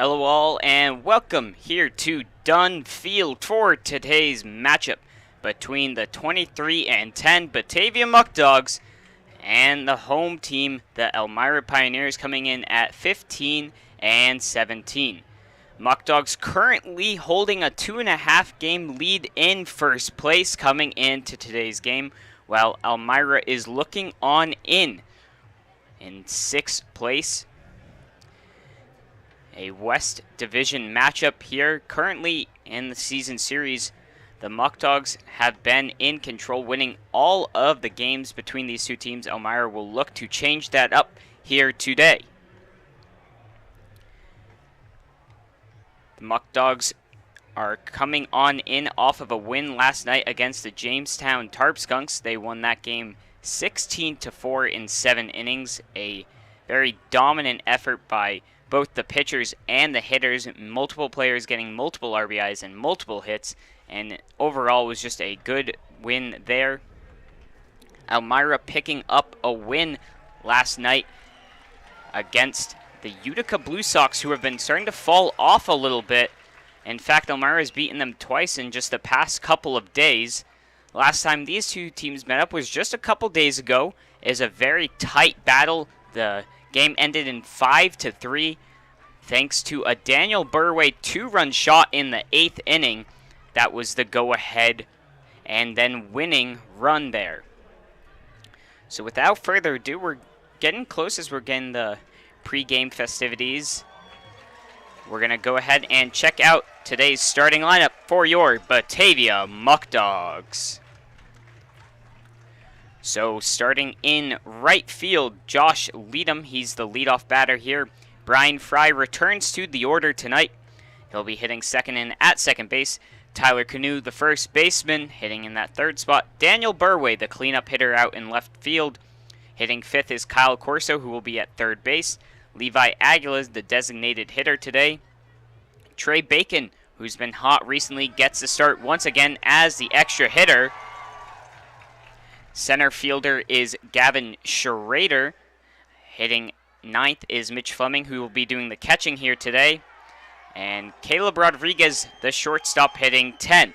Hello all and welcome here to Dunn Field for today's matchup between the 23-10 Batavia Muckdogs and the home team, the Elmira Pioneers, coming in at 15-17. Muckdogs currently holding a 2.5 game lead in first place coming into today's game, while Elmira is looking on in 6th place. A West Division matchup here. Currently in the season series, the Muckdogs have been in control, winning all of the games between these two teams. Elmira will look to change that up here today. The Muckdogs are coming on in off of a win last night against the Jamestown Tarpskunks. They won that game 16-4 in 7 innings. A very dominant effort by both the pitchers and the hitters, multiple players getting multiple RBIs and multiple hits, and overall was just a good win there. Elmira picking up a win last night against the Utica Blue Sox, who have been starting to fall off a little bit. In fact, Elmira has beaten them twice in just the past couple of days. Last time these two teams met up was just a couple days ago. It was a very tight battle. The game ended in 5-3 thanks to a Daniel Burway 2-run shot in the 8th inning. That was the go-ahead and then winning run there. So without further ado, we're getting close as we're getting the pre-game festivities. We're going to go ahead and check out today's starting lineup for your Batavia Muckdogs. So starting in right field, Josh Leadham, he's the leadoff batter here. Brian Fry returns to the order tonight. He'll be hitting second in at second base. Tyler Canoe, the first baseman, hitting in that third spot. Daniel Burway, the cleanup hitter out in left field. Hitting fifth is Kyle Corso, who will be at third base. Levi Aguilar, the designated hitter today. Trey Bacon, who's been hot recently, gets the start once again as the extra hitter. Center fielder is Gavin Schrader. Hitting ninth is Mitch Fleming, who will be doing the catching here today. And Caleb Rodriguez, the shortstop, hitting 10th.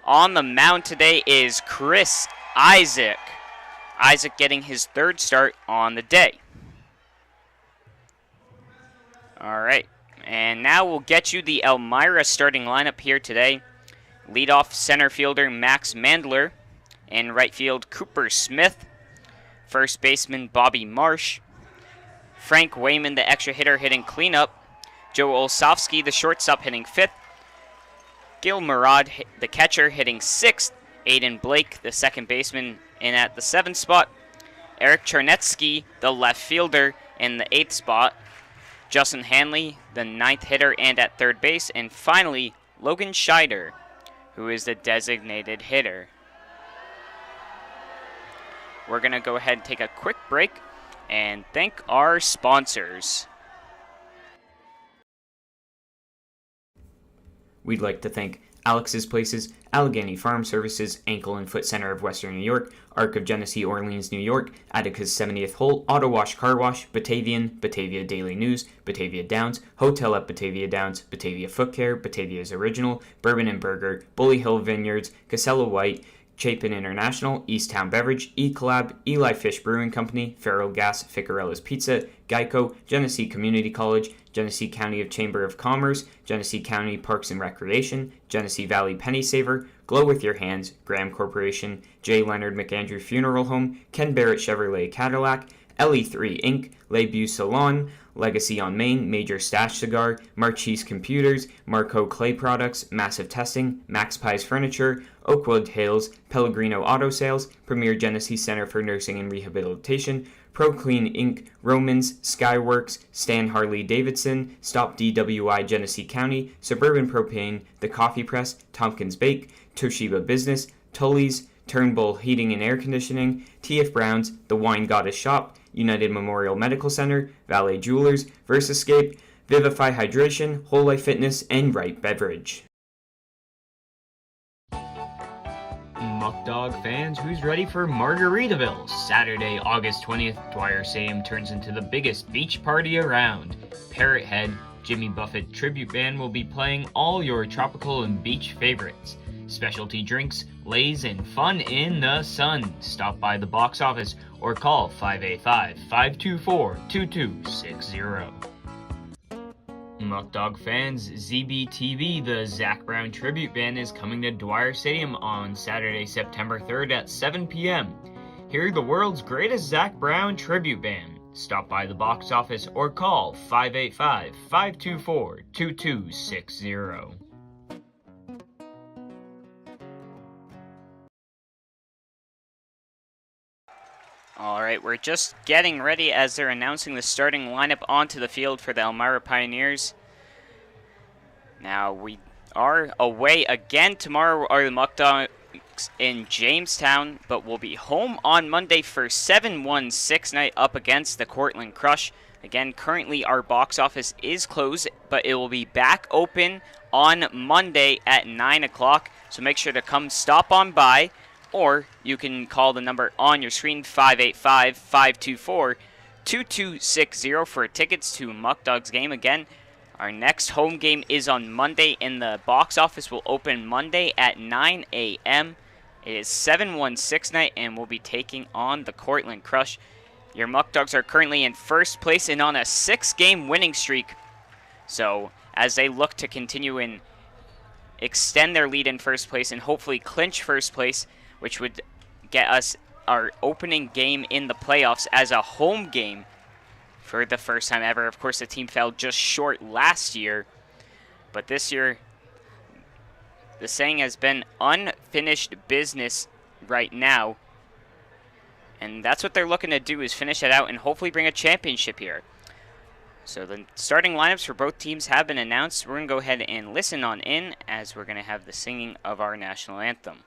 On the mound today is Chris Isaac. Isaac getting his third start on the day. Alright, and now we'll get you the Elmira starting lineup here today. Leadoff center fielder Max Mandler. In right field, Cooper Smith. First baseman, Bobby Marsh. Frank Wayman, the extra hitter, hitting cleanup. Joe Olsofsky, the shortstop, hitting fifth. Gil Murad, the catcher, hitting sixth. Aiden Blake, the second baseman, in at the seventh spot. Eric Charnetsky, the left fielder, in the eighth spot. Justin Hanley, the ninth hitter, and at third base. And finally, Logan Scheider, who is the designated hitter. We're going to go ahead and take a quick break and thank our sponsors. We'd like to thank Alex's Places, Allegheny Farm Services, Ankle and Foot Center of Western New York, Arc of Genesee, Orleans, New York, Attica's 70th Hole, Auto Wash Car Wash, Batavian, Batavia Daily News, Batavia Downs, Hotel at Batavia Downs, Batavia Foot Care, Batavia's Original, Bourbon and Burger, Bully Hill Vineyards, Casella White, Chapin International, Easttown Beverage, E-Collab, Eli Fish Brewing Company, Feral Gas, Ficarella's Pizza, Geico, Genesee Community College, Genesee County Chamber of Commerce, Genesee County Parks and Recreation, Genesee Valley Penny Saver, Glow With Your Hands, Graham Corporation, J. Leonard McAndrew Funeral Home, Ken Barrett Chevrolet Cadillac, LE3 Inc., Lebu Salon, Legacy on Main, Major Stash Cigar, Marchese Computers, Marco Clay Products, Massive Testing, Max Pies Furniture, Oakwood Hills, Pellegrino Auto Sales, Premier Genesee Center for Nursing and Rehabilitation, ProClean Inc., Romans, Skyworks, Stan Harley Davidson, Stop DWI Genesee County, Suburban Propane, The Coffee Press, Tompkins Bake, Toshiba Business, Tully's, Turnbull Heating and Air Conditioning, T.F. Brown's, The Wine Goddess Shop, United Memorial Medical Center, Valet Jewelers, Versascape, Vivify Hydration, Whole Life Fitness, and Right Beverage. Muckdog fans, who's ready for Margaritaville? Saturday, August 20th, Dwyer Stadium turns into the biggest beach party around. Parrot Head, Jimmy Buffett Tribute Band will be playing all your tropical and beach favorites. Specialty drinks, lays, and fun in the sun. Stop by the box office or call 585-524-2260. Muckdog fans, ZBTV, the Zach Brown Tribute Band, is coming to Dwyer Stadium on Saturday, September 3rd at 7 p.m. Hear the world's greatest Zach Brown Tribute Band. Stop by the box office or call 585-524-2260. Alright, we're just getting ready as they're announcing the starting lineup onto the field for the Elmira Pioneers. Now, we are away again. Tomorrow are the Muckdogs in Jamestown, but we'll be home on Monday for 7-1-6 night up against the Cortland Crush. Again, currently our box office is closed, but it will be back open on Monday at 9 o'clock. So make sure to come stop on by, or you can call the number on your screen, 585-524-2260 for tickets to Muckdogs game. Again, our next home game is on Monday, and the box office will open Monday at 9 a.m. It is 7-1-6 night, and we'll be taking on the Cortland Crush. Your Muckdogs are currently in first place and on a 6-game winning streak. So, as they look to continue and extend their lead in first place and hopefully clinch first place, which would get us our opening game in the playoffs as a home game for the first time ever. Of course, the team fell just short last year, but this year, the saying has been unfinished business right now, and that's what they're looking to do, is finish it out and hopefully bring a championship here. So the starting lineups for both teams have been announced. We're going to go ahead and listen on in as we're going to have the singing of our national anthem.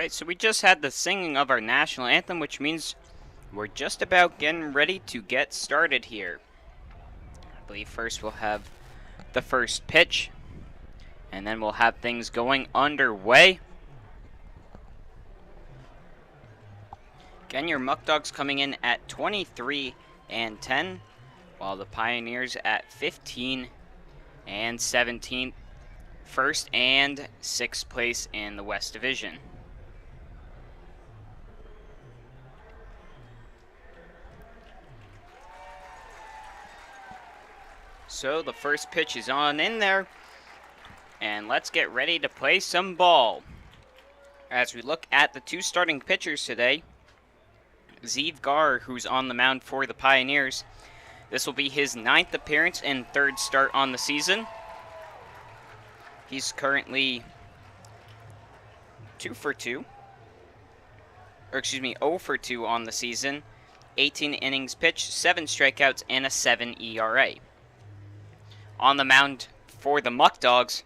So we just had the singing of our national anthem, which means we're just about getting ready to get started here. I believe first we'll have the first pitch, and then we'll have things going underway. Again, your Muckdogs coming in at 23-10, while the Pioneers at 15-10. and 17th, first and sixth place in the West Division. So the first pitch is on in there, and let's get ready to play some ball. As we look at the two starting pitchers today, Zeev Gar, who's on the mound for the Pioneers. This will be his 9th appearance and 3rd start on the season. He's currently 0 for 2 on the season. 18 innings pitched, 7 strikeouts, and a 7 ERA. On the mound for the Muckdogs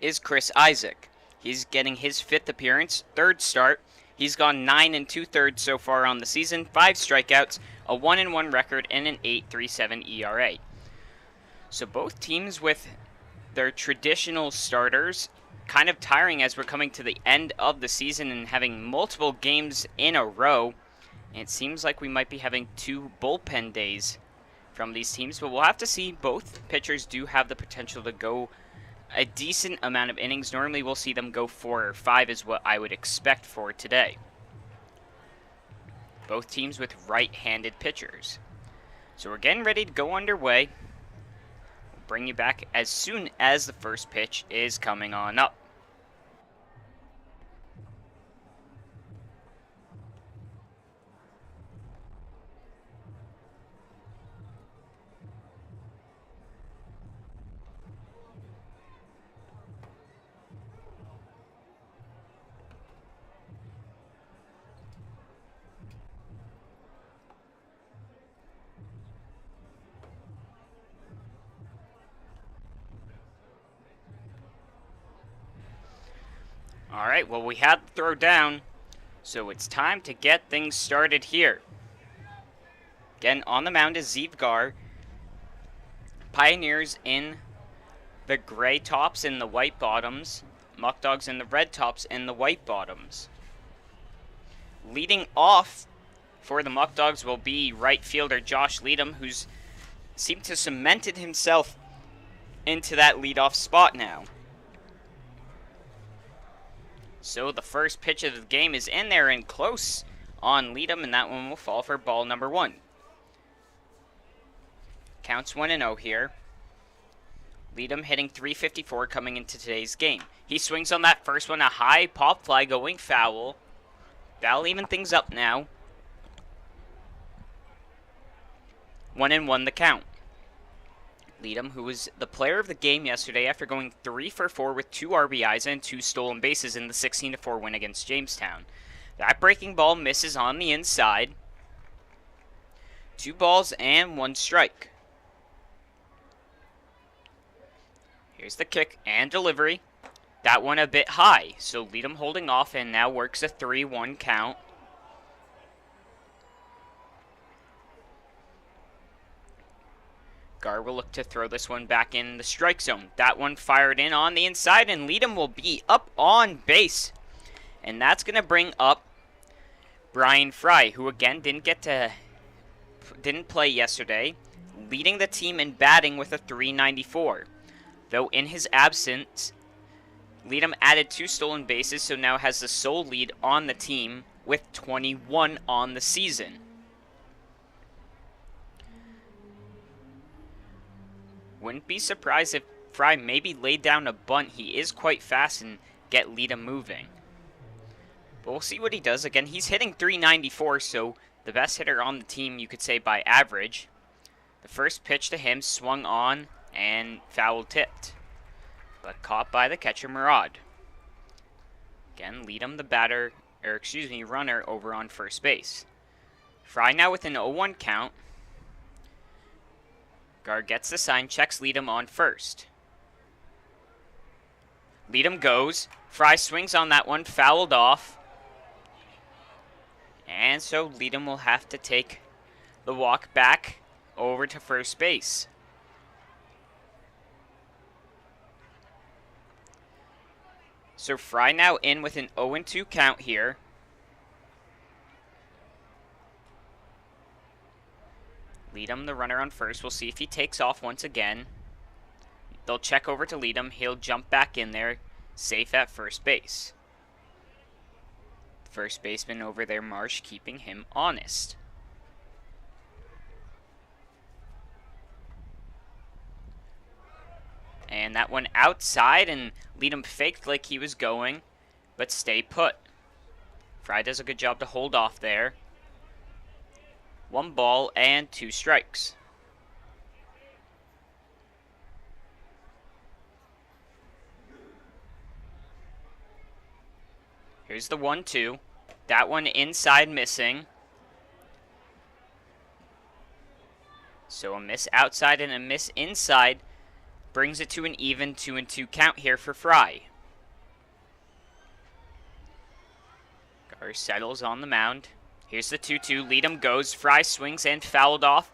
is Chris Isaac. He's getting his 5th appearance, 3rd start. He's gone 9 2/3 so far on the season, 5 strikeouts, a 1-1 record, and an 8.37 ERA. So both teams with their traditional starters kind of tiring as we're coming to the end of the season and having multiple games in a row. And it seems like we might be having 2 bullpen days from these teams, but we'll have to see. Both pitchers do have the potential to go a decent amount of innings. Normally we'll see them go 4 or 5 is what I would expect for today. Both teams with right-handed pitchers. So we're getting ready to go underway. We'll bring you back as soon as the first pitch is coming on up. Alright, well, we had the throw down, so it's time to get things started here. Again, on the mound is Zeev Gar. Pioneers in the gray tops and the white bottoms. Muckdogs in the red tops and the white bottoms. Leading off for the Muckdogs will be right fielder Josh Leadham, who's seemed to cemented himself into that leadoff spot now. So the first pitch of the game is in there and close on Leadham, and that one will fall for ball number 1. Counts 1-0 here. Leadham hitting .354 coming into today's game. He swings on that first one, a high pop fly going foul. That'll even things up now. 1-1 the count. Leadham, who was the player of the game yesterday after going 3 for 4 with 2 RBIs and 2 stolen bases in the 16-4 win against Jamestown. That breaking ball misses on the inside. 2 balls and 1 strike. Here's the kick and delivery. That one a bit high, so Leadham holding off and now works a 3-1 count. Gar will look to throw this one back in the strike zone. That one fired in on the inside, and Leadham will be up on base. And that's going to bring up Brian Fry, who again didn't play yesterday, leading the team in batting with a .394. Though in his absence, Leadham added 2 stolen bases, so now has the sole lead on the team with 21 on the season. Wouldn't be surprised if Fry maybe laid down a bunt. He is quite fast and get Leadham moving. But we'll see what he does. Again, he's hitting .394, so the best hitter on the team, you could say, by average. The first pitch to him swung on and foul tipped, but caught by the catcher Murad. Again, Leadham the runner over on first base. Fry now with an 0-1 count. Gar gets the sign, checks Leadham on first. Leadham goes. Fry swings on that one, fouled off. And so Leadham will have to take the walk back over to first base. So Fry now in with an 0-2 count here. Leadham, the runner on first. We'll see if he takes off once again. They'll check over to Leadham. He'll jump back in there, safe at first base. First baseman over there, Marsh, keeping him honest. And that one outside, and Leadham faked like he was going, but stay put. Fry does a good job to hold off there. 1 ball and 2 strikes. Here's the 1-2. That one inside missing. So a miss outside and a miss inside brings it to an even 2-2 count here for Fry. Gar settles on the mound. Here's the 2-2. Leadham goes. Fry swings and fouled off.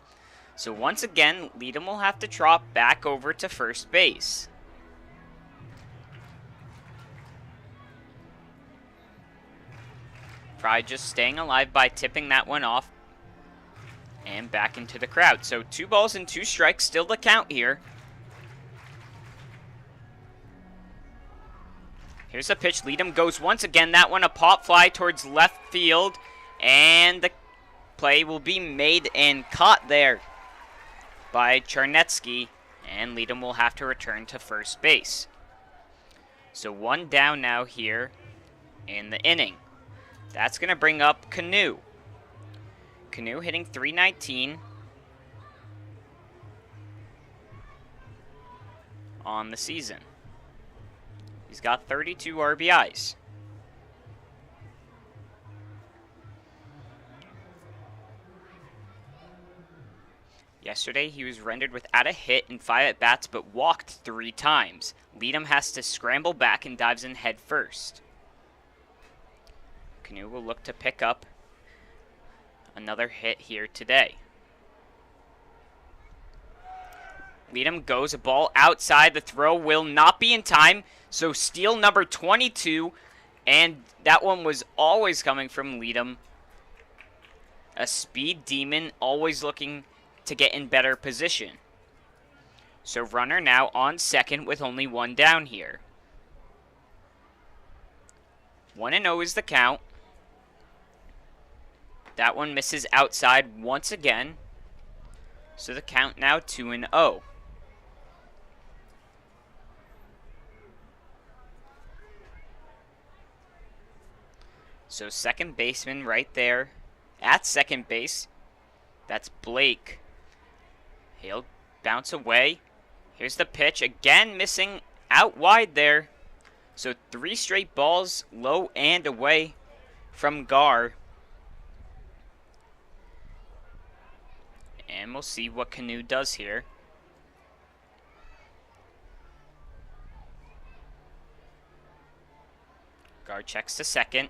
So once again, Leadham will have to trot back over to first base. Fry just staying alive by tipping that one off. And back into the crowd. So 2 balls and 2 strikes, still the count here. Here's a pitch. Leadham goes once again. That one a pop fly towards left field. And the play will be made and caught there by Charnetsky. And Leadham will have to return to first base. So 1 down now here in the inning. That's going to bring up Canoe. Canoe hitting .319 on the season. He's got 32 RBIs. Yesterday, he was rendered without a hit in 5 at-bats, but walked 3 times. Leadham has to scramble back and dives in head first. Canoe will look to pick up another hit here today. Leadham goes, a ball outside. The throw will not be in time. So steal number 22. And that one was always coming from Leadham. A speed demon, always looking to get in better position. So runner now on second with only 1 down here. 1-0 is the count. That one misses outside once again. So the count now 2-0. So second baseman right there at second base. That's Blake. He'll bounce away. Here's the pitch. Again missing out wide there. So 3 straight balls low and away from Gar. And we'll see what Canoe does here. Gar checks to second.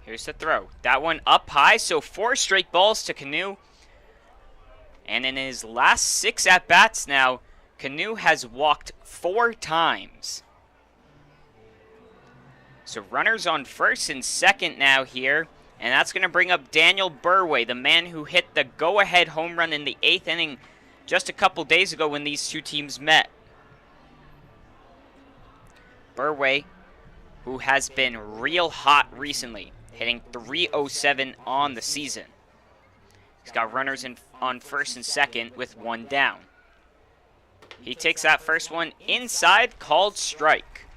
Here's the throw. That one up high, so 4 straight balls to Canoe. And in his last 6 at-bats now, Canoe has walked 4 times. So runners on first and second now here. And that's going to bring up Daniel Burway, the man who hit the go-ahead home run in the 8th inning just a couple days ago when these 2 teams met. Burway, who has been real hot recently, hitting .307 on the season. He's got runners on first and second with 1 down. He takes that first one inside, called strike.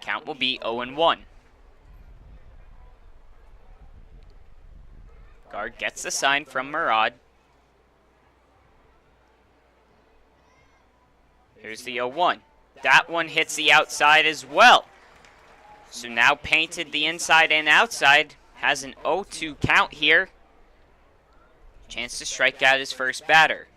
Count will be 0-1. Guard gets the sign from Murad. Here's the 0-1. That one hits the outside as well. So now painted the inside and outside. Has an 0-2 count here. Chance to strike out his first batter.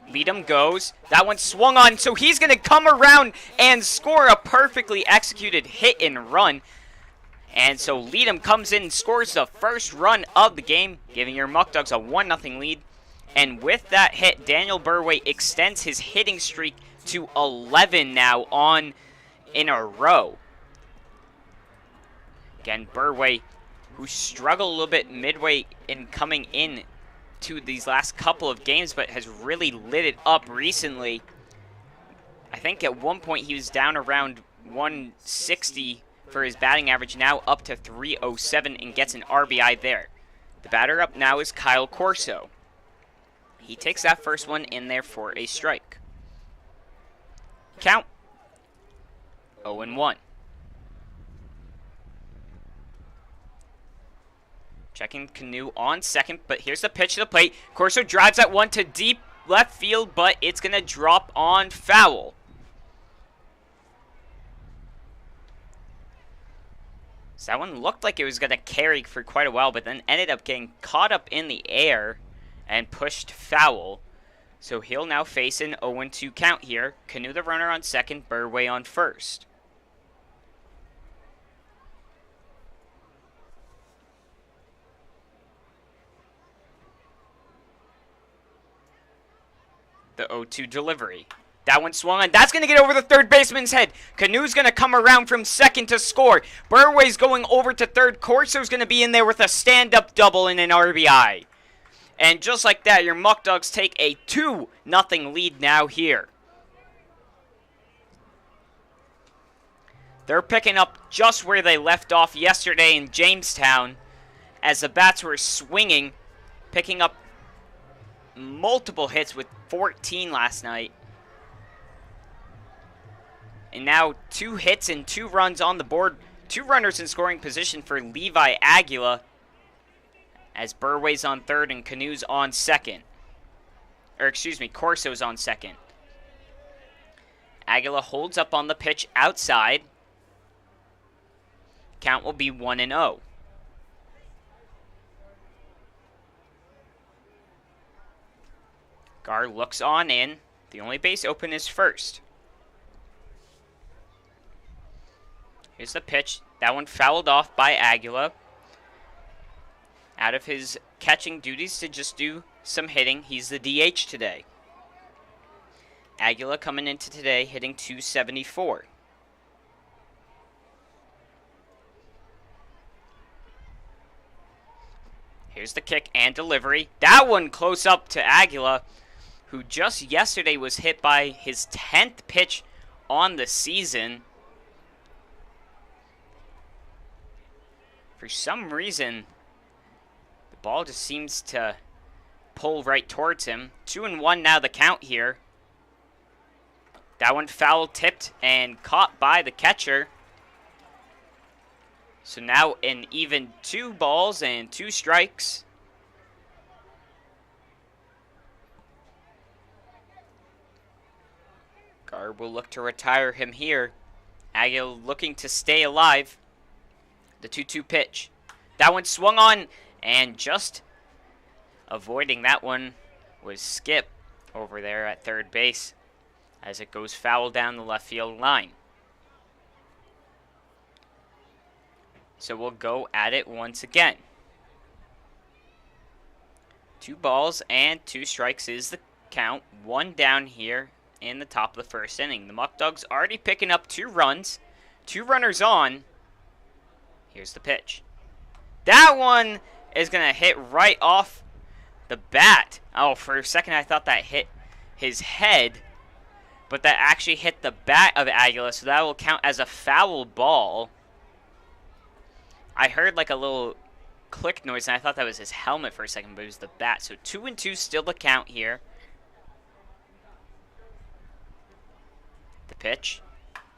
Leadham goes. That one swung on, so he's going to come around and score a perfectly executed hit and run. And so Leadham comes in and scores the first run of the game, giving your Muckdogs a 1-0 lead. And with that hit, Daniel Burway extends his hitting streak to 11 now on in a row. Again, Burway, who struggled a little bit midway in coming in to these last couple of games, but has really lit it up recently. I think at one point he was down around 160 for his batting average, now up to 307 and gets an RBI there. The batter up now is Kyle Corso. He takes that first one in there for a strike. Count 0-1. Checking Canoe on second, but here's the pitch to the plate. Corso drives that one to deep left field, but it's going to drop on foul. So that one looked like it was going to carry for quite a while, but then ended up getting caught up in the air and pushed foul. So he'll now face an 0-2 count here. Canoe the runner on second, Burway on first. The 0-2 delivery. That one swung on. That's going to get over the third baseman's head. Canoe's going to come around from second to score. Burway's going over to third. Corso's going to be in there with a stand-up double and an RBI. And just like that, your Muckdogs take a 2-0 lead now here. They're picking up just where they left off yesterday in Jamestown as the bats were swinging, picking up multiple hits with 14 last night. And now 2 hits and 2 runs on the board. 2 runners in scoring position for Levi Aguila as Burway's on third and Canoe's on second. Or excuse me, Corso's on second. Aguila holds up on the pitch outside. Count will be 1-0. Gar looks on in. The only base open is first. Here's the pitch. That one fouled off by Aguila. Out of his catching duties to just do some hitting. He's the DH today. Aguila coming into today hitting .274. Here's the kick and delivery. That one close up to Aguila, who just yesterday was hit by his 10th pitch on the season. For some reason, the ball just seems to pull right towards him. 2-1 now the count here. That one foul tipped and caught by the catcher. So now an even 2 balls and 2 strikes. Gar will look to retire him here. Aguila looking to stay alive. The 2-2 pitch. That one swung on, and just avoiding that one was Skip over there at third base as it goes foul down the left field line. So we'll go at it once again. 2 balls and 2 strikes is the count. 1 down here in the top of the first inning. The Muckdogs already picking up 2 runs. 2 runners on. Here's the pitch. That one is going to hit right off the bat. Oh, for a second I thought that hit his head, but that actually hit the bat of Aguila, so that will count as a foul ball. I heard like a little click noise, and I thought that was his helmet for a second, but it was the bat. So 2-2 still the count here. The pitch.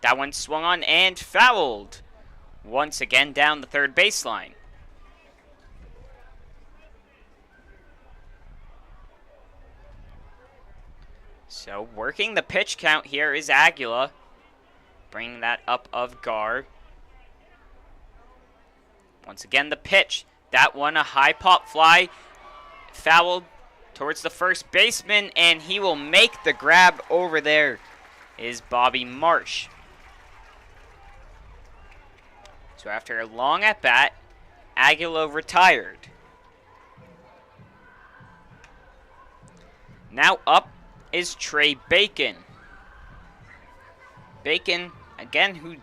That one swung on and fouled. Once again down the third baseline. So working the pitch count here is Aguila. Bringing that up of Gar. Once again, the pitch. That one, a high pop fly. Fouled towards the first baseman, and he will make the grab over there, is Bobby Marsh. So after a long at-bat, Aguila retired. Now up is Trey Bacon. Bacon again, who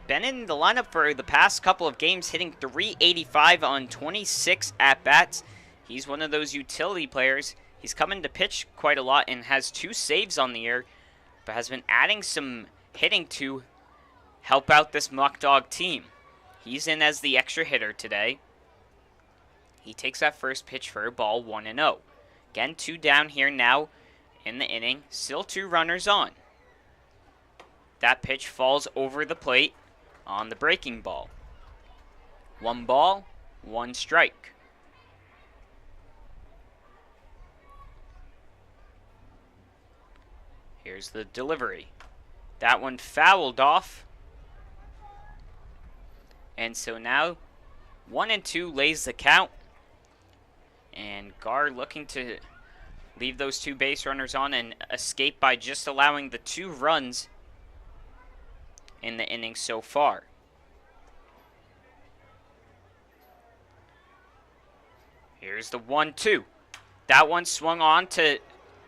been in the lineup for the past couple of games, hitting .385 on 26 at-bats. He's one of those utility players. He's coming to pitch quite a lot and has 2 saves on the year, but has been adding some hitting to help out this Muckdog team. He's in as the extra hitter today. He takes that first pitch for a ball, 1-0. Again, 2 down here now in the inning. Still 2 runners on. That pitch falls over the plate on the breaking ball. 1 ball, 1 strike. Here's the delivery. That one fouled off. And so now 1-2 lays the count. And Gar looking to leave those 2 base runners on and escape by just allowing the 2 runs in the inning so far. Here's the 1-2. That one swung on to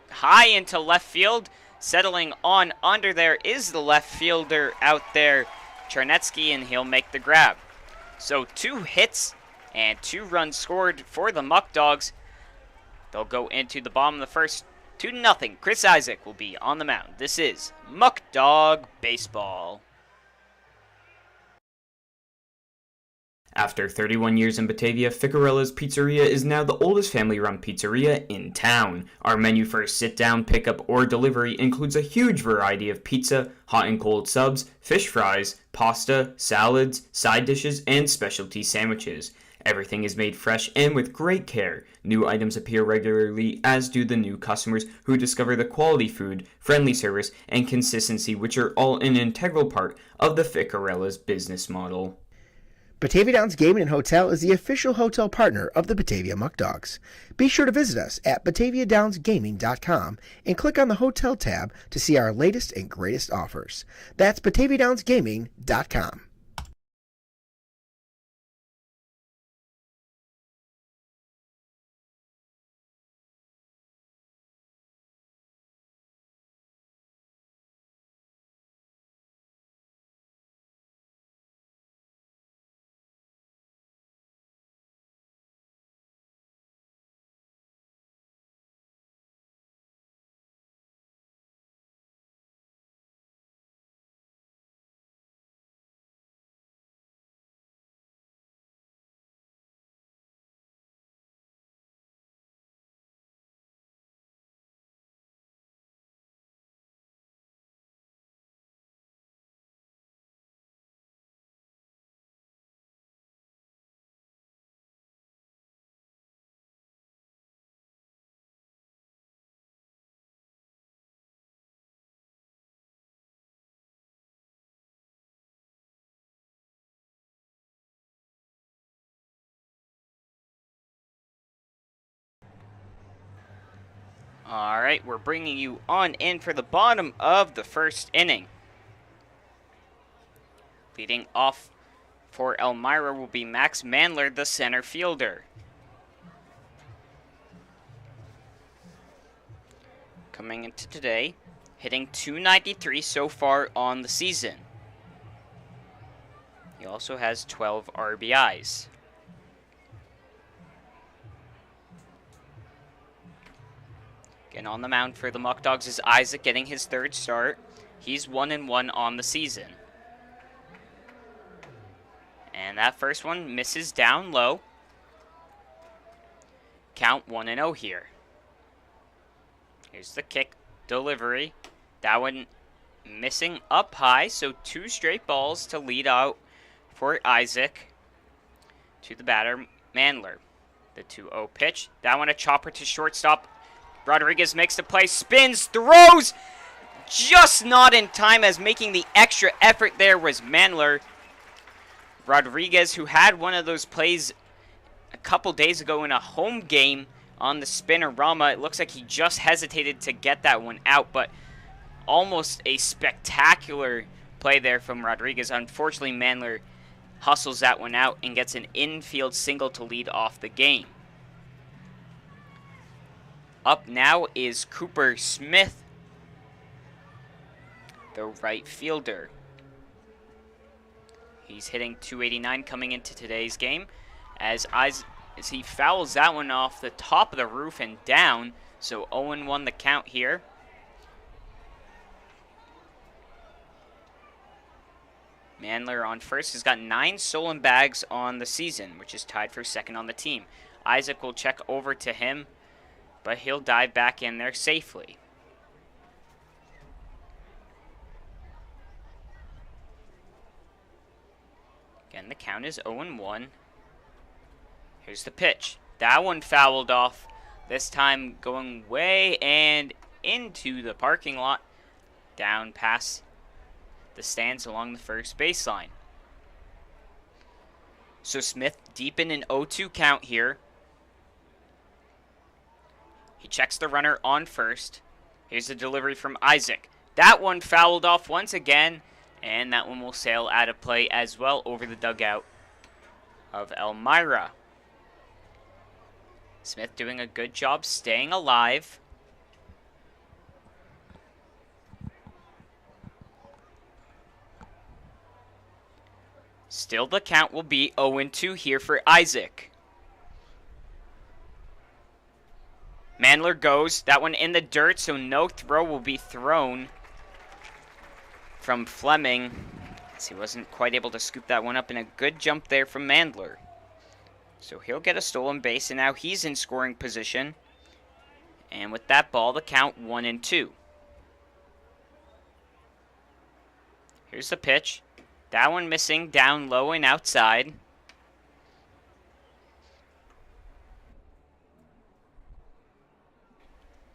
high into left field. Settling on under there is the left fielder out there, Charnetsky, and he'll make the grab. So 2 hits and 2 runs scored for the Muckdogs. They'll go into the bottom of the first, 2-0. Chris Isaac will be on the mound. This is Muckdog Baseball. After 31 years in Batavia, Ficarella's Pizzeria is now the oldest family-run pizzeria in town. Our menu for sit-down, pickup, or delivery includes a huge variety of pizza, hot and cold subs, fish fries, pasta, salads, side dishes, and specialty sandwiches. Everything is made fresh and with great care. New items appear regularly, as do the new customers who discover the quality food, friendly service, and consistency, which are all an integral part of the Ficarella's business model. Batavia Downs Gaming and Hotel is the official hotel partner of the Batavia Muckdogs. Be sure to visit us at BataviaDownsGaming.com and click on the Hotel tab to see our latest and greatest offers. That's BataviaDownsGaming.com. All right, we're bringing you on in for the bottom of the first inning. Leading off for Elmira will be Max Mandler, the center fielder. Coming into today, hitting .293 so far on the season. He also has 12 RBIs. Again, on the mound for the Muckdogs is Isaac, getting his 3rd start. He's 1-1 on the season. And that first one misses down low. Count 1-0 here. Here's the kick delivery. That one missing up high, so 2 straight balls to lead out for Isaac. To the batter, Mandler. The 2-0 pitch. That one a chopper to shortstop. Rodriguez makes the play, spins, throws, just not in time, as making the extra effort there was Mandler. Rodriguez, who had one of those plays a couple days ago in a home game on the Spinorama. It looks like he just hesitated to get that one out, but almost a spectacular play there from Rodriguez. Unfortunately, Mandler hustles that one out and gets an infield single to lead off the game. Up now is Cooper Smith. the right fielder. He's hitting .289 coming into today's game as he fouls that one off the top of the roof and down. So 0-1 the count here. Mandler on first has got 9 stolen bags on the season, which is tied for second on the team. Isaac will check over to him, but he'll dive back in there safely. Again, the count is 0-1. Here's the pitch. That one fouled off, this time going way and into the parking lot, down past the stands along the first baseline. So Smith deep in an 0-2 count here. He checks the runner on first. Here's the delivery from Isaac. That one fouled off once again, and that one will sail out of play as well over the dugout of Elmira. Smith doing a good job staying alive. Still, the count will be 0-2 here for Isaac. Mandler goes. That one in the dirt, so no throw will be thrown from Fleming, as he wasn't quite able to scoop that one up, and a good jump there from Mandler. So he'll get a stolen base, and now he's in scoring position. And with that ball, the count 1-2. Here's the pitch. That one missing, down low and outside.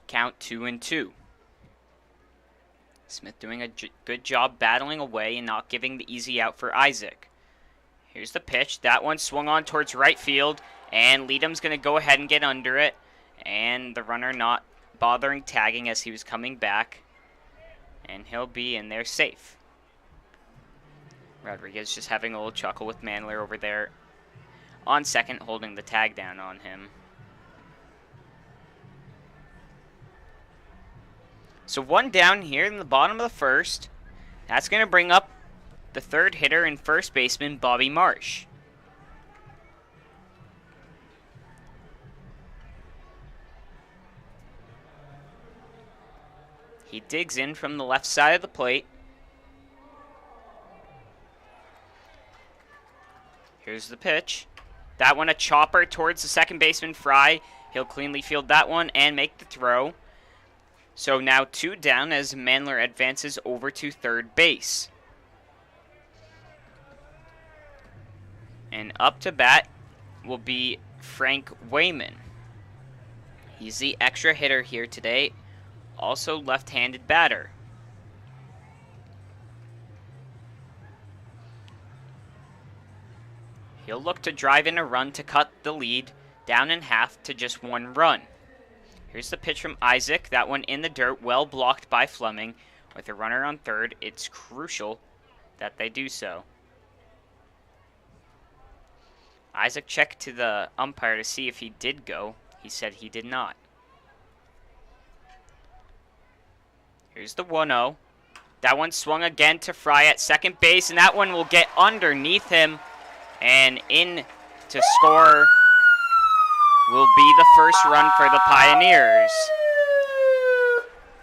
Count 2-2. Smith doing a good job battling away and not giving the easy out for Isaac. Here's the pitch. That one swung on towards right field, and Leadham's going to go ahead and get under it. And the runner not bothering tagging as he was coming back. And he'll be in there safe. Rodriguez just having a little chuckle with Mandler over there on second, holding the tag down on him. So one down here in the bottom of the first. That's going to bring up the third hitter and first baseman, Bobby Marsh. He digs in from the left side of the plate. Here's the pitch. That one a chopper towards the second baseman, Fry. He'll cleanly field that one and make the throw. So now 2 down as Mandler advances over to third base. And up to bat will be Frank Wayman. He's the extra hitter here today. Also left-handed batter. He'll look to drive in a run to cut the lead down in half to just 1 run. Here's the pitch from Isaac. That one in the dirt, well blocked by Fleming. With a runner on third, it's crucial that they do so. Isaac checked to the umpire to see if he did go. He said he did not. Here's the 1-0. That one swung again to Fry at second base, and that one will get underneath him. And in to score will be the first run for the Pioneers.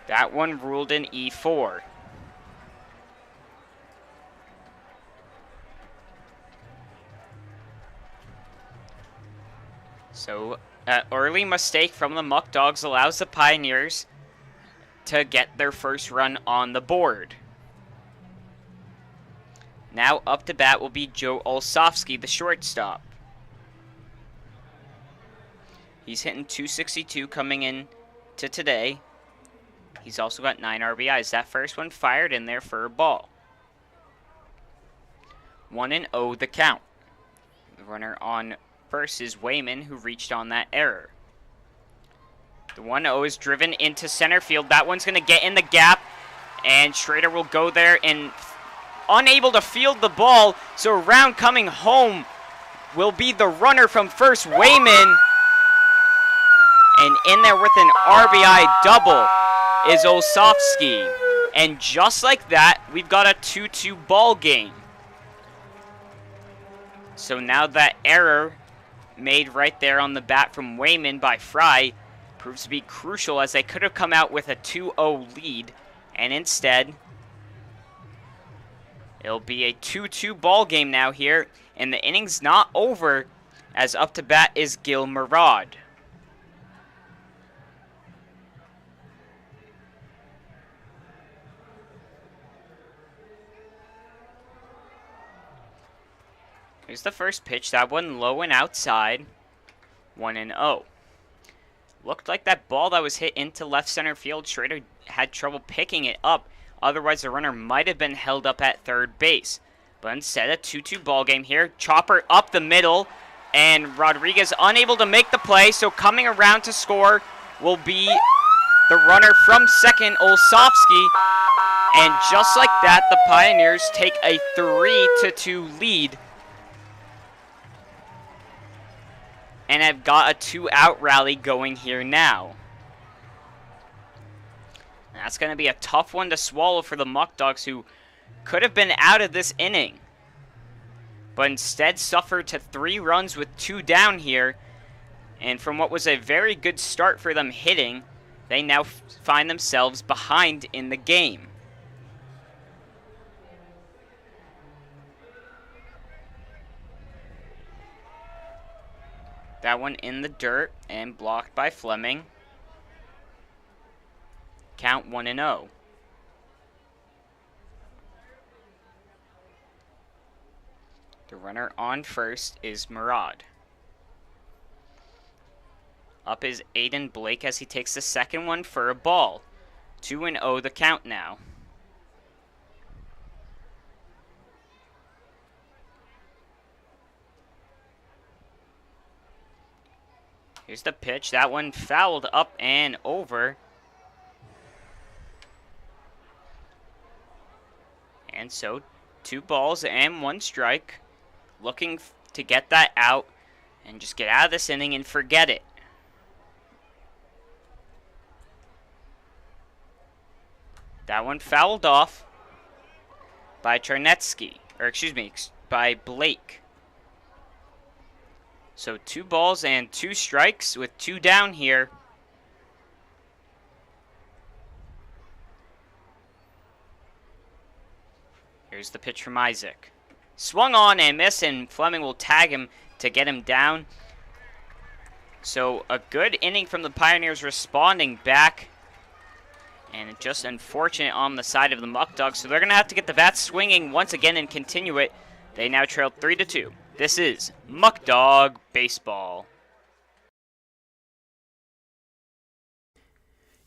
That one ruled in E4. So, an early mistake from the Muckdogs allows the Pioneers to get their first run on the board. Now up to bat will be Joe Olsofsky, the shortstop. He's hitting .262 coming in to today. He's also got 9 RBIs. That first one fired in there for a ball. 1-0 the count. The runner on first is Wayman, who reached on that error. The 1-0 is driven into center field. That one's going to get in the gap, and Schrader will go there and unable to field the ball. So around coming home will be the runner from first, Wayman. And in there with an RBI double is Olsofsky. And just like that, we've got a 2-2 ball game. So now that error made right there on the bat from Wayman by Fry proves to be crucial, as they could have come out with a 2-0 lead. And instead, it'll be a 2-2 ball game now here. And the inning's not over, as up to bat is Gil Murad. Here's the first pitch. That one low and outside. 1-0. Looked like that ball that was hit into left center field, Schrader had trouble picking it up. Otherwise, the runner might have been held up at third base. But instead, a 2-2 ball game here. Chopper up the middle, and Rodriguez unable to make the play. So coming around to score will be the runner from second, Olsovsky. And just like that, the Pioneers take a 3-2 lead. And have got a 2-out rally going here now. That's going to be a tough one to swallow for the Muckdogs, who could have been out of this inning, but instead suffered to 3 runs with 2 down here. And from what was a very good start for them hitting, they now find themselves behind in the game. That one in the dirt and blocked by Fleming. Count 1-0. The runner on first is Murad. Up is Aiden Blake as he takes the second one for a ball. 2-0 the count now. Here's the pitch. That one fouled up and over. And so 2 balls and 1 strike. Looking to get that out and just get out of this inning and forget it. That one fouled off by Charnetsky, or excuse me, by Blake. So 2 balls and 2 strikes with 2 down here. Here's the pitch from Isaac. Swung on and missed, and Fleming will tag him to get him down. So a good inning from the Pioneers responding back. And just unfortunate on the side of the Muckdogs. So they're going to have to get the bats swinging once again and continue it. They now trail 3-2. This is Muckdog Baseball.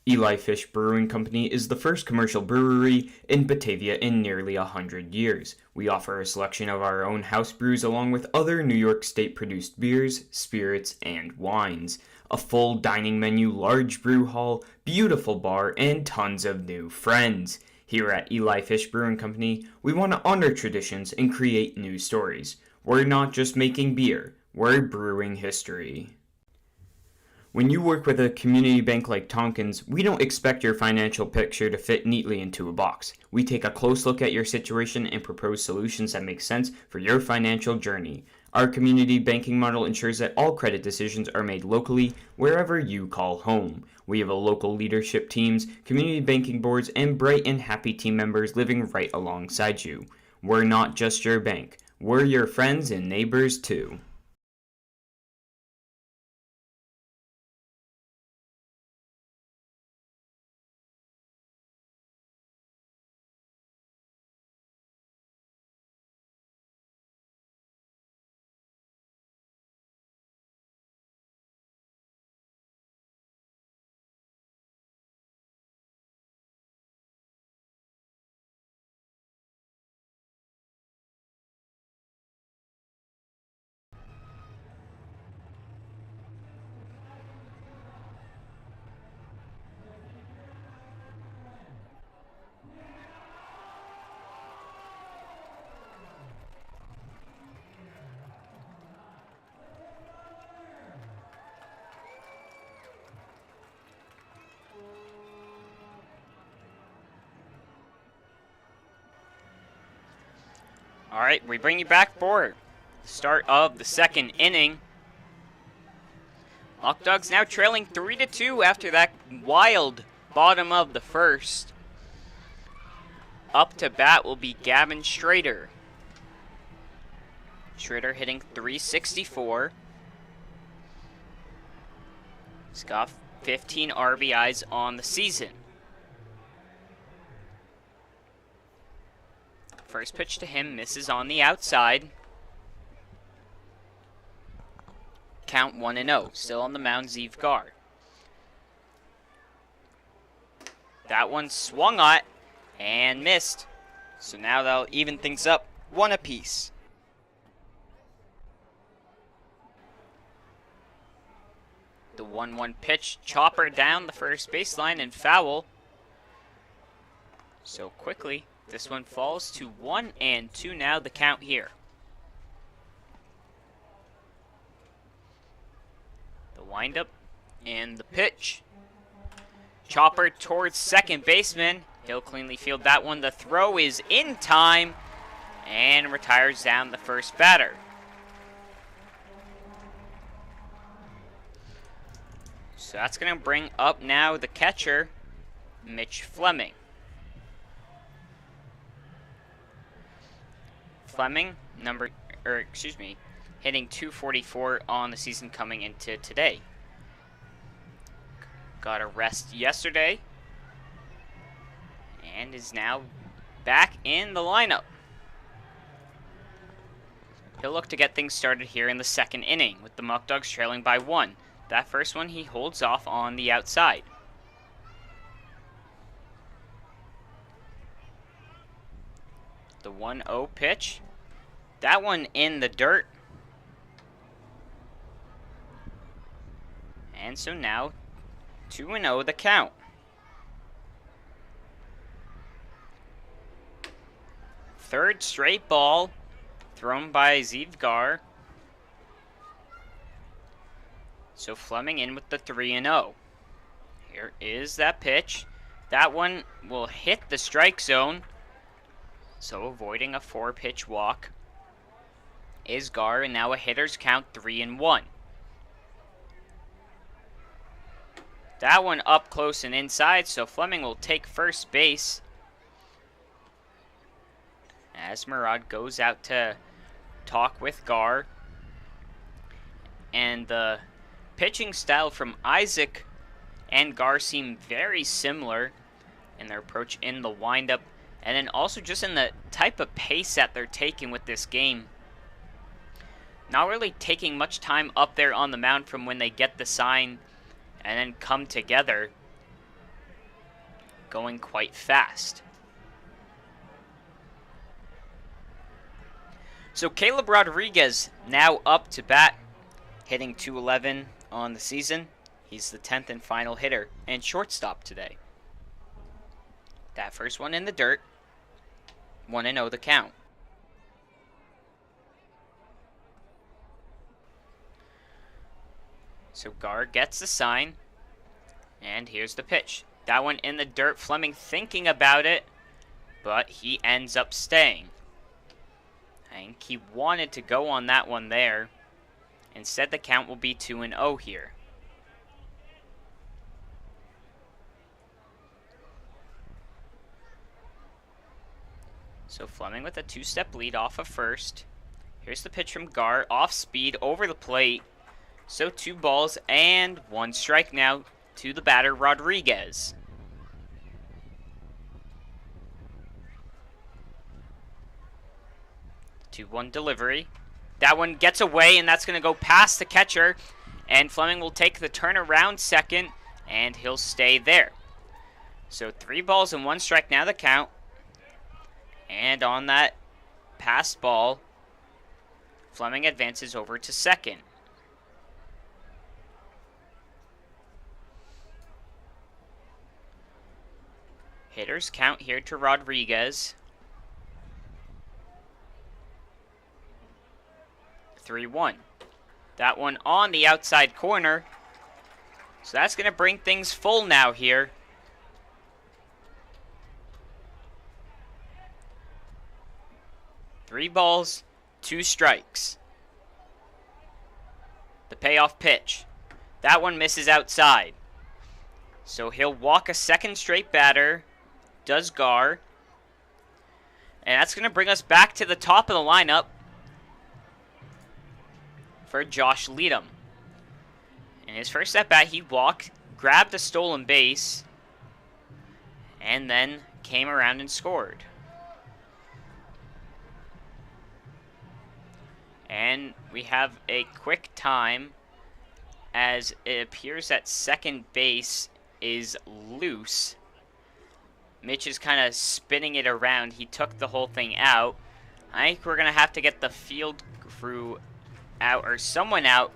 Eli Fish Brewing Company is the first commercial brewery in Batavia in nearly 100 years. We offer a selection of our own house brews along with other New York State produced beers, spirits, and wines. A full dining menu, large brew hall, beautiful bar, and tons of new friends. Here at Eli Fish Brewing Company, we want to honor traditions and create new stories. We're not just making beer, we're brewing history. When you work with a community bank like Tompkins, we don't expect your financial picture to fit neatly into a box. We take a close look at your situation and propose solutions that make sense for your financial journey. Our community banking model ensures that all credit decisions are made locally, wherever you call home. We have a local leadership teams, community banking boards, and bright and happy team members living right alongside you. We're not just your bank. We're your friends and neighbors too. All right, we bring you back for the start of the second inning. Muckdogs now trailing 3-2 after that wild bottom of the first. Up to bat will be Gavin Schrader. Schrader hitting .364. He's got 15 RBIs on the season. First pitch to him misses on the outside. Count 1-0. Still on the mound, Zeev Gar. That one swung at and missed. So now that'll even things up, 1 apiece. The 1-1 pitch, chopper down the first baseline and foul. So quickly, this one falls to 1-2 now the count here. The windup and the pitch. Chopper towards second baseman. He'll cleanly field that one. The throw is in time and retires down the first batter. So that's going to bring up now the catcher, Mitch Fleming. Fleming, hitting .244 on the season coming into today. Got a rest yesterday and is now back in the lineup. He'll look to get things started here in the second inning with the Muckdogs trailing by 1. That first one he holds off on the outside. The 1-0 pitch. That one in the dirt. And so now 2-0 the count. Third straight ball thrown by Zeev Gar. So Fleming in with the 3-0. Here is that pitch. That one will hit the strike zone. So avoiding a 4-pitch walk is Gar, and now a hitter's count 3-1. That one up close and inside, so Fleming will take first base. As Murad goes out to talk with Gar. And the pitching style from Isaac and Gar seem very similar in their approach in the windup, and then also just in the type of pace that they're taking with this game. Not really taking much time up there on the mound from when they get the sign and then come together. Going quite fast. So Caleb Rodriguez now up to bat, hitting .211 on the season. He's the 10th and final hitter and shortstop today. That first one in the dirt. 1-0 the count. So Gar gets the sign. And here's the pitch. That one in the dirt. Fleming thinking about it, but he ends up staying. I think he wanted to go on that one there. Instead, the count will be 2-0 here. So Fleming with a 2-step lead off of first. Here's the pitch from Gar, off speed, over the plate. So 2 balls and 1 strike now to the batter, Rodriguez. The 2-1 delivery. That one gets away, and that's going to go past the catcher. And Fleming will take the turnaround second, and he'll stay there. So 3 balls and 1 strike now the count. And on that pass ball, Fleming advances over to second. Hitters count here to Rodriguez. 3-1. That one on the outside corner. So that's going to bring things full now here. 3 balls, 2 strikes. The payoff pitch. That one misses outside. So he'll walk a second straight batter. Does Gar. And that's going to bring us back to the top of the lineup for Josh Leadham. In his first at bat, he walked, grabbed a stolen base, and then came around and scored. And we have a quick time, as it appears that second base is loose. Mitch is kind of spinning it around. He took the whole thing out. I think we're going to have to get the field crew out, or someone out,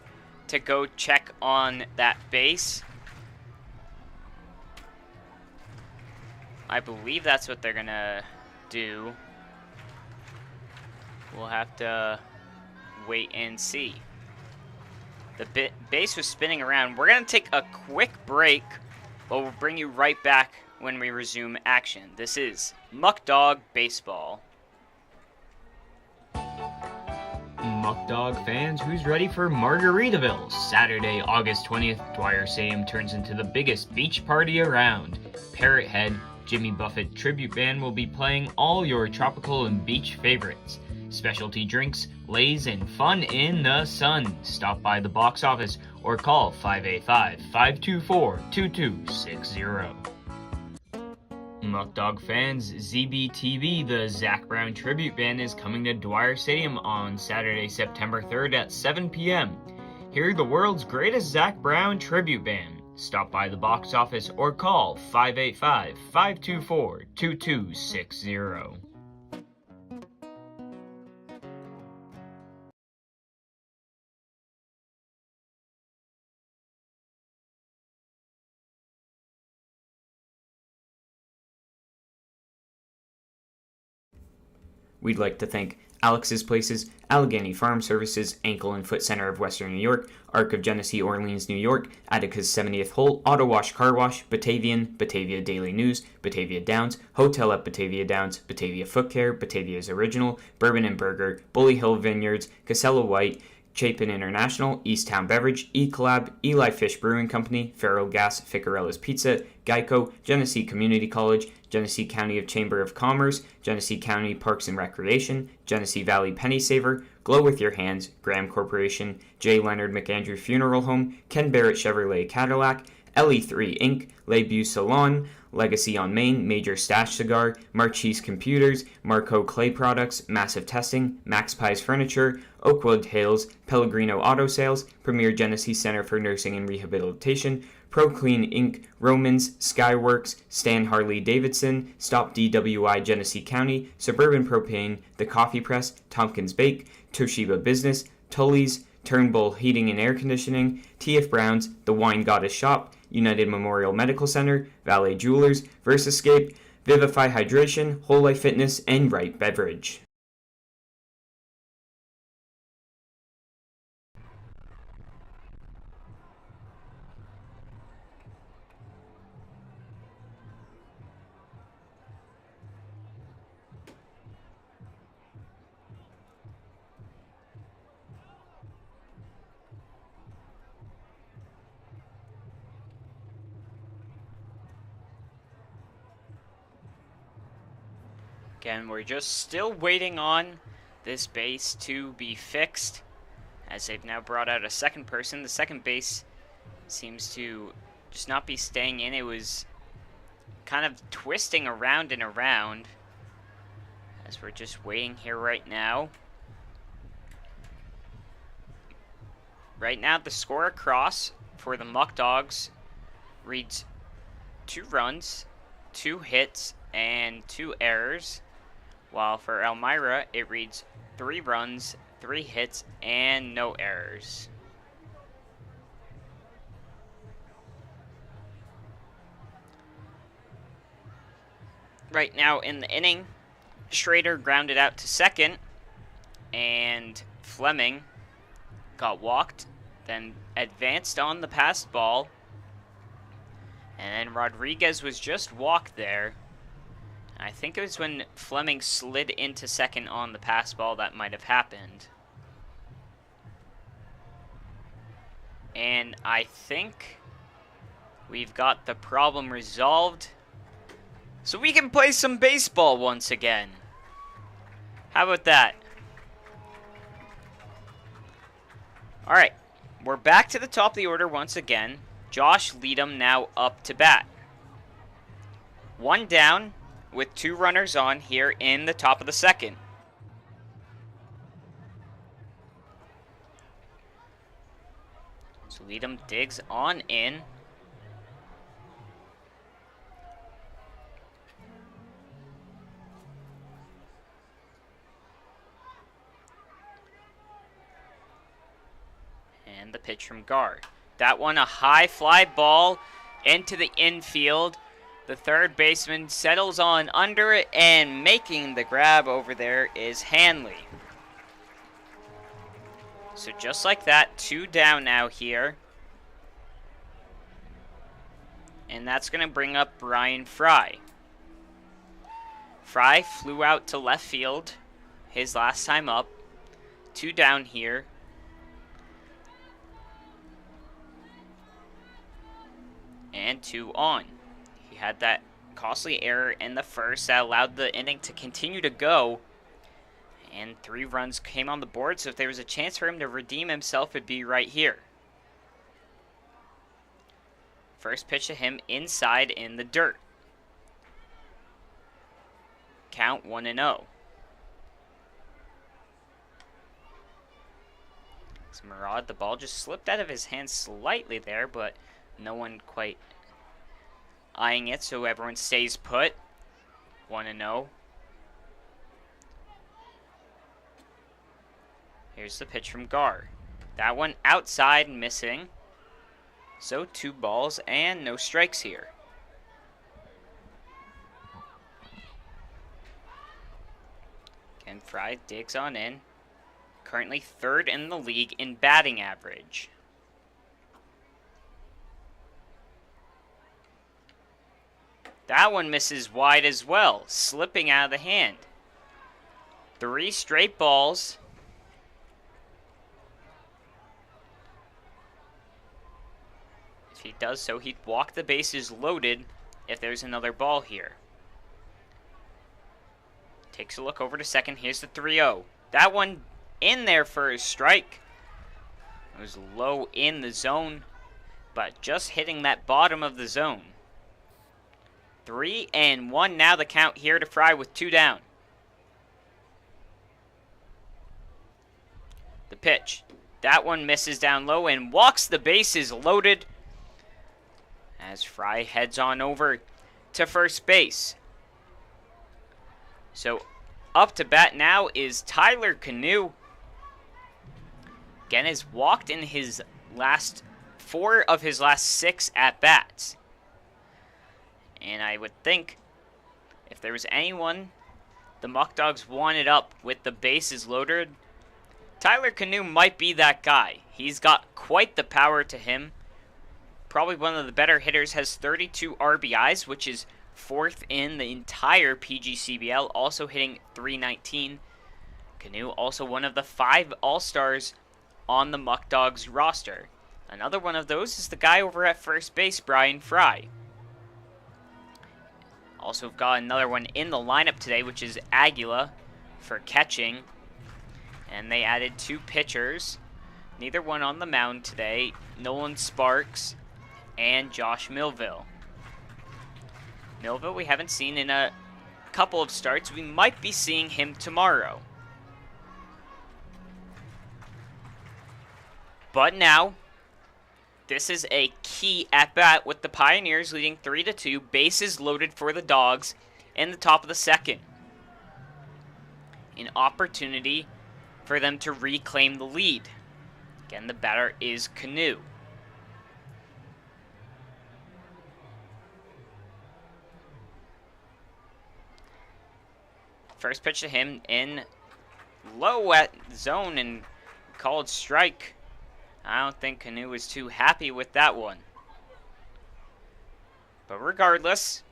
to go check on that base. I believe that's what they're going to do. We'll have to wait and see. The base was spinning around. We're going to take a quick break, but we'll bring you right back when we resume action. This is Muckdog Baseball. Muckdog fans, who's ready for Margaritaville? Saturday, August 20th, Dwyer Stadium turns into the biggest beach party around. Parrot Head, Jimmy Buffett Tribute Band will be playing all your tropical and beach favorites. Specialty drinks, lays, and fun in the sun. Stop by the box office or call 585-524-2260. Muckdog fans, ZBTV, the Zach Brown Tribute Band, is coming to Dwyer Stadium on Saturday, September 3rd at 7 p.m. Hear the world's greatest Zach Brown Tribute Band. Stop by the box office or call 585-524-2260. We'd like to thank Alex's Places, Allegheny Farm Services, Ankle and Foot Center of Western New York, Arc of Genesee, Orleans, New York, Attica's 70th Hole, Auto Wash Car Wash, Batavian, Batavia Daily News, Batavia Downs, Hotel at Batavia Downs, Batavia Foot Care, Batavia's Original, Bourbon and Burger, Bully Hill Vineyards, Casella White, Chapin International, Easttown Beverage, E-Collab, Eli Fish Brewing Company, Farrell Gas, Ficarella's Pizza, Geico, Genesee Community College, Genesee County Chamber of Commerce, Genesee County Parks and Recreation, Genesee Valley Penny Saver, Glow With Your Hands, Graham Corporation, J. Leonard McAndrew Funeral Home, Ken Barrett Chevrolet Cadillac, LE3 Inc., Lebu Salon, Legacy on Main, Major Stash Cigar, Marchese Computers, Marco Clay Products, Massive Testing, Max Pies Furniture, Oakwood Tales, Pellegrino Auto Sales, Premier Genesee Center for Nursing and Rehabilitation, ProClean Inc., Romans, Skyworks, Stan Harley Davidson, Stop DWI Genesee County, Suburban Propane, The Coffee Press, Tompkins Bake, Toshiba Business, Tully's, Turnbull Heating and Air Conditioning, T.F. Brown's, The Wine Goddess Shop, United Memorial Medical Center, Valet Jewelers, Versascape, Vivify Hydration, Whole Life Fitness, and Right Beverage. Again, we're just still waiting on this base to be fixed, as they've now brought out a second person. The second base seems to just not be staying in. It was kind of twisting around and around, as we're just waiting here right now. Right now, the score across for the Muckdogs reads 2 runs, 2 hits, and 2 errors. While for Elmira, it reads 3 runs, 3 hits, and no errors. Right now in the inning, Schrader grounded out to second, and Fleming got walked, then advanced on the passed ball, and then Rodriguez was just walked there. I think it was when Fleming slid into second on the pass ball that might have happened. And I think we've got the problem resolved. So we can play some baseball once again. How about that? Alright, we're back to the top of the order once again. Josh Leadham now up to bat. One down with 2 runners on here in the top of the second. So Leadham digs on in. And the pitch from Gar. That one, a high fly ball into the infield. The third baseman settles on under it, and making the grab over there is Hanley. So just like that, 2 down now here. And that's going to bring up Brian Fry. Fry flew out to left field his last time up. 2 down here. And 2 on. He had that costly error in the first that allowed the inning to continue to go. And 3 runs came on the board, so if there was a chance for him to redeem himself, it'd be right here. First pitch to him inside in the dirt. Count 1-0. So Murad, the ball just slipped out of his hand slightly there, but no one quite eyeing it, so everyone stays put. 1-0. Here's the pitch from Gar. That one outside, missing. So 2 balls and no strikes here. Again, Fry digs on in. Currently 3rd in the league in batting average. That one misses wide as well, slipping out of the hand. 3 straight balls. If he does so, he'd walk the bases loaded if there's another ball here. Takes a look over to second. Here's the 3-0. That one in there for a strike. It was low in the zone, but just hitting that bottom of the zone. 3-1 now the count here to Fry with 2 down. The pitch. That one misses down low and walks the bases loaded as Fry heads on over to first base. So up to bat now is Tyler Canoe. Again, has walked in his last 4 of his last 6 at-bats. And I would think if there was anyone the Muckdogs wanted up with the bases loaded, Tyler Canoe might be that guy. He's got quite the power to him. Probably one of the better hitters, has 32 RBIs, which is 4th in the entire PGCBL, also hitting .319. Canoe also one of the 5 All-Stars on the Muckdogs roster. Another one of those is the guy over at first base, Brian Fry. Also got another one in the lineup today, which is Aguila for catching. And they added 2 pitchers. Neither one on the mound today. Nolan Sparks and Josh Millville. Millville we haven't seen in a couple of starts. We might be seeing him tomorrow. But now, this is a key at-bat with the Pioneers leading 3-2. Bases loaded for the Dogs in the top of the second. An opportunity for them to reclaim the lead. Again, the batter is Canoe. First pitch to him in low at zone and called strike. I don't think Canoe was too happy with that one. But regardless,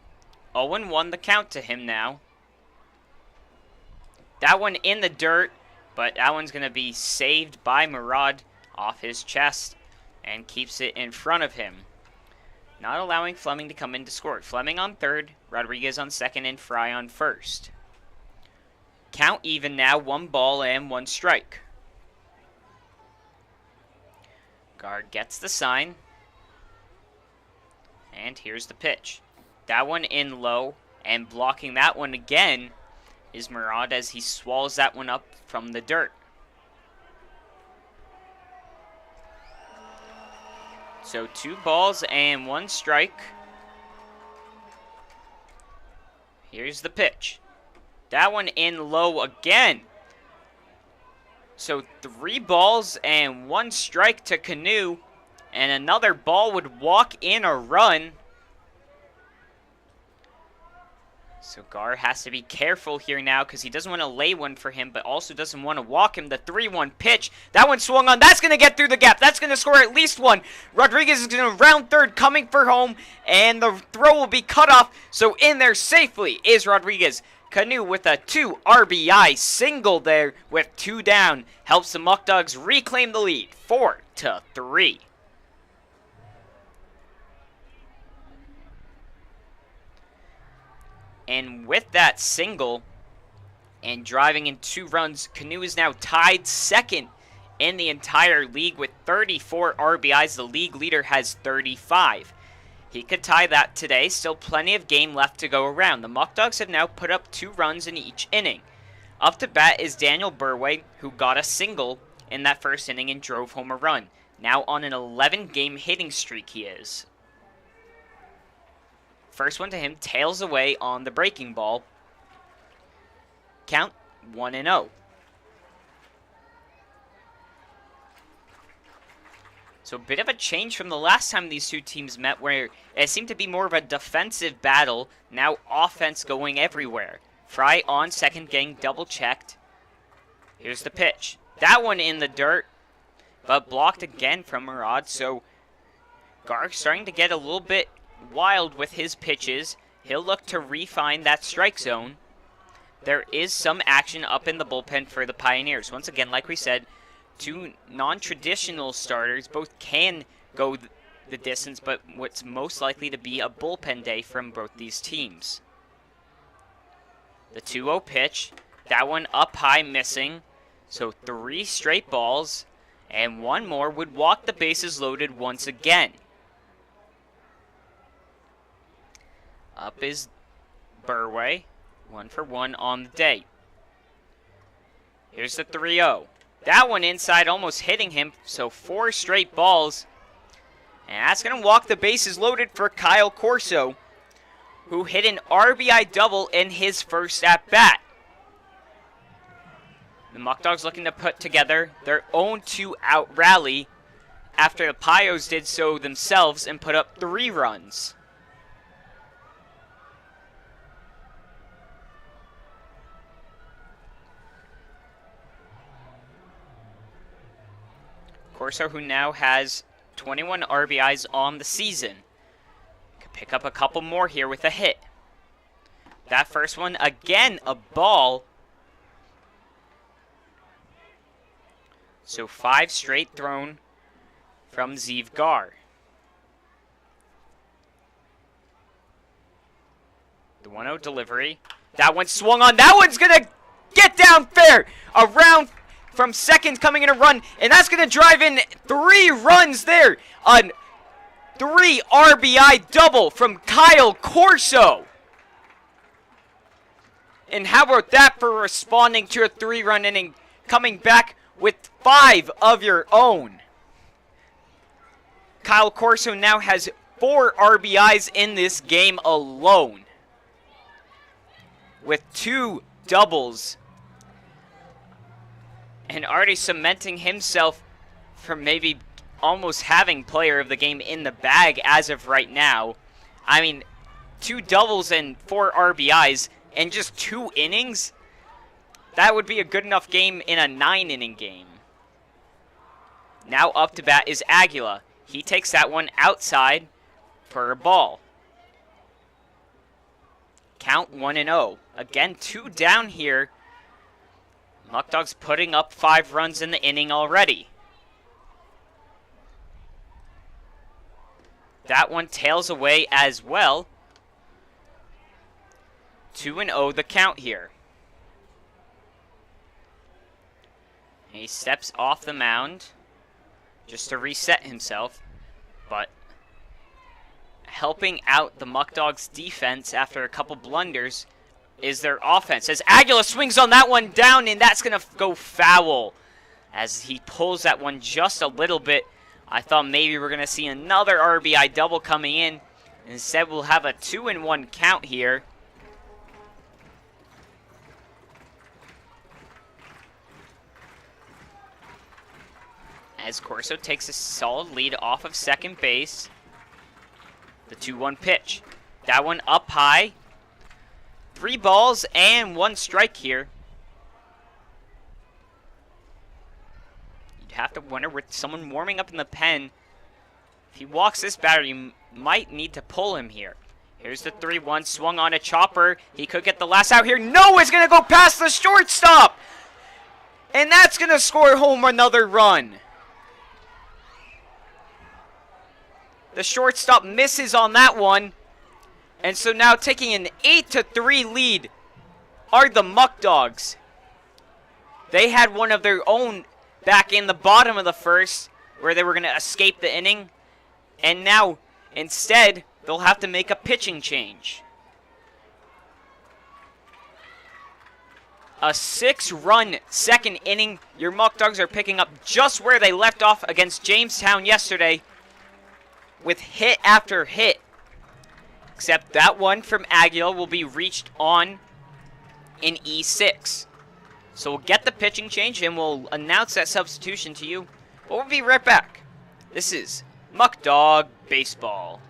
0-1 the count to him now. That one in the dirt, but that one's going to be saved by Murad off his chest and keeps it in front of him. Not allowing Fleming to come in to score. Fleming on third, Rodriguez on second, and Fry on first. Count even now, 1 ball and 1 strike. Guard gets the sign. And here's the pitch. That one in low, and blocking that one again is Murad as he swallows that one up from the dirt. So 2 balls and 1 strike. Here's the pitch. That one in low again. So 3 balls and 1 strike to Canoe. And another ball would walk in a run. So Gar has to be careful here now because he doesn't want to lay one for him, but also doesn't want to walk him. The 3-1 pitch. That one swung on. That's going to get through the gap. That's going to score at least 1. Rodriguez is going to round third, coming for home, and the throw will be cut off. So in there safely is Rodriguez. Canoe with a 2 RBI single there with 2 down. Helps the Muckdogs reclaim the lead, 4-3. And with that single and driving in 2 runs, Canoe is now tied second in the entire league with 34 RBIs. The league leader has 35. He could tie that today. Still plenty of game left to go around. The Muckdogs have now put up 2 runs in each inning. Up to bat is Daniel Burway, who got a single in that first inning and drove home a run. Now on an 11-game hitting streak he is. First one to him, tails away on the breaking ball. Count 1-0. So a bit of a change from the last time these 2 teams met, where it seemed to be more of a defensive battle. Now offense going everywhere. Fry on second, getting double checked. Here's the pitch. That one in the dirt, but blocked again from Murad. So Gar starting to get a little bit wild with his pitches. He'll look to refine that strike zone. There is some action up in the bullpen for the Pioneers. Once again, like we said, 2 non-traditional starters. Both can go the distance, but what's most likely to be a bullpen day from both these teams. The 2-0 pitch. That one up high, missing. So 3 straight balls, and 1 more would walk the bases loaded once again. Up is Burway, 1 for 1 on the day. Here's the 3-0. That one inside, almost hitting him, so 4 straight balls. And that's going to walk the bases loaded for Kyle Corso, who hit an RBI double in his first at-bat. The Muckdogs looking to put together their own 2-out rally after the Pios did so themselves and put up 3 runs. Corso, who now has 21 RBIs on the season, could pick up a couple more here with a hit. That first one, again, a ball. So 5 straight thrown from Zeev Gar. The 1-0 delivery. That one swung on. That one's going to get down fair. Around from second, coming in a run, and that's going to drive in 3 runs there. A 3 RBI double from Kyle Corso. And how about that for responding to a 3-run inning, coming back with 5 of your own. Kyle Corso now has 4 RBIs in this game alone, with 2 doubles, and already cementing himself for maybe almost having player of the game in the bag as of right now. I mean, 2 doubles and 4 RBIs in just 2 innings? That would be a good enough game in a 9-inning game. Now up to bat is Aguila. He takes that one outside for a ball. Count 1-0. Again, 2 down here. Muckdogs putting up 5 runs in the inning already. That one tails away as well. 2-0 the count here. He steps off the mound just to reset himself, but helping out the Muckdogs defense after a couple blunders is their offense. As Aguila swings on that one down, and that's going to go foul. As he pulls that one just a little bit, I thought maybe we're going to see another RBI double coming in. Instead, we'll have a 2-1 count here. As Corso takes a solid lead off of second base. The 2-1 pitch. That one up high. 3 balls and 1 strike here. You'd have to wonder with someone warming up in the pen. If he walks this batter, you might need to pull him here. Here's the 3-1, swung on a chopper. He could get the last out here. No, it's going to go past the shortstop. And that's going to score home another run. The shortstop misses on that one. And so now taking an 8-3 lead are the Muckdogs. They had one of their own back in the bottom of the first where they were going to escape the inning. And now, instead, they'll have to make a pitching change. A 6-run second inning. Your Muckdogs are picking up just where they left off against Jamestown yesterday with hit after hit. Except that one from Aguila will be reached on in E6. So we'll get the pitching change and we'll announce that substitution to you. But we'll be right back. This is Muckdog Baseball.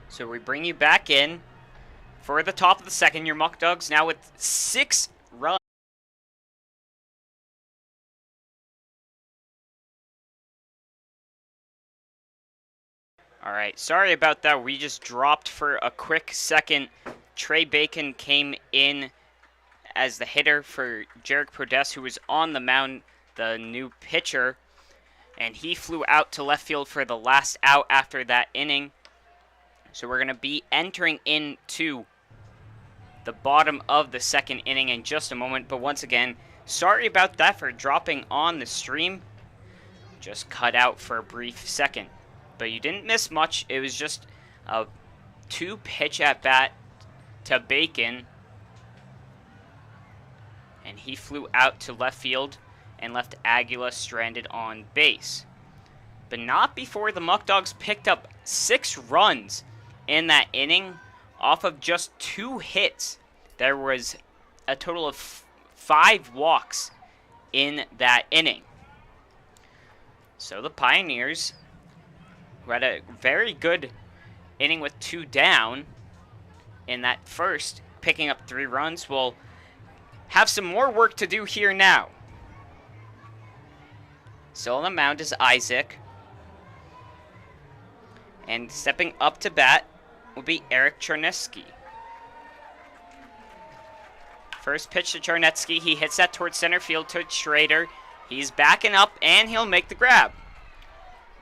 So we bring you back in for the top of the second. Your Muckdogs now with 6 runs. Alright, sorry about that. We just dropped for a quick second. Trey Bacon came in as the hitter for Jarek Podest, who was on the mound, the new pitcher. And he flew out to left field for the last out after that inning. So we're going to be entering into the bottom of the second inning in just a moment. But once again, sorry about that for dropping on the stream. Just cut out for a brief second. But you didn't miss much. It was just a 2-pitch at bat to Bacon. And he flew out to left field and left Aguila stranded on base. But not before the Muckdogs picked up 6 runs in that inning off of just 2 hits. There was a total of 5 walks in that inning. So the Pioneers, who had a very good inning with 2 down in that first, picking up 3 runs, will have some more work to do here now. So on the mound is Isaac. And stepping up to bat will be Eric Charneski. First pitch to Charneski. He hits that towards center field to Schrader. He's backing up, and he'll make the grab.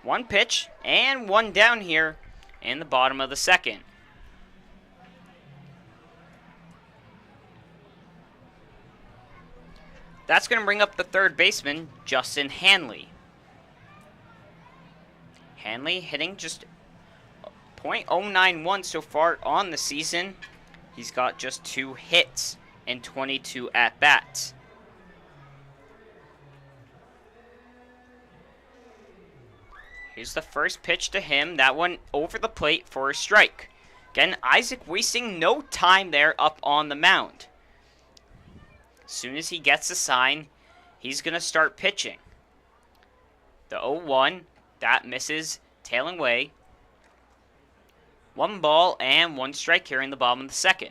1 pitch and 1 down here in the bottom of the second. That's going to bring up the third baseman, Justin Hanley. Hanley hitting just .091 so far on the season. He's got just 2 hits and 22 at-bats. Here's the first pitch to him. That one over the plate for a strike. Again, Isaac wasting no time there up on the mound. As soon as he gets the sign, he's going to start pitching. The 0-1, that misses, tailing away. 1 ball and 1 strike here in the bottom of the second.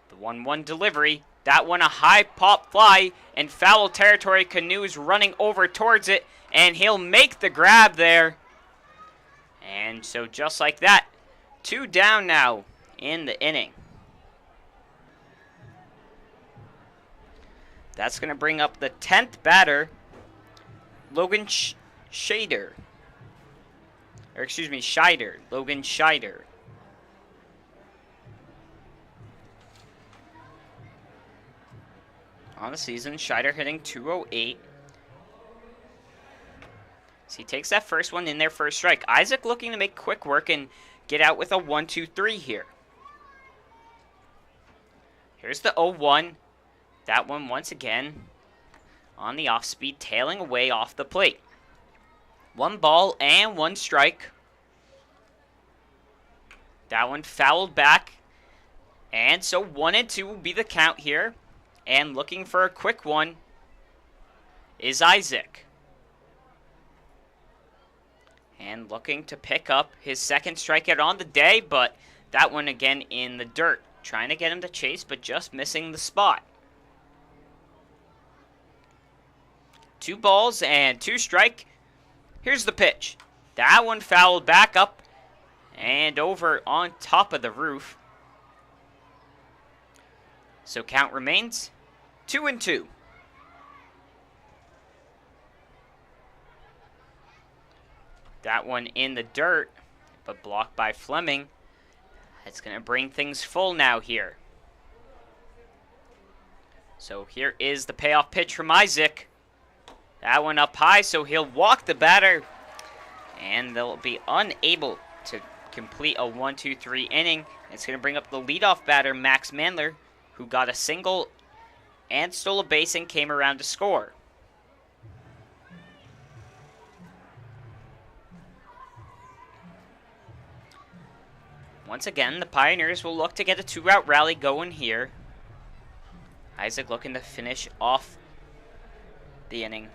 The 1-1 delivery. That one a high pop fly in foul territory. Canu's running over towards it, and he'll make the grab there. And so just like that, 2 down now in the inning. That's going to bring up the 10th batter, Logan Scheider. Logan Scheider. On the season, Scheider hitting .208. So he takes that first one in there for a strike. Isaac looking to make quick work and get out with a 1-2-3 here. Here's the 0-1. That one once again on the off speed, tailing away off the plate. 1 ball and 1 strike. That one fouled back. And so 1-2 will be the count here. And looking for a quick one is Isaac. And looking to pick up his second strikeout on the day, but that one again in the dirt. Trying to get him to chase, but just missing the spot. 2 balls and 2 strike. Here's the pitch. That one fouled back up and over on top of the roof. So count remains 2-2. That one in the dirt, but blocked by Fleming. It's going to bring things full now here. So here is the payoff pitch from Isaac. That one up high, so he'll walk the batter. And they'll be unable to complete a 1-2-3 inning. It's going to bring up the leadoff batter, Max Mandler, who got a single and stole a base and came around to score. Once again, the Pioneers will look to get a 2-out rally going here. Isaac looking to finish off the inning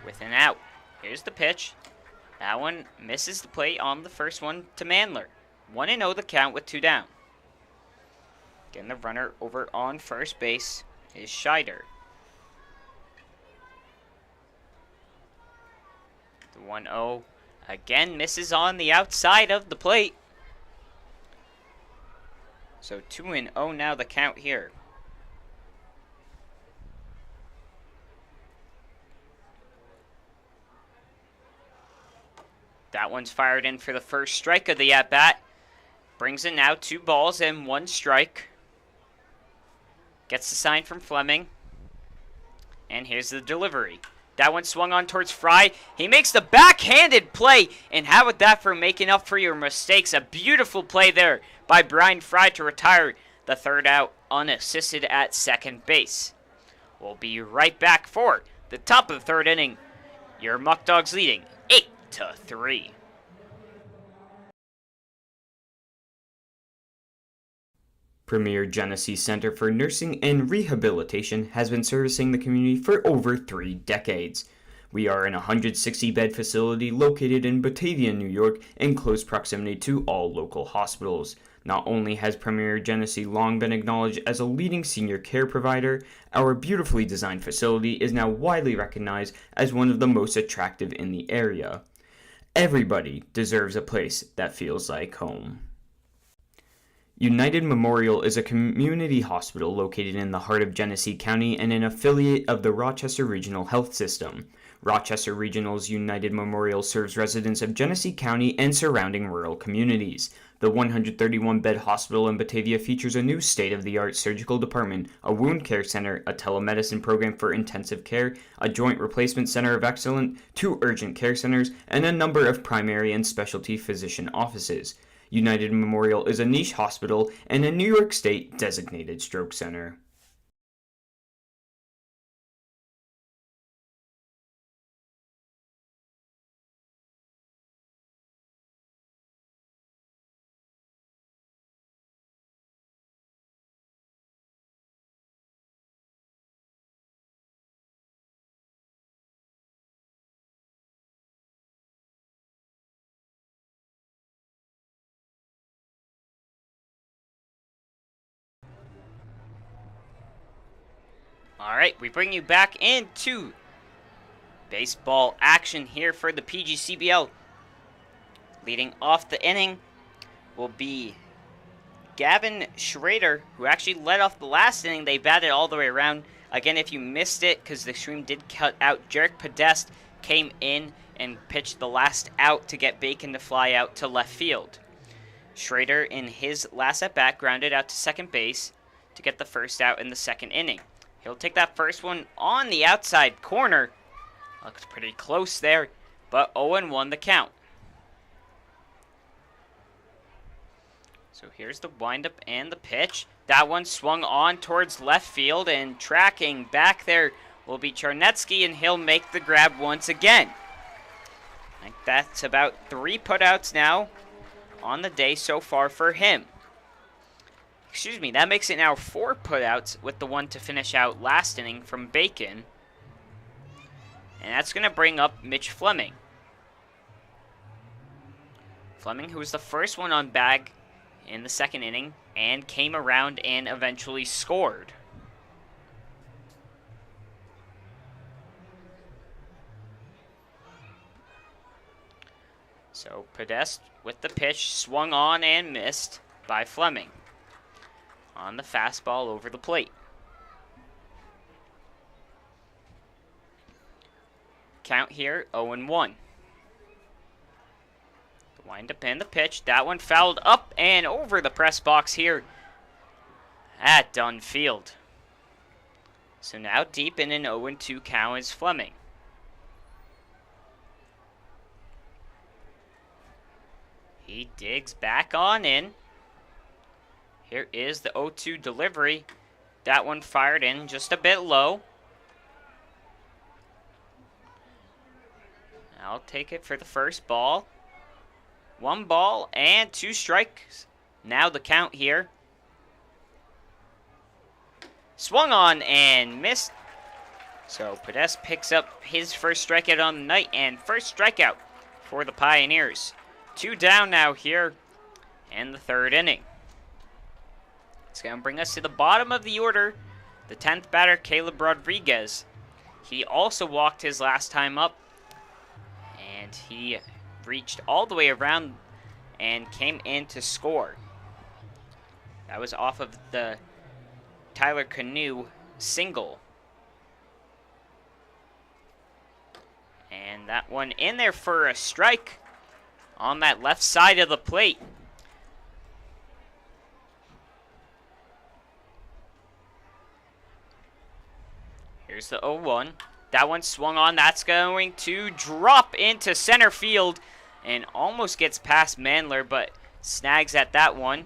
with an out. Here's the pitch. That one misses the plate on the first one to Mandler. 1-0 the count with 2 down. Again, the runner over on first base is Scheider. The 1-0 again misses on the outside of the plate. So 2-0 now the count here. That one's fired in for the first strike of the at-bat. Brings it now 2 balls and 1 strike. Gets the sign from Fleming. And here's the delivery. That one swung on towards Fry. He makes the backhanded play. And how about that for making up for your mistakes? A beautiful play there by Brian Fry to retire the 3rd out unassisted at second base. We'll be right back for the top of the 3rd inning. Your Muckdogs leading 8-3. Premier Genesee Center for Nursing and Rehabilitation has been servicing the community for over 3 decades. We are an 160-bed facility located in Batavia, New York, in close proximity to all local hospitals. Not only has Premier Genesee long been acknowledged as a leading senior care provider, our beautifully designed facility is now widely recognized as one of the most attractive in the area. Everybody deserves a place that feels like home. United Memorial is a community hospital located in the heart of Genesee County and an affiliate of the Rochester Regional Health System. Rochester Regional's United Memorial serves residents of Genesee County and surrounding rural communities. The 131-bed hospital in Batavia features a new state-of-the-art surgical department, a wound care center, a telemedicine program for intensive care, a joint replacement center of excellence, 2 urgent care centers, and a number of primary and specialty physician offices. United Memorial is a niche hospital and a New York State designated stroke center. All right, we bring you back into baseball action here for the PGCBL. Leading off the inning will be Gavin Schrader, who actually led off the last inning. They batted all the way around. Again, if you missed it, because the stream did cut out, Jarek Podest came in and pitched the last out to get Bacon to fly out to left field. Schrader, in his last at-bat, grounded out to second base to get the first out in the second inning. He'll take that first one on the outside corner. Looks pretty close there, but 0-1 the count. So here's the windup and the pitch. That one swung on towards left field, and tracking back there will be Charnetsky, and he'll make the grab once again. I think that's about 3 putouts now on the day so far for him. Excuse me, that makes it now 4 putouts with the one to finish out last inning from Bacon. And that's going to bring up Mitch Fleming. Fleming, who was the first one on bag in the second inning and came around and eventually scored. So Podest with the pitch, swung on and missed by Fleming on the fastball over the plate. Count here, 0-1. The windup and the pitch. That one fouled up and over the press box here at Dunfield. So now deep in an 0-2 count is Fleming. He digs back on in. Here is the 0-2 delivery. That one fired in just a bit low. I'll take it for the first ball. 1 ball and 2 strikes. Now the count here. Swung on and missed. So Podest picks up his first strikeout on the night and first strikeout for the Pioneers. 2 down now here in the third inning. It's going to bring us to the bottom of the order. The 10th batter, Caleb Rodriguez. He also walked his last time up. And he reached all the way around and came in to score. That was off of the Tyler Canoe single. And that one in there for a strike on that left side of the plate. Here's the 0-1. That one swung on. That's going to drop into center field and almost gets past Mandler, but snags at that one.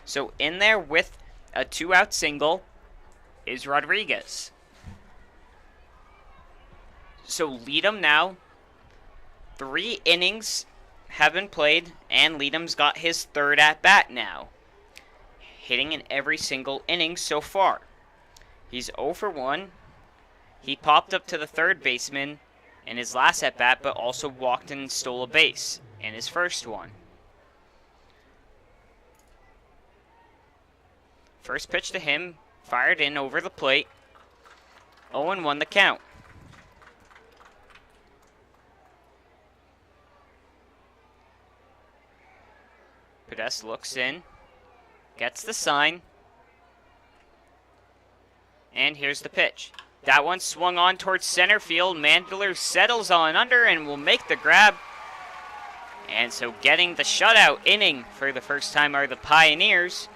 So in there with a 2-out single is Rodriguez. So Leadham now, 3 innings have been played, and Leadham's got his 3rd at-bat now. hitting in every single inning so far. He's 0 for 1. He popped up to the third baseman in his last at-bat, but also walked and stole a base in his first one. First pitch to him, fired in over the plate. 0-1 the count. Podesta looks in, gets the sign, and here's the pitch. That one swung on towards center field. Mandler settles on under and will make the grab. And so getting the shutout inning for the first time are the Pioneers.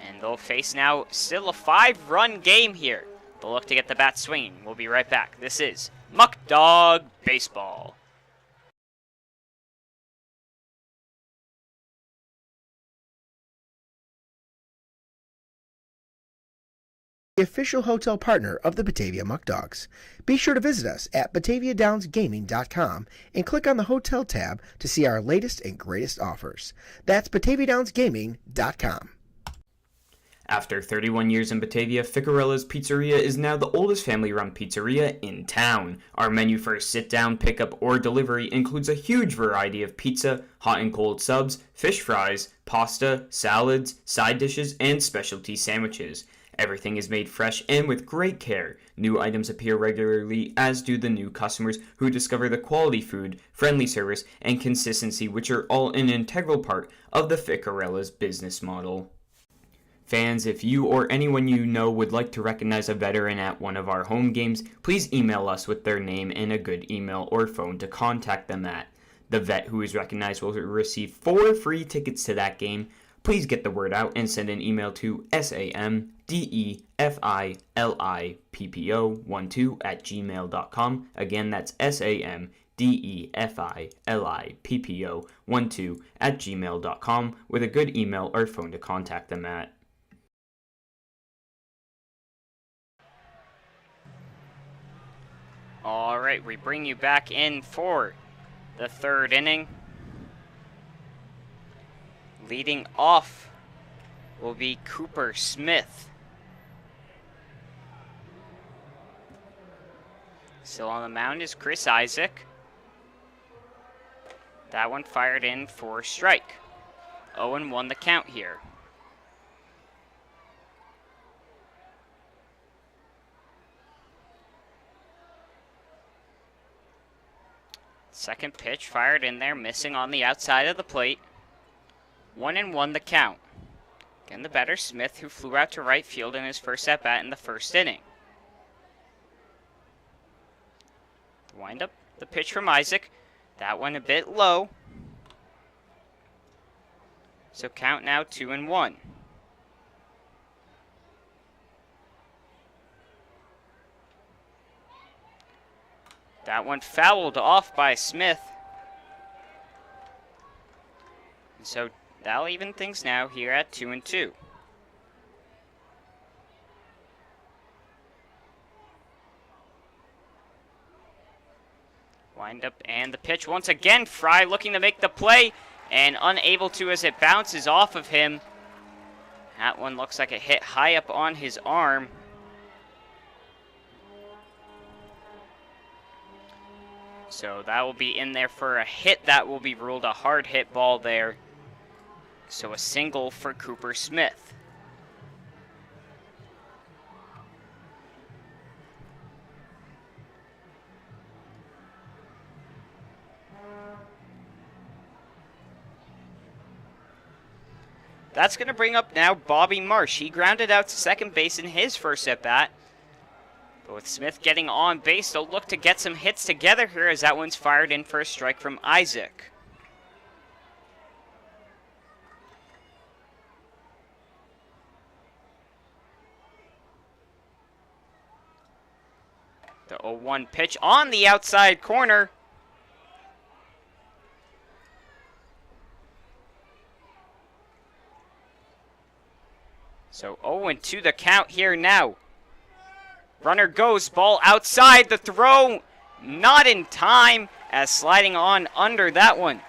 And they'll face now still a 5-run game here. They'll look to get the bat swinging. We'll be right back. This is Muckdog Baseball. The official hotel partner of the Batavia Muckdogs. Be sure to visit us at BataviaDownsGaming.com and click on the Hotel tab to see our latest and greatest offers. That's BataviaDownsGaming.com. After 31 years in Batavia, Ficarella's Pizzeria is now the oldest family-run pizzeria in town. Our menu for sit-down, pickup, or delivery includes a huge variety of pizza, hot and cold subs, fish fries, pasta, salads, side dishes, and specialty sandwiches. Everything is made fresh and with great care. New items appear regularly, as do the new customers who discover the quality food, friendly service, and consistency, which are all an integral part of the Ficarella's business model. Fans, if you or anyone you know would like to recognize a veteran at one of our home games, please email us with their name and a good email or phone to contact them at. The vet who is recognized will receive 4 free tickets to that game. Please get the word out and send an email to samdefilippo12@gmail.com. Again, that's samdefilippo12@gmail.com with a good email or phone to contact them at. All right, we bring you back in for the third inning. Leading off will be Cooper Smith. Still on the mound is Chris Isaac. That one fired in for a strike. 0-1 the count here. Second pitch fired in there, missing on the outside of the plate. 1-1 the count. Again, the batter Smith, who flew out to right field in his first at-bat in the first inning. Wind up the pitch from Isaac. That one a bit low. So count now 2-1. That one fouled off by Smith. And so that'll even things now here at 2-2. Wind up and the pitch once again. Fry looking to make the play and unable to as it bounces off of him. That one looks like it hit high up on his arm. So that will be in there for a hit. That will be ruled a hard hit ball there. So a single for Cooper Smith. That's going to bring up now Bobby Marsh. He grounded out to second base in his first at-bat. But with Smith getting on base, they'll look to get some hits together here as that one's fired in for a strike from Isaac. The 0-1 pitch on the outside corner. So 0-2 the count here now. Runner goes, ball outside, the throw not in time as sliding on under that one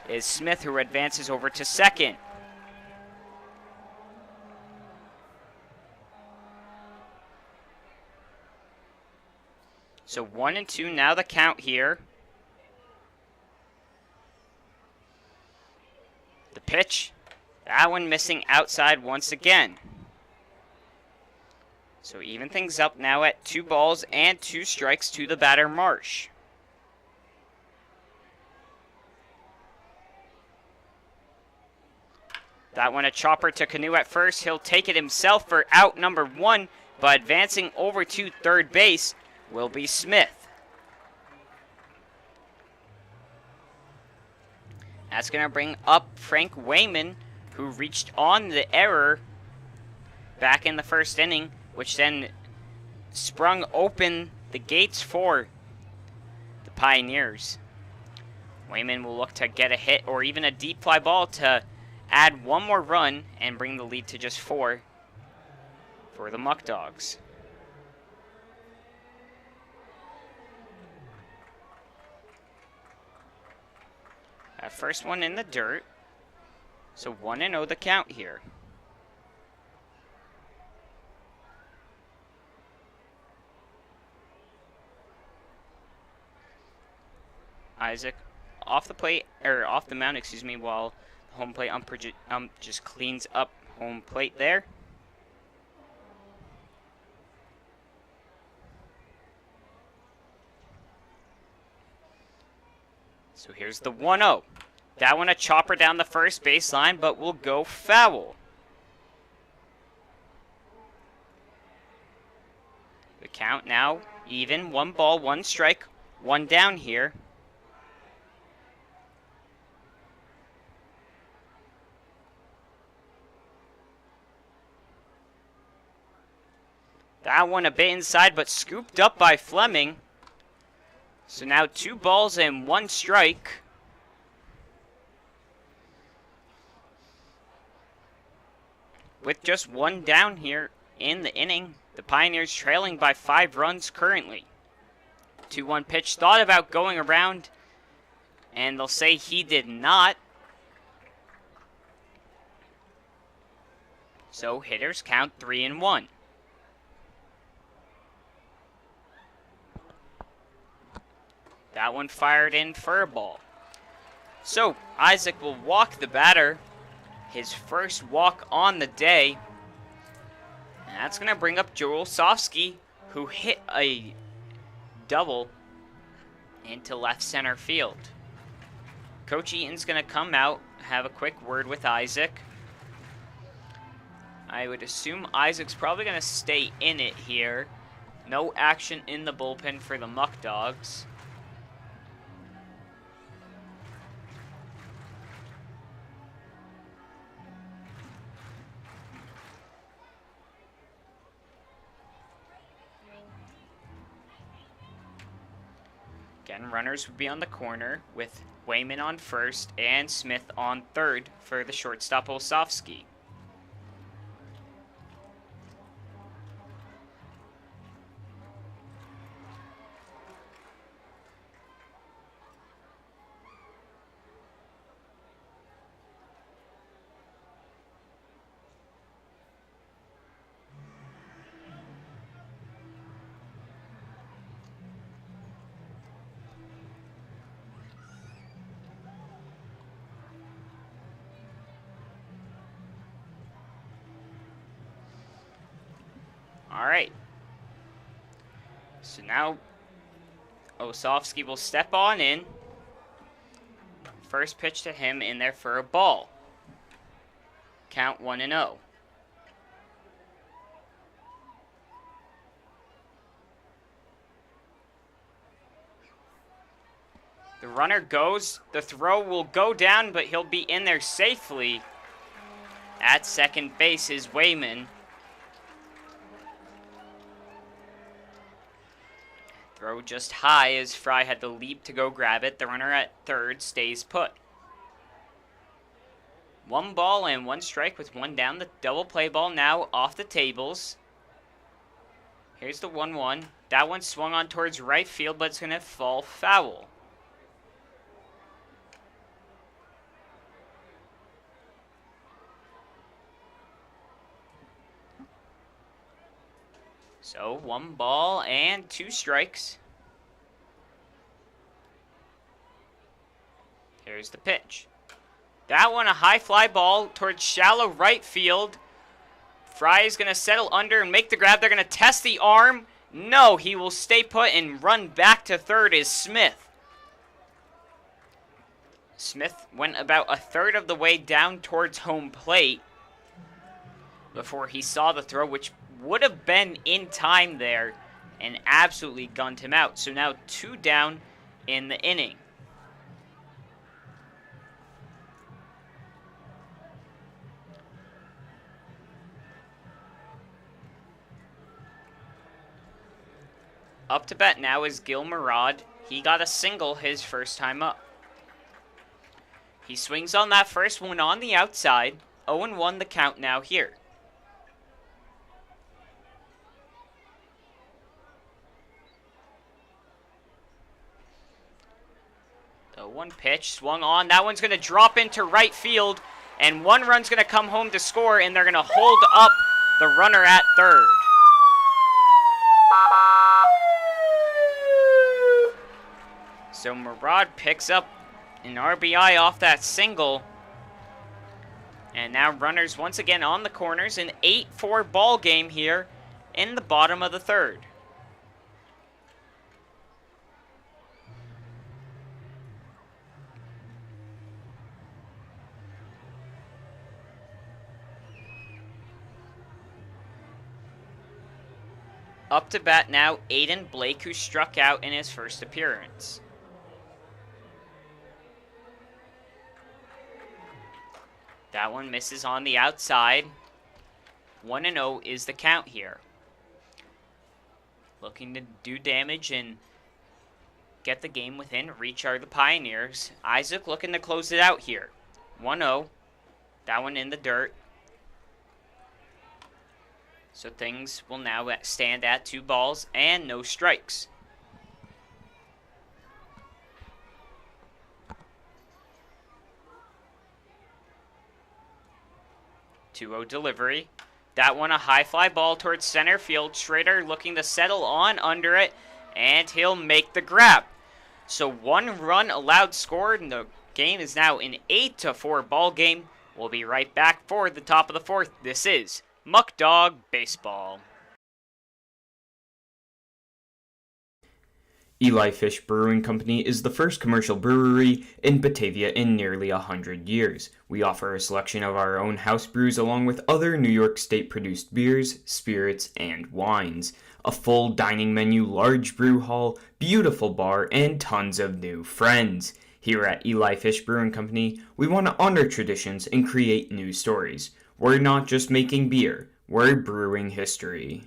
is Smith, who advances over to second. So 1-2 now the count here. The pitch. That one missing outside once again. So even things up now at 2 balls and 2 strikes to the batter Marsh. That one a chopper to Canoe at first. He'll take it himself for out number 1, but advancing over to third base will be Smith. That's going to bring up Frank Wayman, who reached on the error back in the first inning, which then sprung open the gates for the Pioneers. Wayman will look to get a hit or even a deep fly ball to add one more run and bring the lead to just 4 for the Muckdogs. That first one in the dirt. So 1-0 the count here. Isaac off the plate, or off the mound, excuse me, while the home plate just cleans up home plate there. So here's the 1-0. That one a chopper down the first baseline, but will go foul. The count now even. 1 ball, 1 strike, 1 down here. That one a bit inside, but scooped up by Fleming. So now 2 balls and 1 strike. With just 1 down here in the inning, the Pioneers trailing by 5 runs currently. 2-1 pitch, thought about going around, and they'll say he did not. So hitters count 3-1. That one fired in for a ball. So Isaac will walk the batter. His first walk on the day. And that's going to bring up Joel Sofsky, who hit a double into left center field. Coach Eaton's going to come out, have a quick word with Isaac. I would assume Isaac's probably going to stay in it here. No action in the bullpen for the Muckdogs. Again, runners would be on the corner with Wayman on first and Smith on third for the shortstop Olsofsky. All right. So now Osofsky will step on in. First pitch to him in there for a ball. Count 1-0. The runner goes. The throw will go down, but he'll be in there safely. At second base is Wayman. Throw just high as Fry had the leap to go grab it. The runner at third stays put. 1 ball and 1 strike with 1 down. The double play ball now off the tables. Here's the 1-1. That one swung on towards right field, but it's going to fall foul. So 1 ball and 2 strikes. There's the pitch. That one, a high fly ball towards shallow right field. Fry is going to settle under and make the grab. They're going to test the arm. No, he will stay put and run back to third is Smith. Smith went about a third of the way down towards home plate before he saw the throw, which would have been in time there, and absolutely gunned him out. So now 2 down in the inning. Up to bat now is Gil Murad. He got a single his first time up. He swings on that first one on the outside. 0-1 the count now here. The 1 pitch swung on. That one's going to drop into right field. And 1 run's going to come home to score. And they're going to hold up the runner at third. So Murad picks up an RBI off that single. And now runners once again on the corners. An 8-4 ball game here in the bottom of the third. Up to bat now, Aiden Blake, who struck out in his first appearance. That one misses on the outside. 1-0 is the count here. Looking to do damage and get the game within reach are the Pioneers. Isaac looking to close it out here. 1-0. That one in the dirt. So things will now stand at 2 balls and no strikes. 2-0 delivery. That one a high fly ball towards center field. Schrader looking to settle on under it, and he'll make the grab. So 1 run allowed scored, and the game is now an 8-4 ball game. We'll be right back for the top of the 4th. This is Muckdog Baseball. Eli Fish Brewing Company is the first commercial brewery in Batavia in nearly 100 years. We offer a selection of our own house brews along with other New York State-produced beers, spirits, and wines. A full dining menu, large brew hall, beautiful bar, and tons of new friends. Here at Eli Fish Brewing Company, we want to honor traditions and create new stories. We're not just making beer, we're brewing history.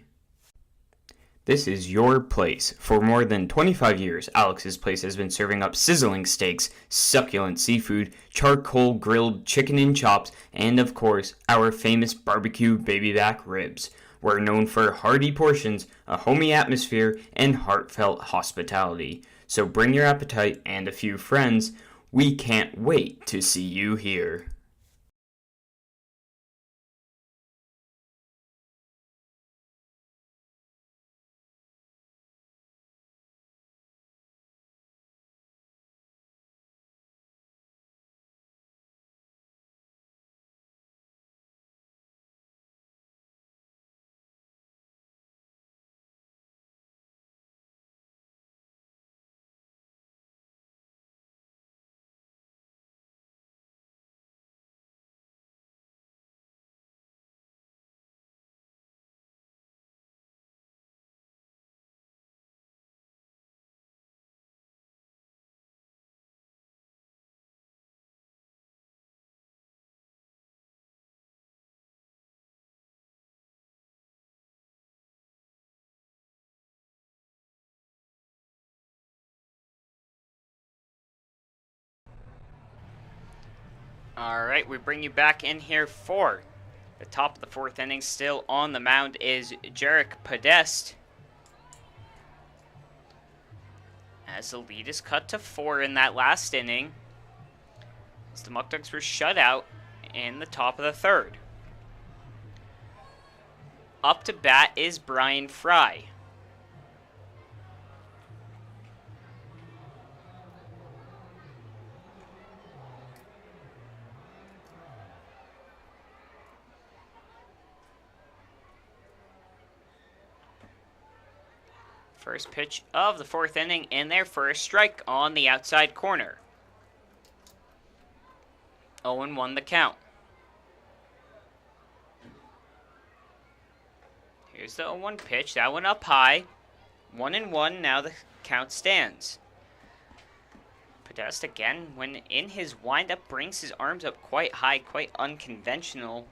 This is your place. For more than 25 years, Alex's Place has been serving up sizzling steaks, succulent seafood, charcoal grilled chicken and chops, and of course, our famous barbecue baby back ribs. We're known for hearty portions, a homey atmosphere, and heartfelt hospitality. So bring your appetite and a few friends. We can't wait to see you here. Alright, we bring you back in here for the top of the 4th inning. Still on the mound is Jarek Podest, as the lead is cut to 4 in that last inning, as the Muckdogs were shut out in the top of the 3rd. Up to bat is Brian Fry. First pitch of the 4th inning, and their first strike on the outside corner. 0-1 the count. Here's the 0-1 pitch. That one up high. 1-1. Now the count stands. Podesta again, when in his windup, brings his arms up quite high, quite unconventional.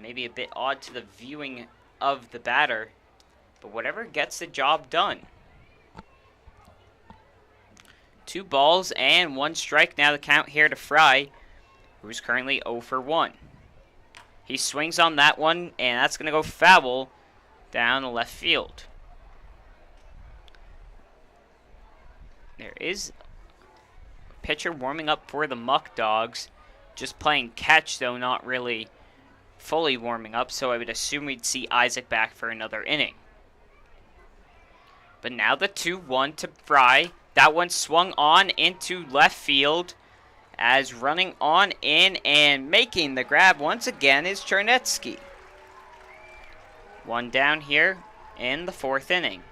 Maybe a bit odd to the viewing of the batter. But whatever gets the job done. 2 balls and 1 strike. Now the count here to Fry, who's currently 0 for 1. He swings on that one, and that's going to go foul down the left field. There is a pitcher warming up for the Muckdogs. Just playing catch, though, not really fully warming up, so I would assume we'd see Isaac back for another inning. But now the 2-1 to Fry. That one swung on into left field, as running on in and making the grab once again is Charnetsky. 1 down here in the 4th inning.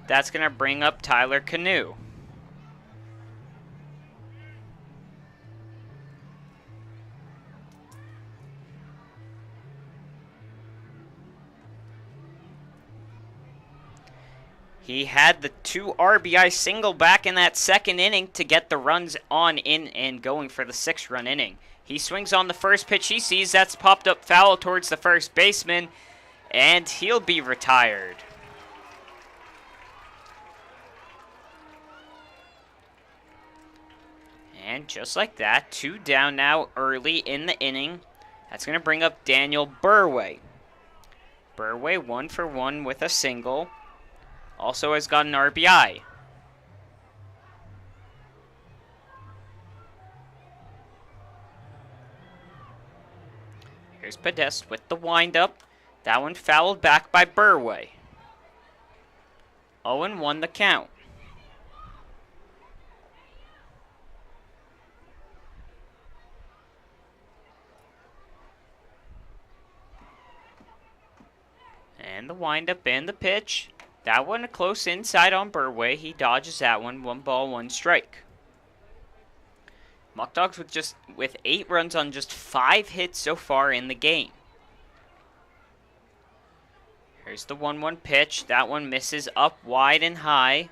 That's going to bring up Tyler Canoe. He had the 2 RBI single back in that 2nd inning to get the runs on in and going for the 6-run inning. He swings on the first pitch he sees. That's popped up foul towards the first baseman, and he'll be retired. And just like that, 2 down now early in the inning. That's going to bring up Daniel Burway. Burway 1 for 1 with a single. Also has got an RBI. Here's Podesta with the windup. That one fouled back by Burway. 0-1 the count. And the windup and the pitch. That one close inside on Burway. He dodges that one. 1 ball, 1 strike. Muckdogs with 8 runs on just 5 hits so far in the game. Here's the 1-1 pitch. That one misses up wide and high.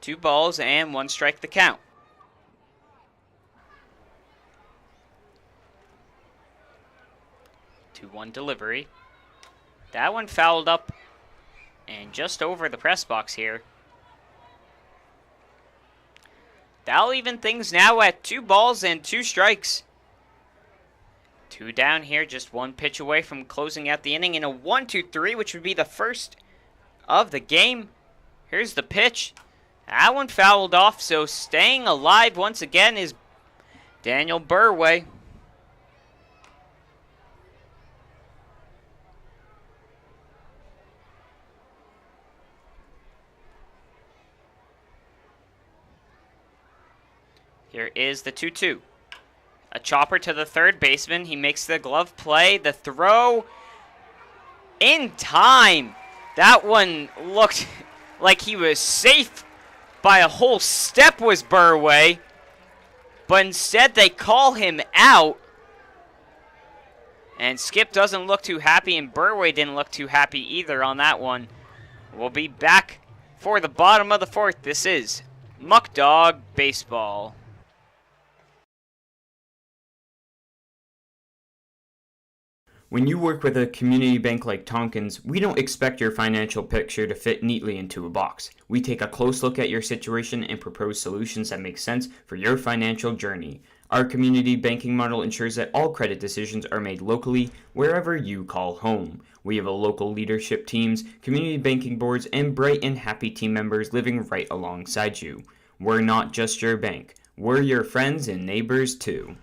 2 balls and 1 strike the count. 2-1 delivery. That one fouled up and just over the press box here. That'll even things now at 2 balls and 2 strikes. 2 down here, just 1 pitch away from closing out the inning in a 1-2-3, which would be the first of the game. Here's the pitch. That one fouled off, so staying alive once again is Daniel Burway. Here is the 2-2. A chopper to the third baseman. He makes the glove play. The throw in time. That one looked like he was safe by a whole step was Burway. But instead they call him out. And Skip doesn't look too happy, and Burway didn't look too happy either on that one. We'll be back for the bottom of the 4th. This is Muckdog Baseball. When you work with a community bank like Tompkins, we don't expect your financial picture to fit neatly into a box. We take a close look at your situation and propose solutions that make sense for your financial journey. Our community banking model ensures that all credit decisions are made locally, wherever you call home. We have a local leadership teams, community banking boards, and bright and happy team members living right alongside you. We're not just your bank. We're your friends and neighbors too.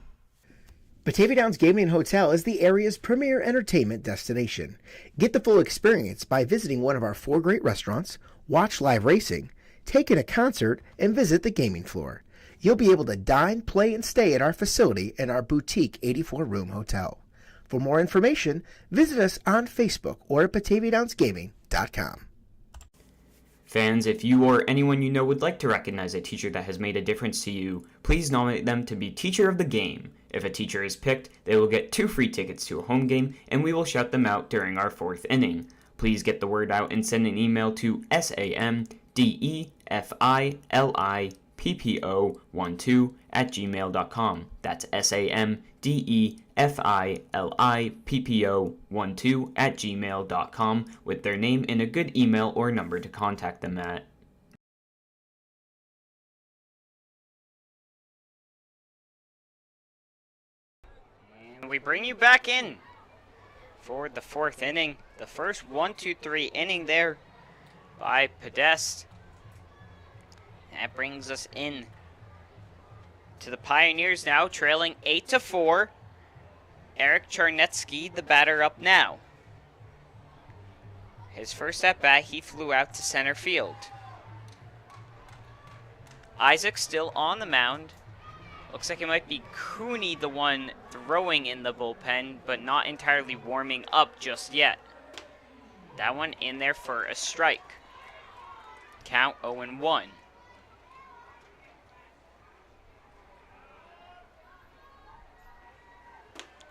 Batavia Downs Gaming and Hotel is the area's premier entertainment destination. Get the full experience by visiting one of our 4 great restaurants, watch live racing, take in a concert, and visit the gaming floor. You'll be able to dine, play, and stay at our facility in our boutique 84-room hotel. For more information, visit us on Facebook or at BataviaDownsGaming.com. Fans, if you or anyone you know would like to recognize a teacher that has made a difference to you, please nominate them to be Teacher of the Game. If a teacher is picked, they will get 2 free tickets to a home game, and we will shout them out during our 4th inning. Please get the word out and send an email to samdefilippo12@gmail.com. That's samdefilippo12@gmail.com with their name and a good email or number to contact them at. And we bring you back in for the 4th inning. The first 1-2-3 inning there by Podest. That brings us in to the Pioneers now, trailing 8-4. Eric Charnetsky, the batter, up now. His first at bat, he flew out to center field. Isaac still on the mound. Looks like it might be Cooney, the one throwing in the bullpen, but not entirely warming up just yet. That one in there for a strike. Count 0-1.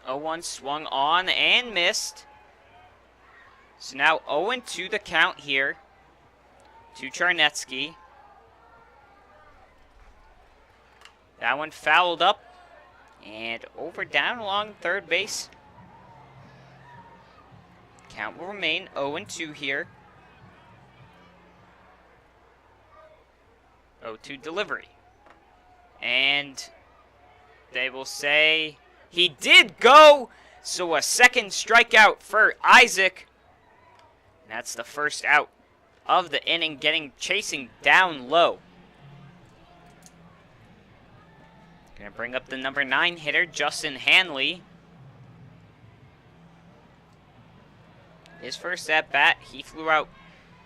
0-1 swung on and missed. So now 0-2 the count here to Charnetsky. That one fouled up and over down along third base. Count will remain 0-2 here. 0-2 delivery. And they will say he did go! So a second strikeout for Isaac. And that's the first out of the inning, chasing down low. Gonna bring up the number 9 hitter, Justin Hanley. His first at bat, he flew out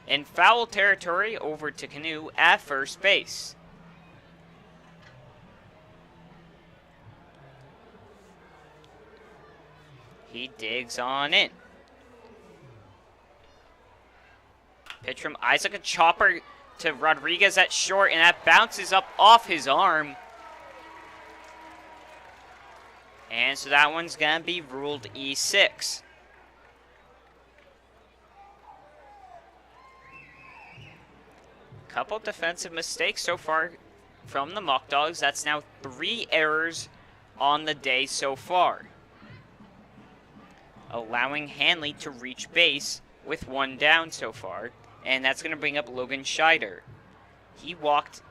in foul territory over to Canoe at first base. He digs on in. Pitch from Isaac, a chopper to Rodriguez at short, and that bounces up off his arm. And so that one's going to be ruled E6. Couple defensive mistakes so far from the Muckdogs. That's now 3 errors on the day so far, allowing Hanley to reach base with 1 down so far. And that's going to bring up Logan Scheider. He walked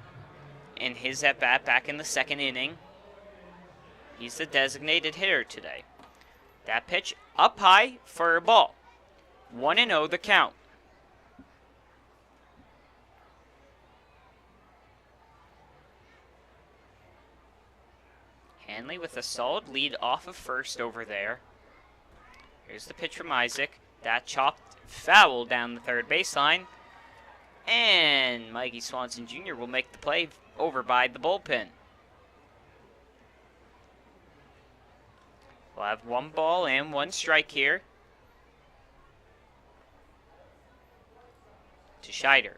in his at-bat back in the 2nd inning. He's the designated hitter today. That pitch up high for a ball. 1-0 the count. Hanley with a solid lead off of first over there. Here's the pitch from Isaac. That chopped foul down the third baseline. And Mikey Swanson Jr. will make the play over by the bullpen. We'll have 1 ball and 1 strike here to Scheider.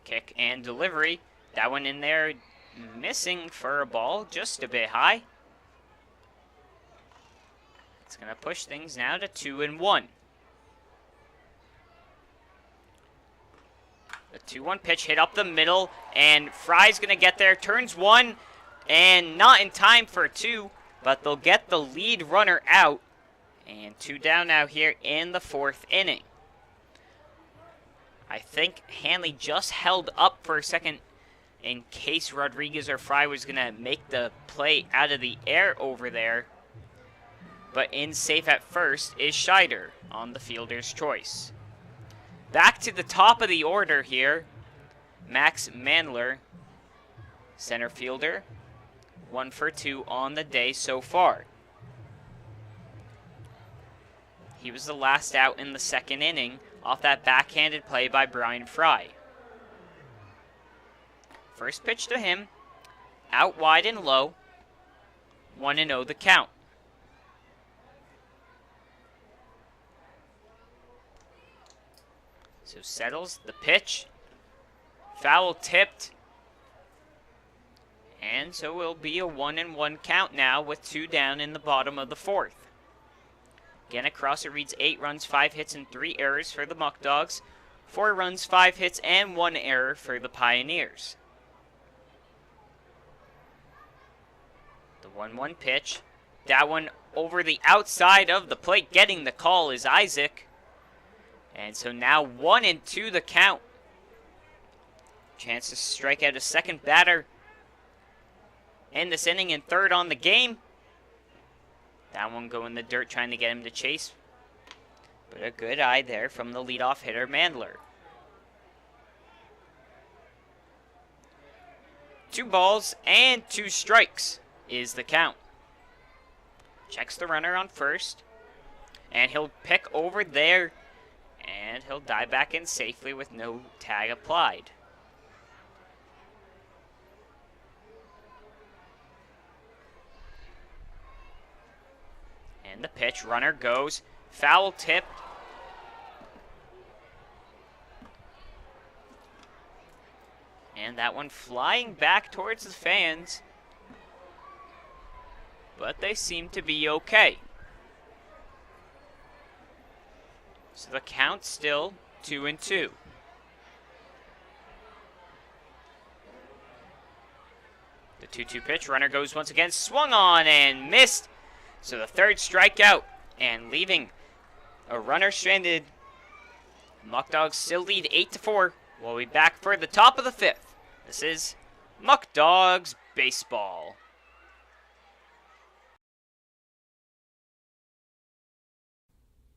Kick and delivery. That one in there missing for a ball, just a bit high. It's going to push things now to 2-1. The 2-1 pitch hit up the middle, and Fry's going to get there. Turns 1, and not in time for 2, but they'll get the lead runner out. And 2 down now here in the 4th inning. I think Hanley just held up for a second in case Rodriguez or Fry was going to make the play out of the air over there. But in safe at first is Scheider on the fielder's choice. Back to the top of the order here. Max Mandler, center fielder. 1 for 2 on the day so far. He was the last out in the 2nd inning off that backhanded play by Brian Fry. First pitch to him, out wide and low, 1-0 the count. So settles the pitch, foul tipped, and so it will be a 1-1 count now with 2 down in the bottom of the 4th. Again, across it reads 8 runs, 5 hits, and 3 errors for the Muckdogs. 4 runs, 5 hits, and 1 error for the Pioneers. The 1-1 pitch. That one over the outside of the plate. Getting the call is Isaac. And so now 1-2 the count. Chance to strike out a second batter in this inning and third on the game. That one go in the dirt trying to get him to chase. But a good eye there from the leadoff hitter, Mandler. 2 balls and 2 strikes is the count. Checks the runner on first. And he'll pick over there. And he'll dive back in safely with no tag applied. And the pitch, runner goes, foul tipped. And that one flying back towards the fans. But they seem to be okay. So the count still 2-2. The 2-2 pitch, runner goes once again, swung on and missed. So the third strikeout and leaving a runner stranded. Muckdogs still lead 8-4. We'll be back for the top of the 5th. This is Muckdogs Baseball.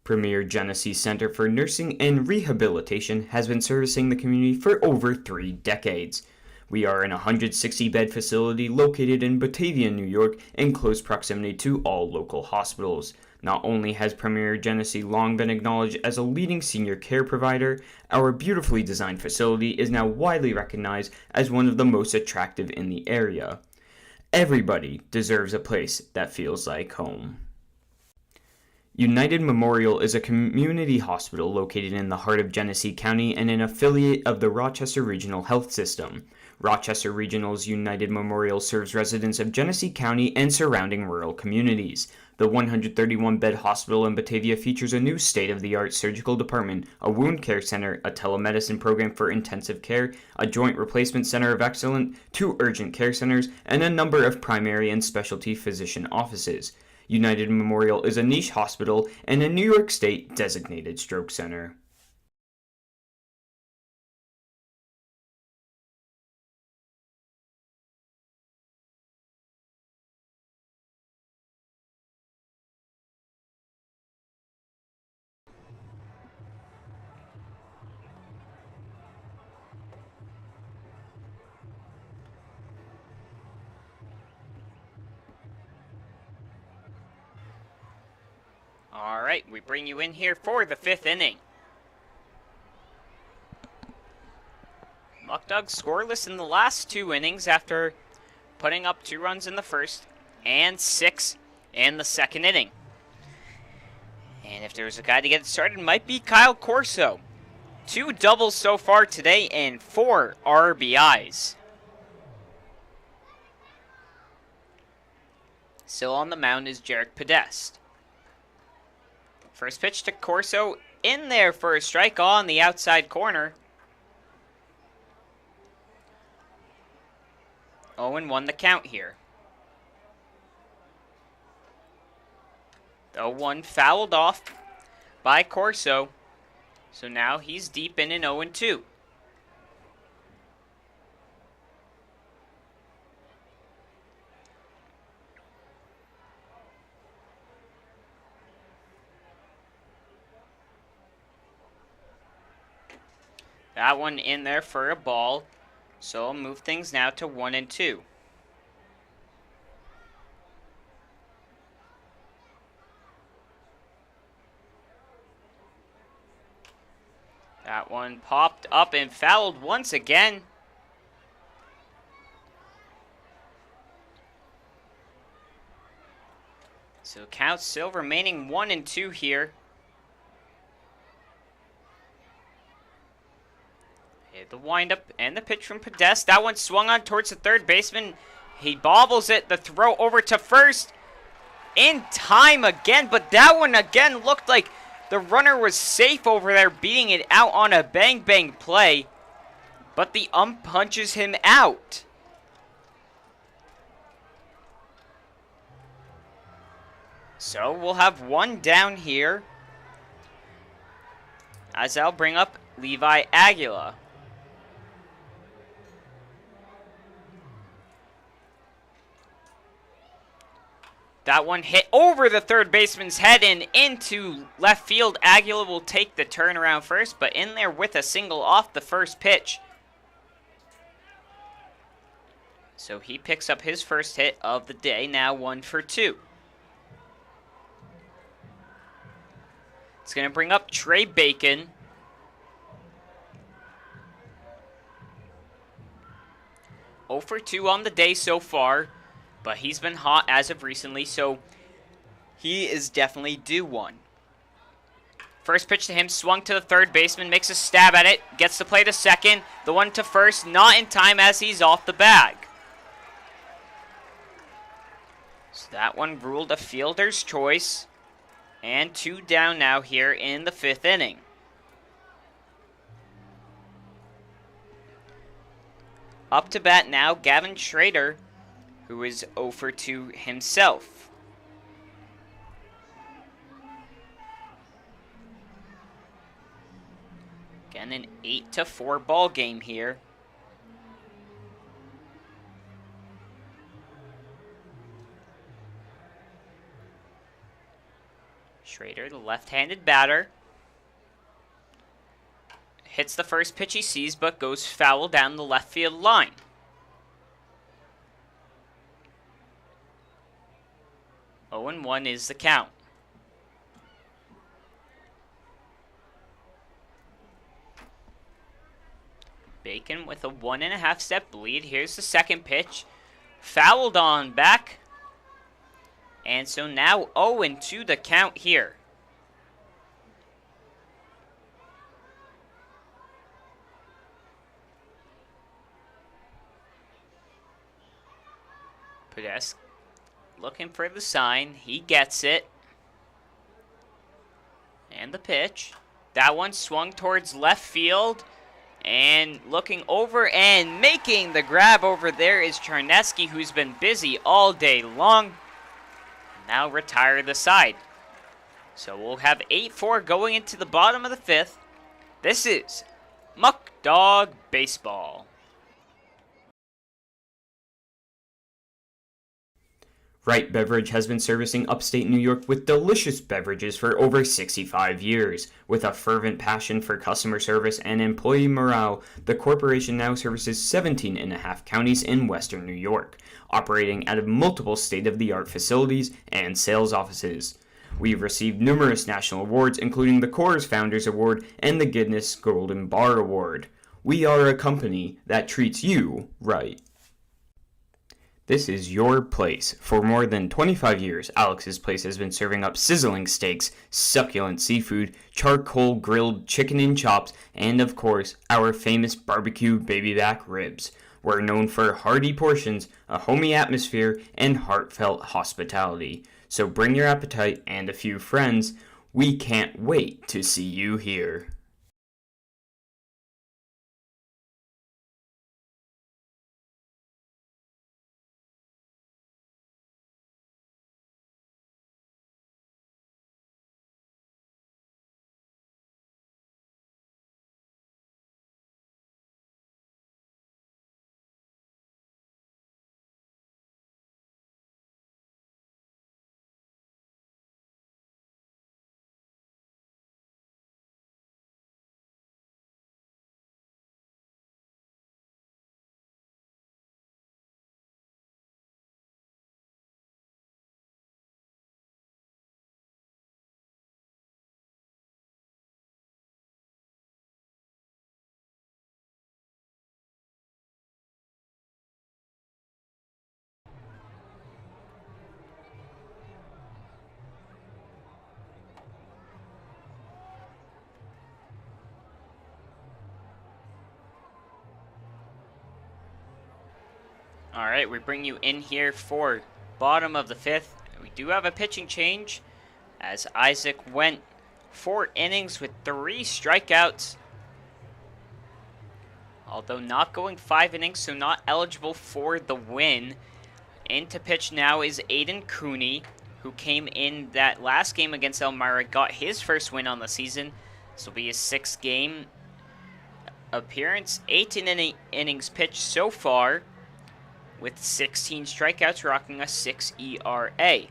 Premier Genesee Center for Nursing and Rehabilitation has been servicing the community for over 3 decades. We are an 160-bed facility located in Batavia, New York, in close proximity to all local hospitals. Not only has Premier Genesee long been acknowledged as a leading senior care provider, our beautifully designed facility is now widely recognized as one of the most attractive in the area. Everybody deserves a place that feels like home. United Memorial is a community hospital located in the heart of Genesee County and an affiliate of the Rochester Regional Health System. Rochester Regional's United Memorial serves residents of Genesee County and surrounding rural communities. The 131-bed hospital in Batavia features a new state-of-the-art surgical department, a wound care center, a telemedicine program for intensive care, a joint replacement center of excellence, 2 urgent care centers, and a number of primary and specialty physician offices. United Memorial is a niche hospital and a New York State designated stroke center. All right, we bring you in here for the 5th inning. Muckdogs scoreless in the last 2 innings after putting up 2 runs in the first and 6 in the 2nd inning. And if there's a guy to get it started, it might be Kyle Corso. 2 doubles so far today and 4 RBIs. Still on the mound is Jarek Podest. First pitch to Corso, in there for a strike on the outside corner. 0-1 the count here. The 0-1 fouled off by Corso, so now he's deep in an 0-2. That one in there for a ball, so I'll move things now to 1-2. one popped up and fouled once again. So count still remaining 1-2 here. The windup and the pitch from Podest. That one swung on towards the third baseman. He bobbles it. The throw over to first. In time again, but that one again looked like the runner was safe over there, beating it out on a bang-bang play. But the ump punches him out. So we'll have one down here, as I'll bring up Levi Aguila. That one hit over the third baseman's head and into left field. Aguila will take the turnaround first, but in there with a single off the first pitch. So he picks up his first hit of the day, now 1 for 2. It's going to bring up Trey Bacon. Oh for 2 on the day so far. But he's been hot as of recently, so he is definitely due one. First pitch to him, swung to the third baseman, makes a stab at it, gets to play to second. The one to first, not in time as he's off the bag. So that one ruled a fielder's choice. And 2 down now here in the 5th inning. Up to bat now, Gavin Schrader, who is 0 for 2 himself. Again, an 8-4 ball game here. Schrader, the left-handed batter, hits the first pitch he sees, but goes foul down the left field line. Oh, 0-1 is the count. Bacon with a 1.5 step lead. Here's the second pitch. Fouled on back. And so now 0-2 the count here. Podest looking for the sign. He gets it. And the pitch. That one swung towards left field. And looking over and making the grab over there is Charneski, who's been busy all day long. Now retire the side. So we'll have 8-4 going into the bottom of the 5th. This is Muck Dog Baseball. Wright Beverage has been servicing upstate New York with delicious beverages for over 65 years. With a fervent passion for customer service and employee morale, the corporation now services 17 and a half counties in western New York, operating out of multiple state-of-the-art facilities and sales offices. We've received numerous national awards, including the Coors Founders Award and the Guinness Golden Bar Award. We are a company that treats you right. This is your place. For more than 25 years, Alex's Place has been serving up sizzling steaks, succulent seafood, charcoal grilled chicken and chops, and of course, our famous barbecue baby back ribs. We're known for hearty portions, a homey atmosphere, and heartfelt hospitality. So bring your appetite and a few friends. We can't wait to see you here. All right, we bring you in here for bottom of the 5th. We do have a pitching change as Isaac went 4 innings with 3 strikeouts. Although not going 5 innings, so not eligible for the win. In to pitch now is Aiden Cooney, who came in that last game against Elmira, got his first win on the season. This will be his 6th game appearance. 18 innings pitched so far, with 16 strikeouts, rocking a 6 ERA.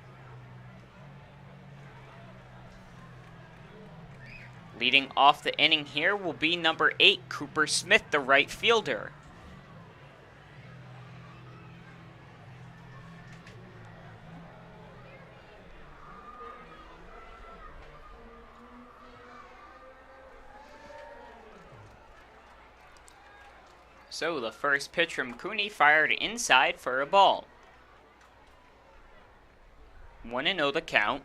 Leading off the inning here will be number 8, Cooper Smith, the right fielder. So the first pitch from Cooney fired inside for a ball. 1-0 the count.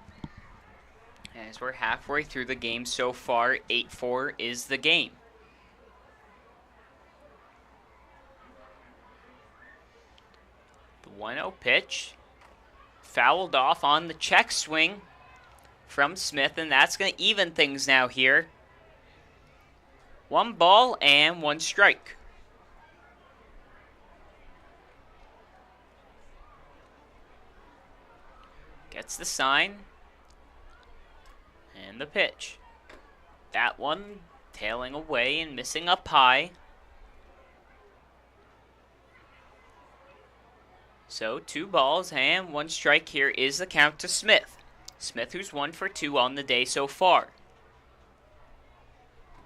As we're halfway through the game so far, 8-4 is the game. The 1-0 pitch fouled off on the check swing from Smith, and that's going to even things now here. 1 ball and 1 strike. Gets the sign. And the pitch. That one tailing away and missing up high. So 2 balls and 1 strike here is the count to Smith. Smith, who's 1 for 2 on the day so far.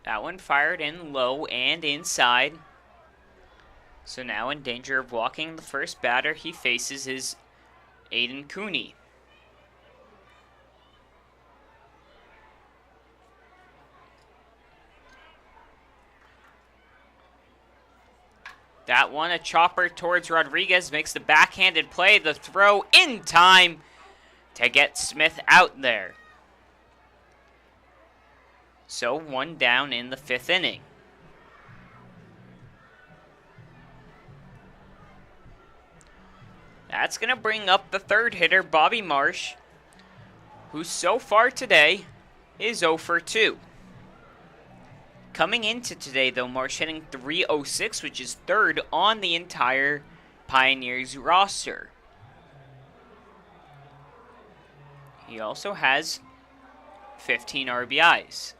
That one fired in low and inside. So now in danger of walking the first batter he faces is Aiden Cooney. That one, a chopper towards Rodriguez, makes the backhanded play. The throw in time to get Smith out there. So 1 down in the 5th inning. That's going to bring up the 3rd hitter, Bobby Marsh, who so far today is 0 for 2. Coming into today, though, Marsh hitting .306, which is 3rd on the entire Pioneers roster. He also has 15 RBIs.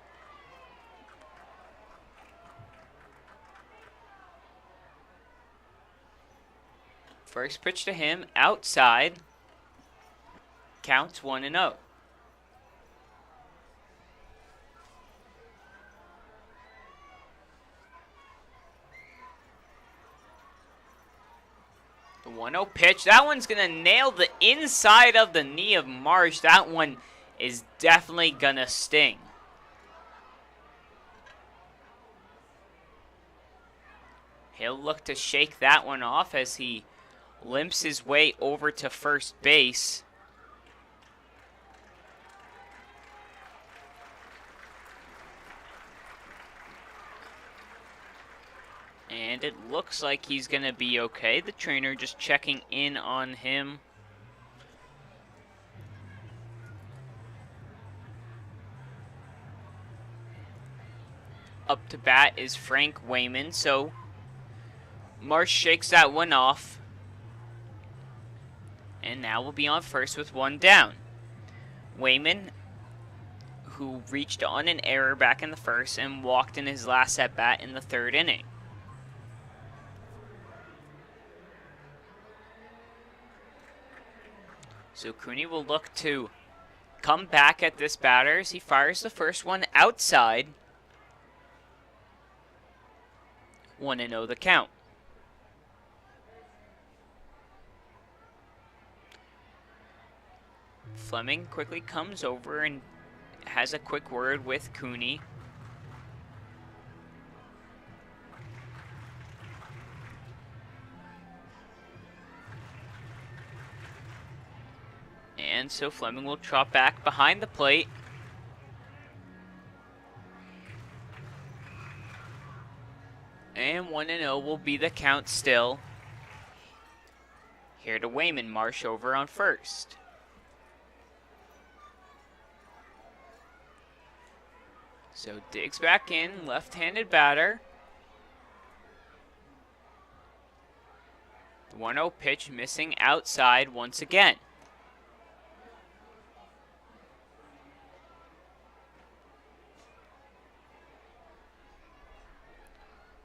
First pitch to him, outside, counts 1-0. The 1-0 pitch. That one's going to nail the inside of the knee of Marsh. That one is definitely going to sting. He'll look to shake that one off as he limps his way over to first base. And it looks like he's going to be okay. The trainer just checking in on him. Up to bat is Frank Wayman, so Marsh shakes that one off. And now we'll be on first with 1 down. Wayman, who reached on an error back in the 1st and walked in his last at-bat in the 3rd inning. So Cooney will look to come back at this batter as he fires the first one outside. 1-0 the count. Fleming quickly comes over and has a quick word with Cooney. And so Fleming will trot back behind the plate. And 1-0 will be the count still. Here to Wayman, Marsh over on first. So digs back in, left-handed batter. The 1-0 pitch missing outside once again.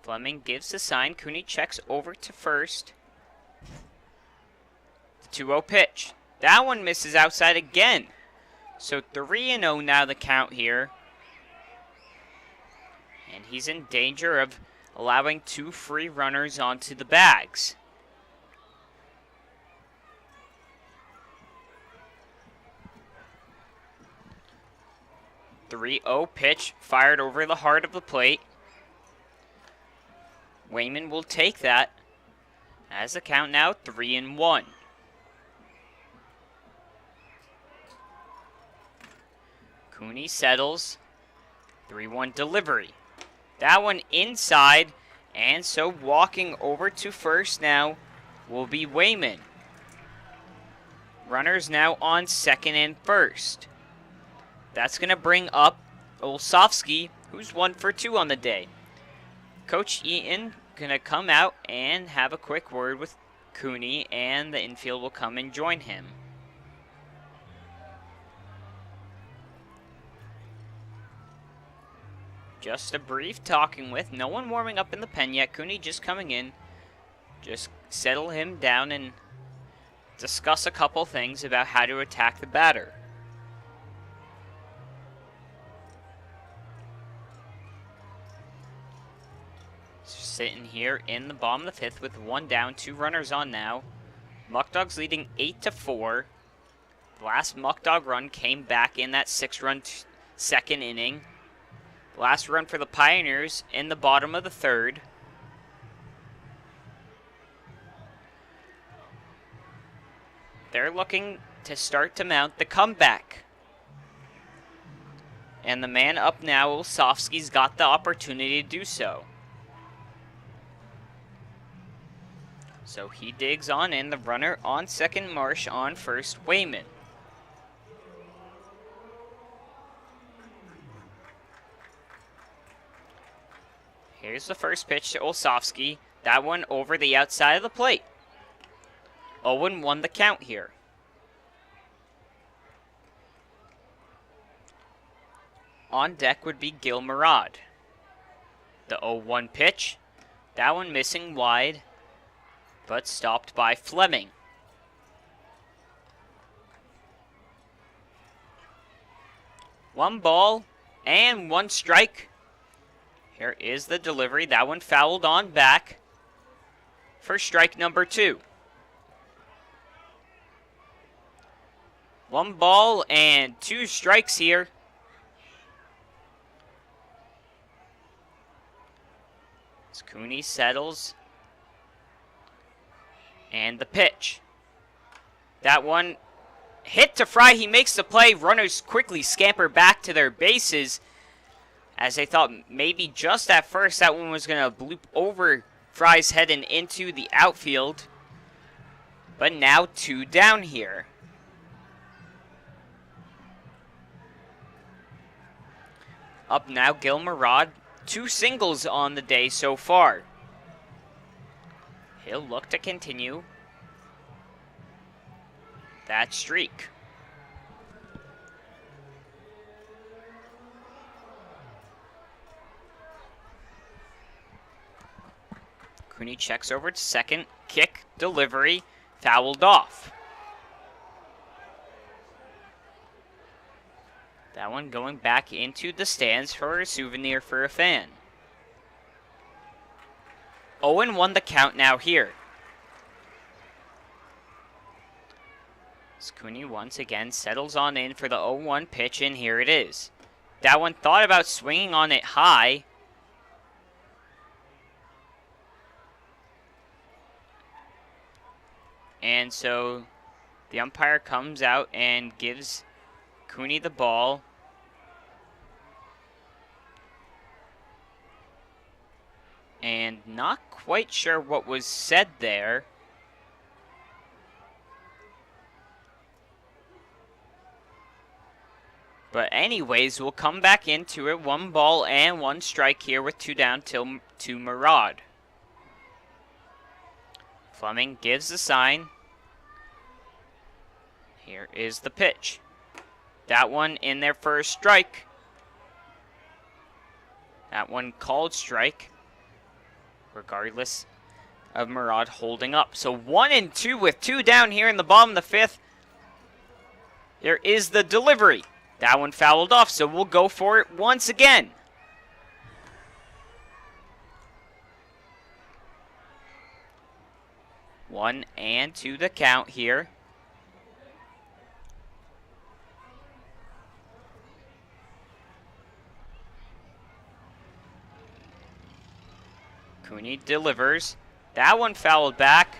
Fleming gives the sign. Cooney checks over to first. The 2-0 pitch. That one misses outside again. So 3-0 now the count here. And he's in danger of allowing 2 free runners onto the bags. The 3-0 pitch fired over the heart of the plate. Wayman will take that. As the count now 3-1. Cooney settles. 3-1 delivery. That one inside. And so walking over to first now will be Wayman. Runners now on second and first. That's going to bring up Olsovsky, who's 1 for 2 on the day. Coach Eaton going to come out and have a quick word with Cooney, and the infield will come and join him. Just a brief talking with, no one warming up in the pen yet. Cooney just coming in. Just settle him down and discuss a couple things about how to attack the batter. Sitting here in the bottom of the 5th with 1 down, 2 runners on now. Muckdogs leading 8-4. The last Muckdog run came back in that 6-run second inning. The last run for the Pioneers in the bottom of the 3rd. They're looking to start to mount the comeback. And the man up now, Olsovsky's got the opportunity to do so. So he digs on in, the runner on second, Marsh on first, Wayman. Here's the first pitch to Olsovsky. That one over the outside of the plate. 0-1 the count here. On deck would be Gil Murad. The 0-1 pitch. That one missing wide, but stopped by Fleming. One ball and 1 strike. Here is the delivery. That one fouled on back for strike number 2. 1 ball and 2 strikes here. As Cooney settles. And the pitch. That one hit to Fry. He makes the play. Runners quickly scamper back to their bases, as they thought maybe just at first that one was going to bloop over Fry's head and into the outfield. But now 2 down here. Up now, Gil Murad. 2 singles on the day so far. He'll look to continue that streak. Cooney checks over to second. Kick, delivery, fouled off. That one going back into the stands for a souvenir for a fan. 0-1 the count now here. As Cooney once again settles on in for the 0-1 pitch, and here it is. That one thought about swinging on it high. And so the umpire comes out and gives Cooney the ball. And not quite sure what was said there. But anyways, we'll come back into it. 1 ball and 1 strike here with 2 down to Murad. Fleming gives the sign. Here is the pitch. That one in there for a strike. That one called strike, regardless of Murad holding up. So 1-2 with 2 down here in the bottom of the 5th. There is the delivery. That one fouled off, so we'll go for it once again. One and 2 the count here. Cooney delivers. That one fouled back.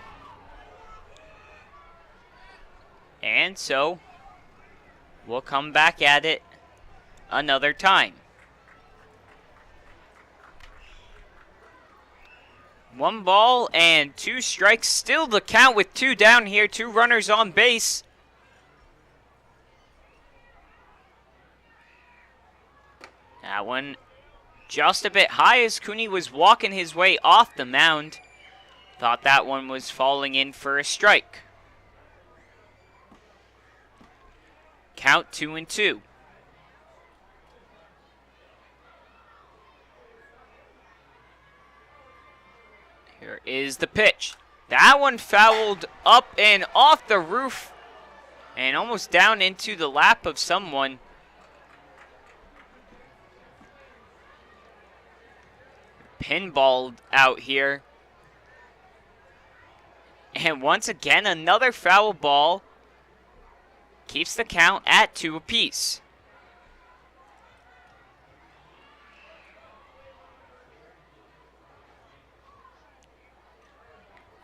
And so we'll come back at it another time. 1 ball and 2 strikes. Still the count with 2 down here. 2 runners on base. That one just a bit high as Cooney was walking his way off the mound. Thought that one was falling in for a strike. Count 2-2. Here is the pitch. That one fouled up and off the roof and almost down into the lap of someone. Pinballed out here. And once again, another foul ball. Keeps the count at 2 apiece.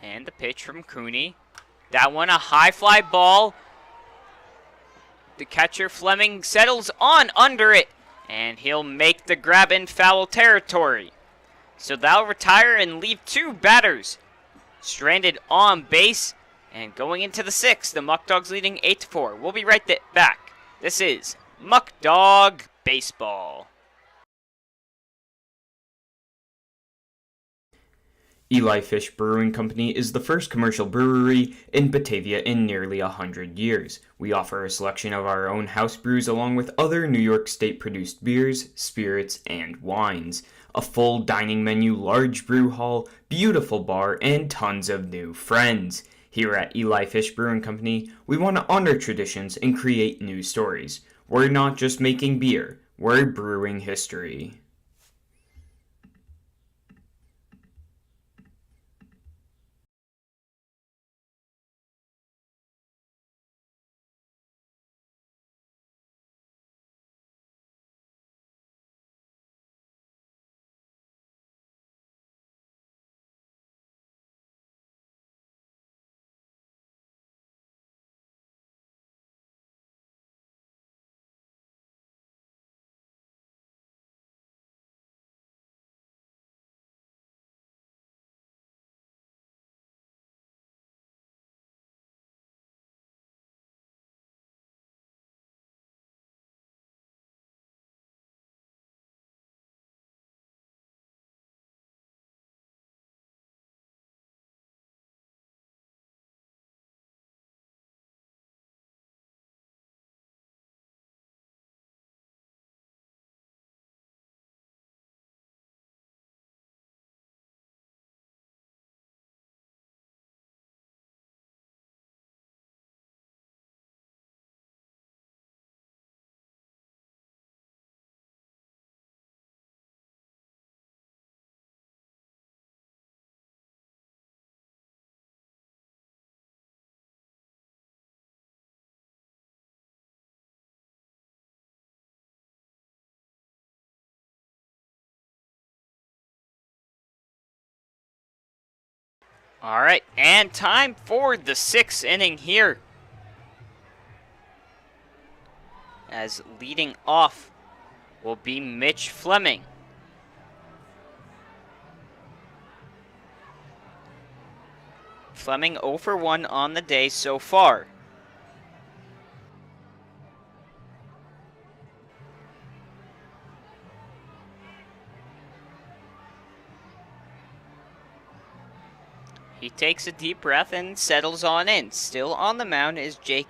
And the pitch from Cooney. That one a high fly ball. The catcher Fleming settles on under it. And he'll make the grab in foul territory. So that'll retire and leave 2 batters stranded on base. And going into the 6th, the Muckdogs leading 8-4. We'll be right back. This is Muckdog Baseball. Eli Fish Brewing Company is the first commercial brewery in Batavia in nearly 100 years. We offer a selection of our own house brews along with other New York State-produced beers, spirits, and wines. A full dining menu, large brew hall, beautiful bar, and tons of new friends. Here at Eli Fish Brewing Company, we want to honor traditions and create new stories. We're not just making beer, we're brewing history. All right, and time for the 6th inning here. As leading off will be Mitch Fleming. Fleming 0 for 1 on the day so far. He takes a deep breath and settles on in. Still on the mound is Jarek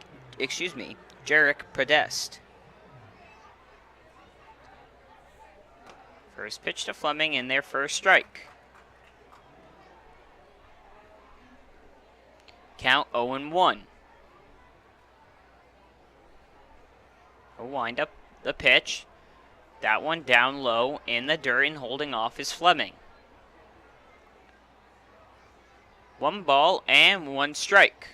Podest. First pitch to Fleming in their first strike. Count 0-1. A wind up the pitch. That one down low in the dirt and holding off is Fleming. 1 ball and 1 strike.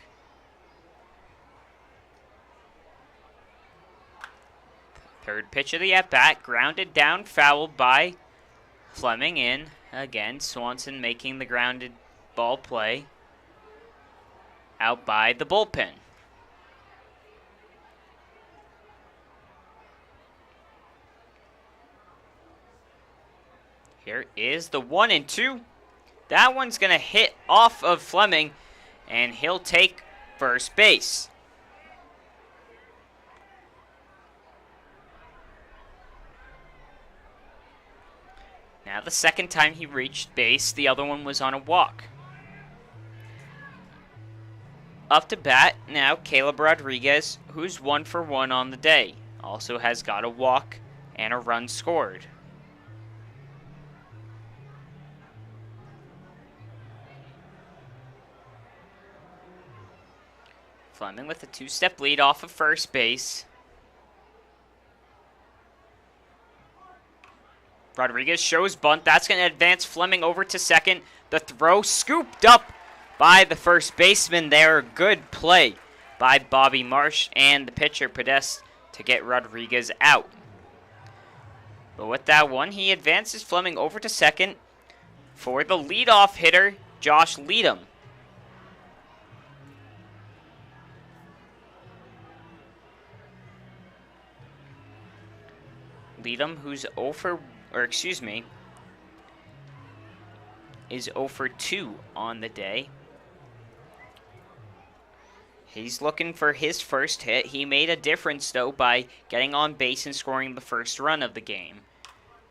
Third pitch of the at-bat, grounded down, fouled by Fleming in. Again, Swanson making the grounded ball play out by the bullpen. Here is the 1-2. That one's going to hit off of Fleming, and he'll take first base. Now the second time he reached base, the other one was on a walk. Up to bat now, Caleb Rodriguez, who's 1 for 1 on the day. Also has got a walk and a run scored. Fleming with a 2-step lead off of first base. Rodriguez shows bunt. That's going to advance Fleming over to second. The throw scooped up by the first baseman there. Good play by Bobby Marsh and the pitcher Podest to get Rodriguez out. But with that one, he advances Fleming over to second for the leadoff hitter, Josh Leadham. Leadham, who's is 0 for 2 on the day. He's looking for his first hit. He made a difference, though, by getting on base and scoring the first run of the game.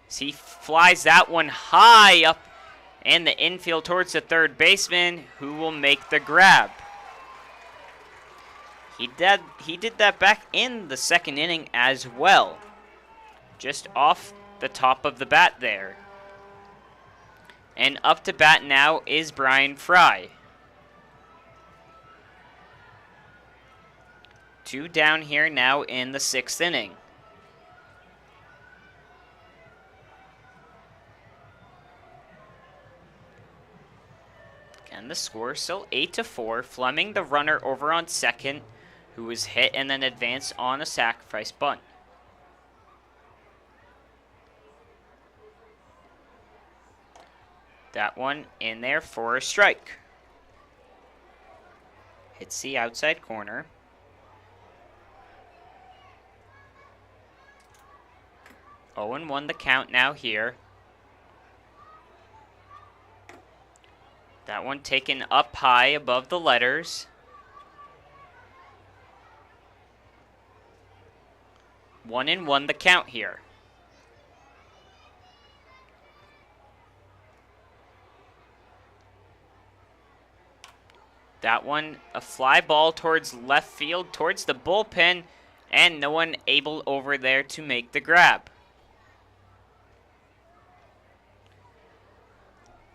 As he flies that one high up in the infield towards the third baseman, who will make the grab. He did that back in the second inning as well. Just off the top of the bat there. And up to bat now is Brian Fry. 2 down here now in the 6th inning. Again, the score still 8-4. Fleming, the runner, over on second, who was hit and then advanced on a sacrifice bunt. That one in there for a strike. Hits the outside corner. Oh, and 1 the count now here. That one taken up high above the letters. 1-1 the count here. That one, a fly ball towards left field, towards the bullpen, and no one able over there to make the grab.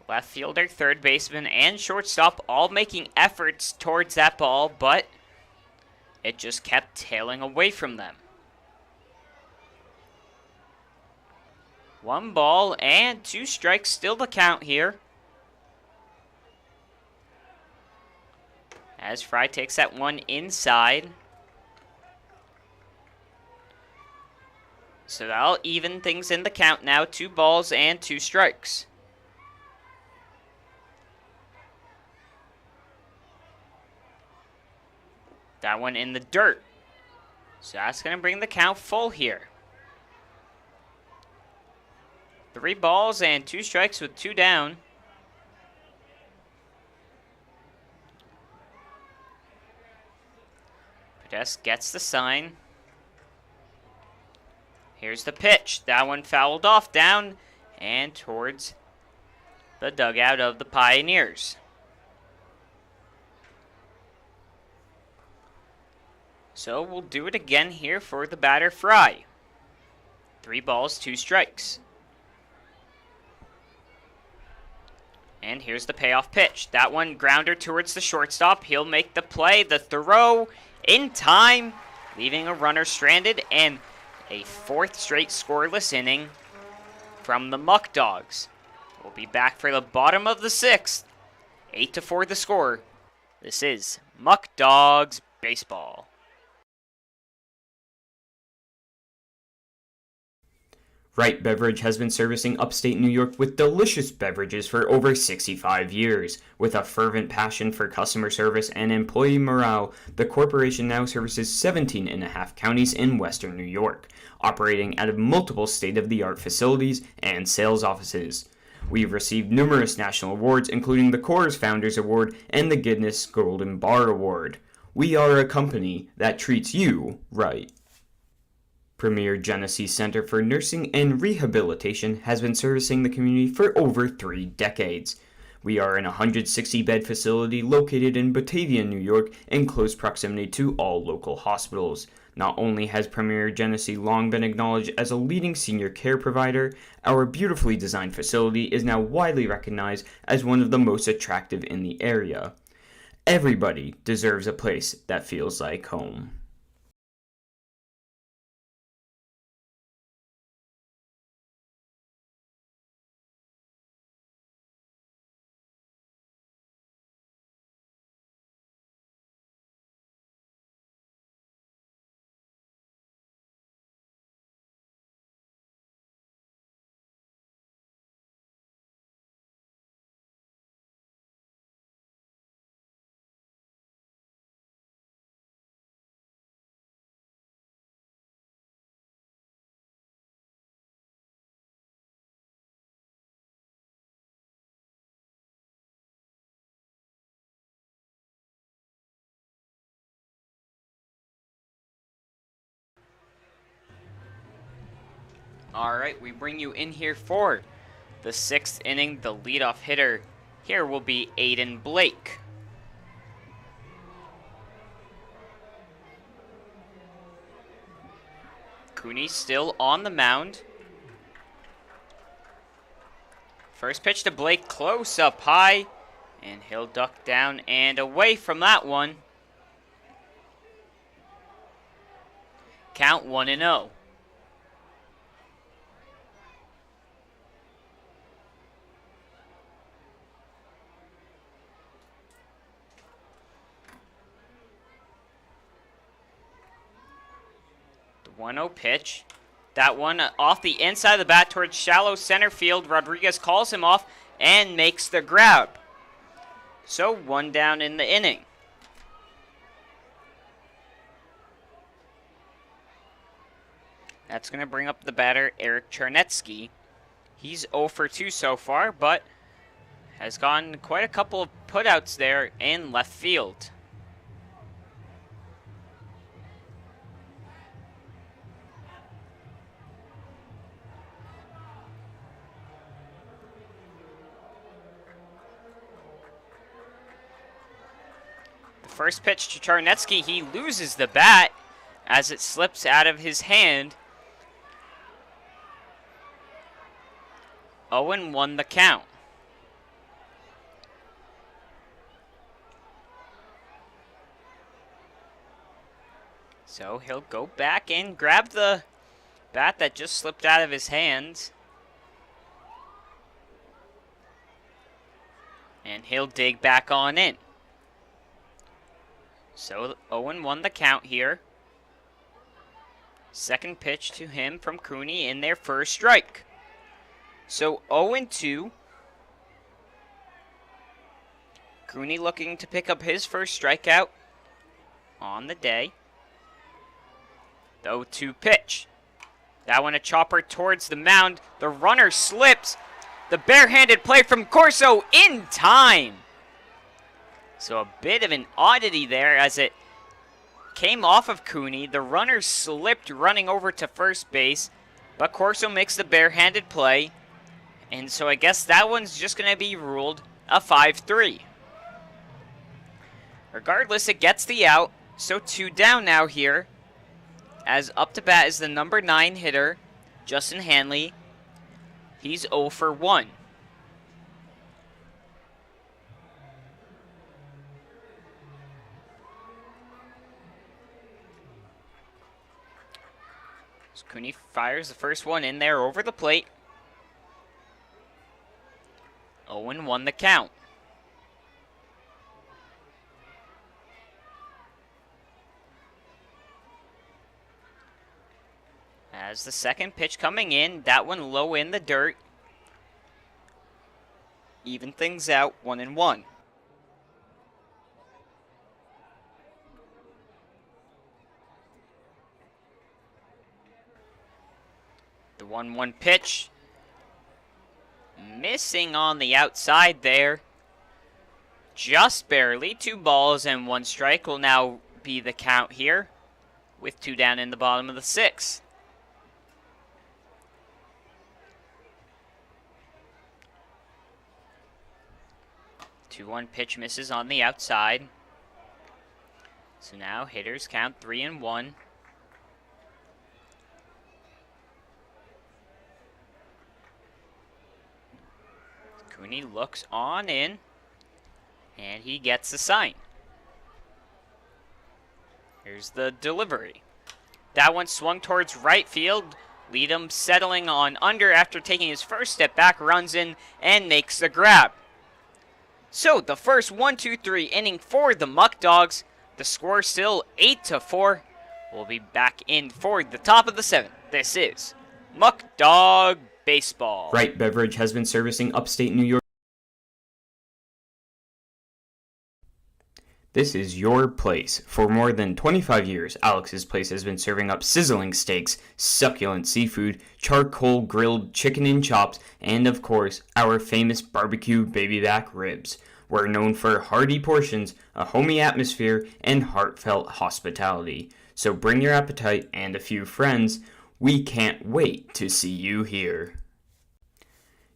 Left fielder, third baseman, and shortstop all making efforts towards that ball, but it just kept tailing away from them. 1 ball and 2 strikes, still the count here. As Fry takes that one inside. So that'll even things in the count now. 2 balls and 2 strikes. That one in the dirt. So that's going to bring the count full here. 3 balls and 2 strikes with 2 down. Podest gets the sign. Here's the pitch. That one fouled off down and towards the dugout of the Pioneers. So we'll do it again here for the batter Fry. 3 balls, 2 strikes. And here's the payoff pitch. That one grounder towards the shortstop. He'll make the play, the throw in time, leaving a runner stranded, and a 4th straight scoreless inning from the Muckdogs. We'll be back for the bottom of the 6th. 8-4 the score. This is Muckdogs Baseball. Wright Beverage has been servicing upstate New York with delicious beverages for over 65 years. With a fervent passion for customer service and employee morale, the corporation now services 17 and a half counties in western New York, operating out of multiple state-of-the-art facilities and sales offices. We've received numerous national awards, including the Coors Founders Award and the Guinness Golden Bar Award. We are a company that treats you right. Premier Genesee Center for Nursing and Rehabilitation has been servicing the community for over 3 decades. We are an 160-bed facility located in Batavia, New York, in close proximity to all local hospitals. Not only has Premier Genesee long been acknowledged as a leading senior care provider, our beautifully designed facility is now widely recognized as one of the most attractive in the area. Everybody deserves a place that feels like home. Alright, we bring you in here for the 6th inning. The leadoff hitter here will be Aiden Blake. Cooney still on the mound. First pitch to Blake, close up high, and he'll duck down and away from that one. Count 1-0. The 1-0 pitch. That one off the inside of the bat towards shallow center field. Rodriguez calls him off and makes the grab. So 1 down in the inning. That's going to bring up the batter, Eric Charnetsky. He's 0 for 2 so far, but has gotten quite a couple of putouts there in left field. The first pitch to Charnetsky, he loses the bat as it slips out of his hand. 0-1 the count. So he'll go back and grab the bat that just slipped out of his hands. And he'll dig back on in. So 0-1 the count here. Second pitch to him from Cooney in their first strike. So 0-2. Cooney looking to pick up his first strikeout on the day. The 0-2 pitch. That one a chopper towards the mound. The runner slips. The barehanded play from Corso in time. So a bit of an oddity there as it came off of Cooney. The runner slipped running over to first base, but Corso makes the barehanded play. And so I guess that one's just going to be ruled a 5-3. Regardless, it gets the out. So 2 down now here, as up to bat is the number 9 hitter, Justin Hanley. He's 0 for 1. So Cooney fires the first one in there over the plate. 0-1 the count. As the second pitch coming in, that one low in the dirt. Even things out, 1-1. The 1-1 pitch. Missing on the outside there. Just barely. 2 balls and 1 strike will now be the count here, with 2 down in the bottom of the 6th. 2-1 pitch misses on the outside. So now hitters count 3-1. Cooney looks on in, and he gets the sign. Here's the delivery. That one swung towards right field. Leadham settling on under after taking his first step back, runs in and makes the grab. So the first 1-2-3 inning for the Muckdogs. The score still 8-4. We'll be back in for the top of the 7th. This is Muckdog Baseball. Wright Beverage has been servicing upstate New York. This is your place. For more than 25 years, Alex's Place has been serving up sizzling steaks, succulent seafood, charcoal grilled chicken and chops, and of course, our famous barbecue baby back ribs. We're known for hearty portions, a homey atmosphere, and heartfelt hospitality. So bring your appetite and a few friends. We can't wait to see you here.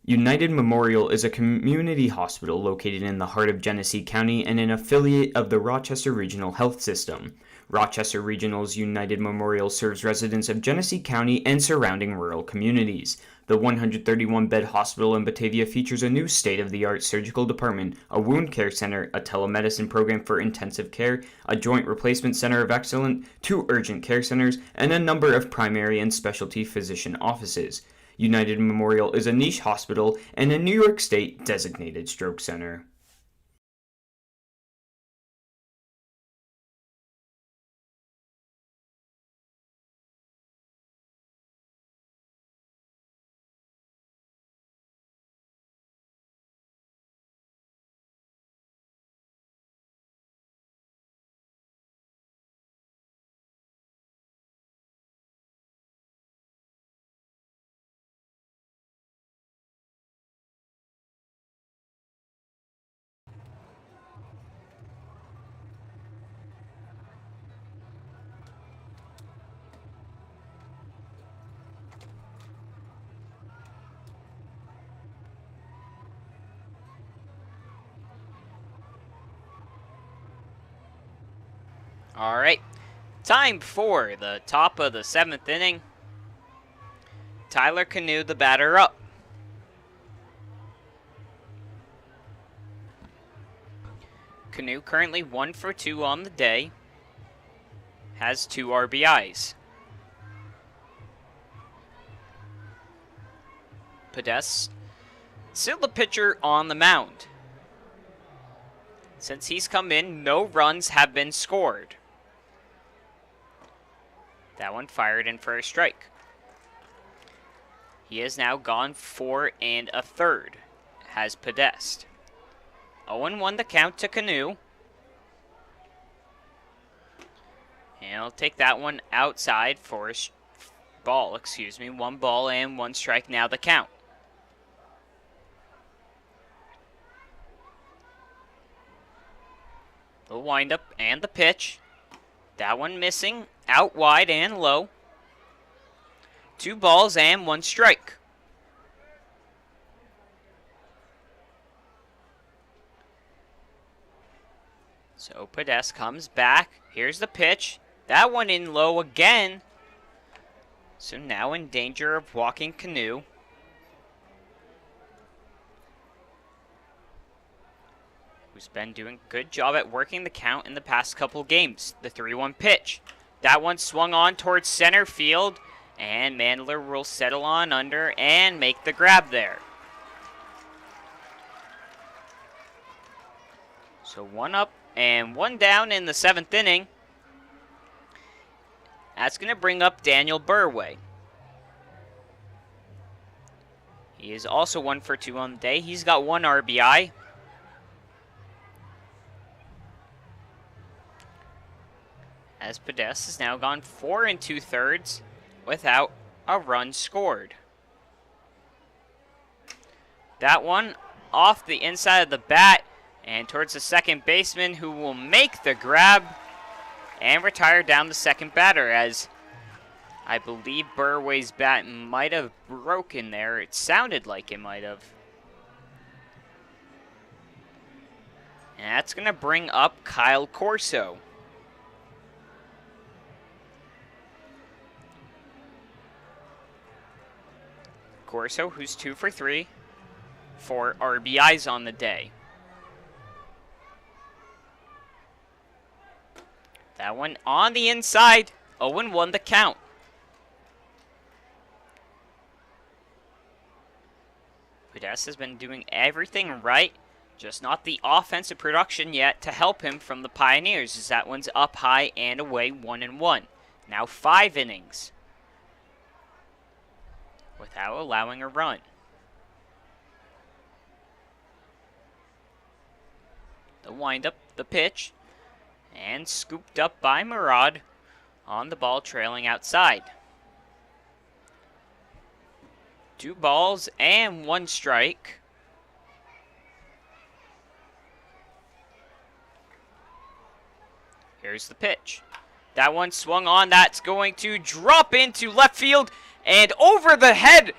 United Memorial is a community hospital located in the heart of Genesee County and an affiliate of the Rochester Regional Health System. Rochester Regional's United Memorial serves residents of Genesee County and surrounding rural communities. The 131-bed hospital in Batavia features a new state-of-the-art surgical department, a wound care center, a telemedicine program for intensive care, a joint replacement center of excellence, 2 urgent care centers, and a number of primary and specialty physician offices. United Memorial is a niche hospital and a New York State designated stroke center. All right, time for the top of the 7th inning. Tyler Canoe, the batter, up. Canoe currently 1 for 2 on the day, has 2 RBIs. Podest, still the pitcher on the mound. Since he's come in, no runs have been scored. That one fired in for a strike. He has now gone 4 1/3, has Podest. 0-1 the count to Canoe. And he'll take that one outside for a ball, 1 ball and 1 strike now the count. The windup and the pitch. That one missing, out wide and low. 2 balls and 1 strike. So Podesta comes back. Here's the pitch. That one in low again. So now in danger of walking canoe. Who's been doing a good job at working the count in the past couple games. The 3-1 pitch. That one swung on towards center field. And Mandler will settle on under and make the grab there. So 1 up and 1 down in the 7th inning. That's going to bring up Daniel Burway. He is also 1 for 2 on the day. He's got 1 RBI. As Podesta has now gone 4 2/3 without a run scored. That one off the inside of the bat and towards the second baseman, who will make the grab and retire down the second batter, as I believe Burway's bat might have broken there. It sounded like it might have. And that's going to bring up Kyle Corso. Corso, who's 2 for 3, 4 RBIs on the day. That one on the inside. 0-1 the count. Podesta has been doing everything right, just not the offensive production yet to help him from the Pioneers, as that one's up high and away, 1-1. Now 5 innings without allowing a run. The windup, the pitch, and scooped up by Murad on the ball trailing outside. 2 balls and 1 strike. Here's the pitch. That one swung on. That's going to drop into left field and over the head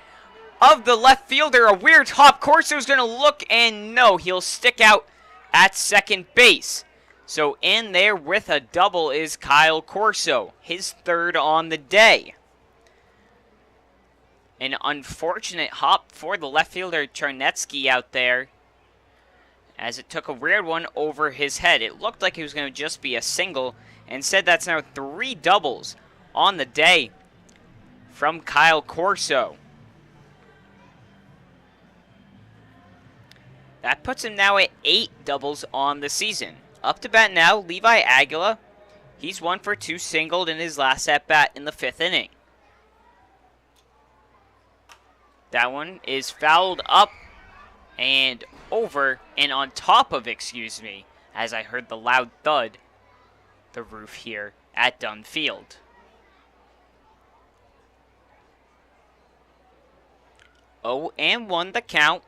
of the left fielder. A weird hop. Corso's going to look, and no, he'll stick out at second base. So in there with a double is Kyle Corso, his 3rd on the day. An unfortunate hop for the left fielder Charnetsky out there, as it took a weird one over his head. It looked like it was going to just be a single. Instead, that's now 3 doubles on the day from Kyle Corso. That puts him now at 8 doubles on the season. Up to bat now, Levi Aguila. He's 1 for 2 singled in his last at-bat in the 5th inning. That one is fouled up and over and on top of, excuse me, as I heard the loud thud, the roof here at Dunn Field. 0-1 the count.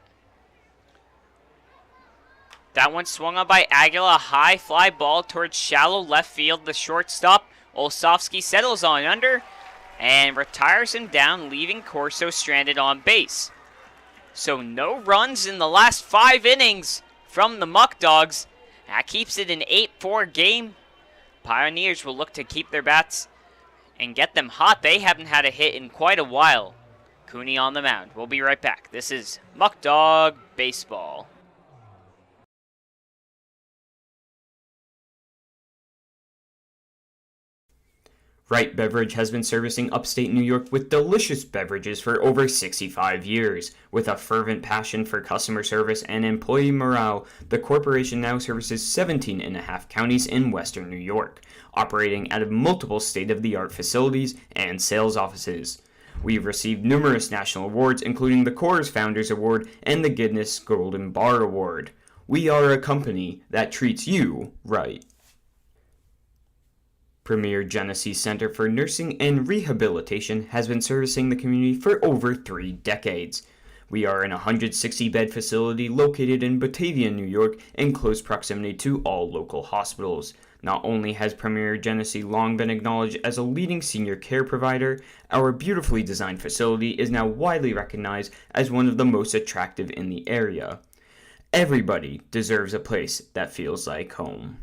That one swung on by Aguila, a high fly ball towards shallow left field. The shortstop, Olsovsky, settles on under and retires him down, leaving Corso stranded on base. So no runs in the last 5 innings from the Muckdogs. That keeps it an 8-4 game. Pioneers will look to keep their bats and get them hot. They haven't had a hit in quite a while. Cooney on the mound. We'll be right back. This is Muckdog Baseball. Wright Beverage has been servicing upstate New York with delicious beverages for over 65 years. With a fervent passion for customer service and employee morale, the corporation now services 17 and a half counties in western New York, operating out of multiple state-of-the-art facilities and sales offices. We've received numerous national awards, including the Coors Founders Award and the Guinness Golden Bar Award. We are a company that treats you right. Premier Genesee Center for Nursing and Rehabilitation has been servicing the community for over 3 decades. We are an 160-bed facility located in Batavia, New York, in close proximity to all local hospitals. Not only has Premier Genesee long been acknowledged as a leading senior care provider, our beautifully designed facility is now widely recognized as one of the most attractive in the area. Everybody deserves a place that feels like home.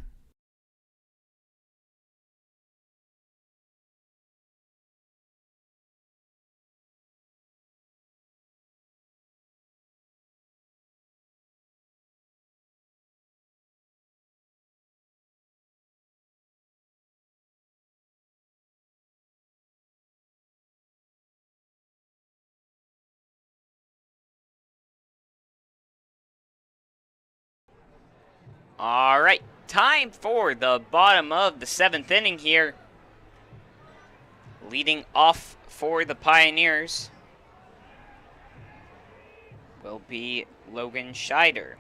All right, time for the bottom of the 7th inning here. Leading off for the Pioneers will be Logan Scheider.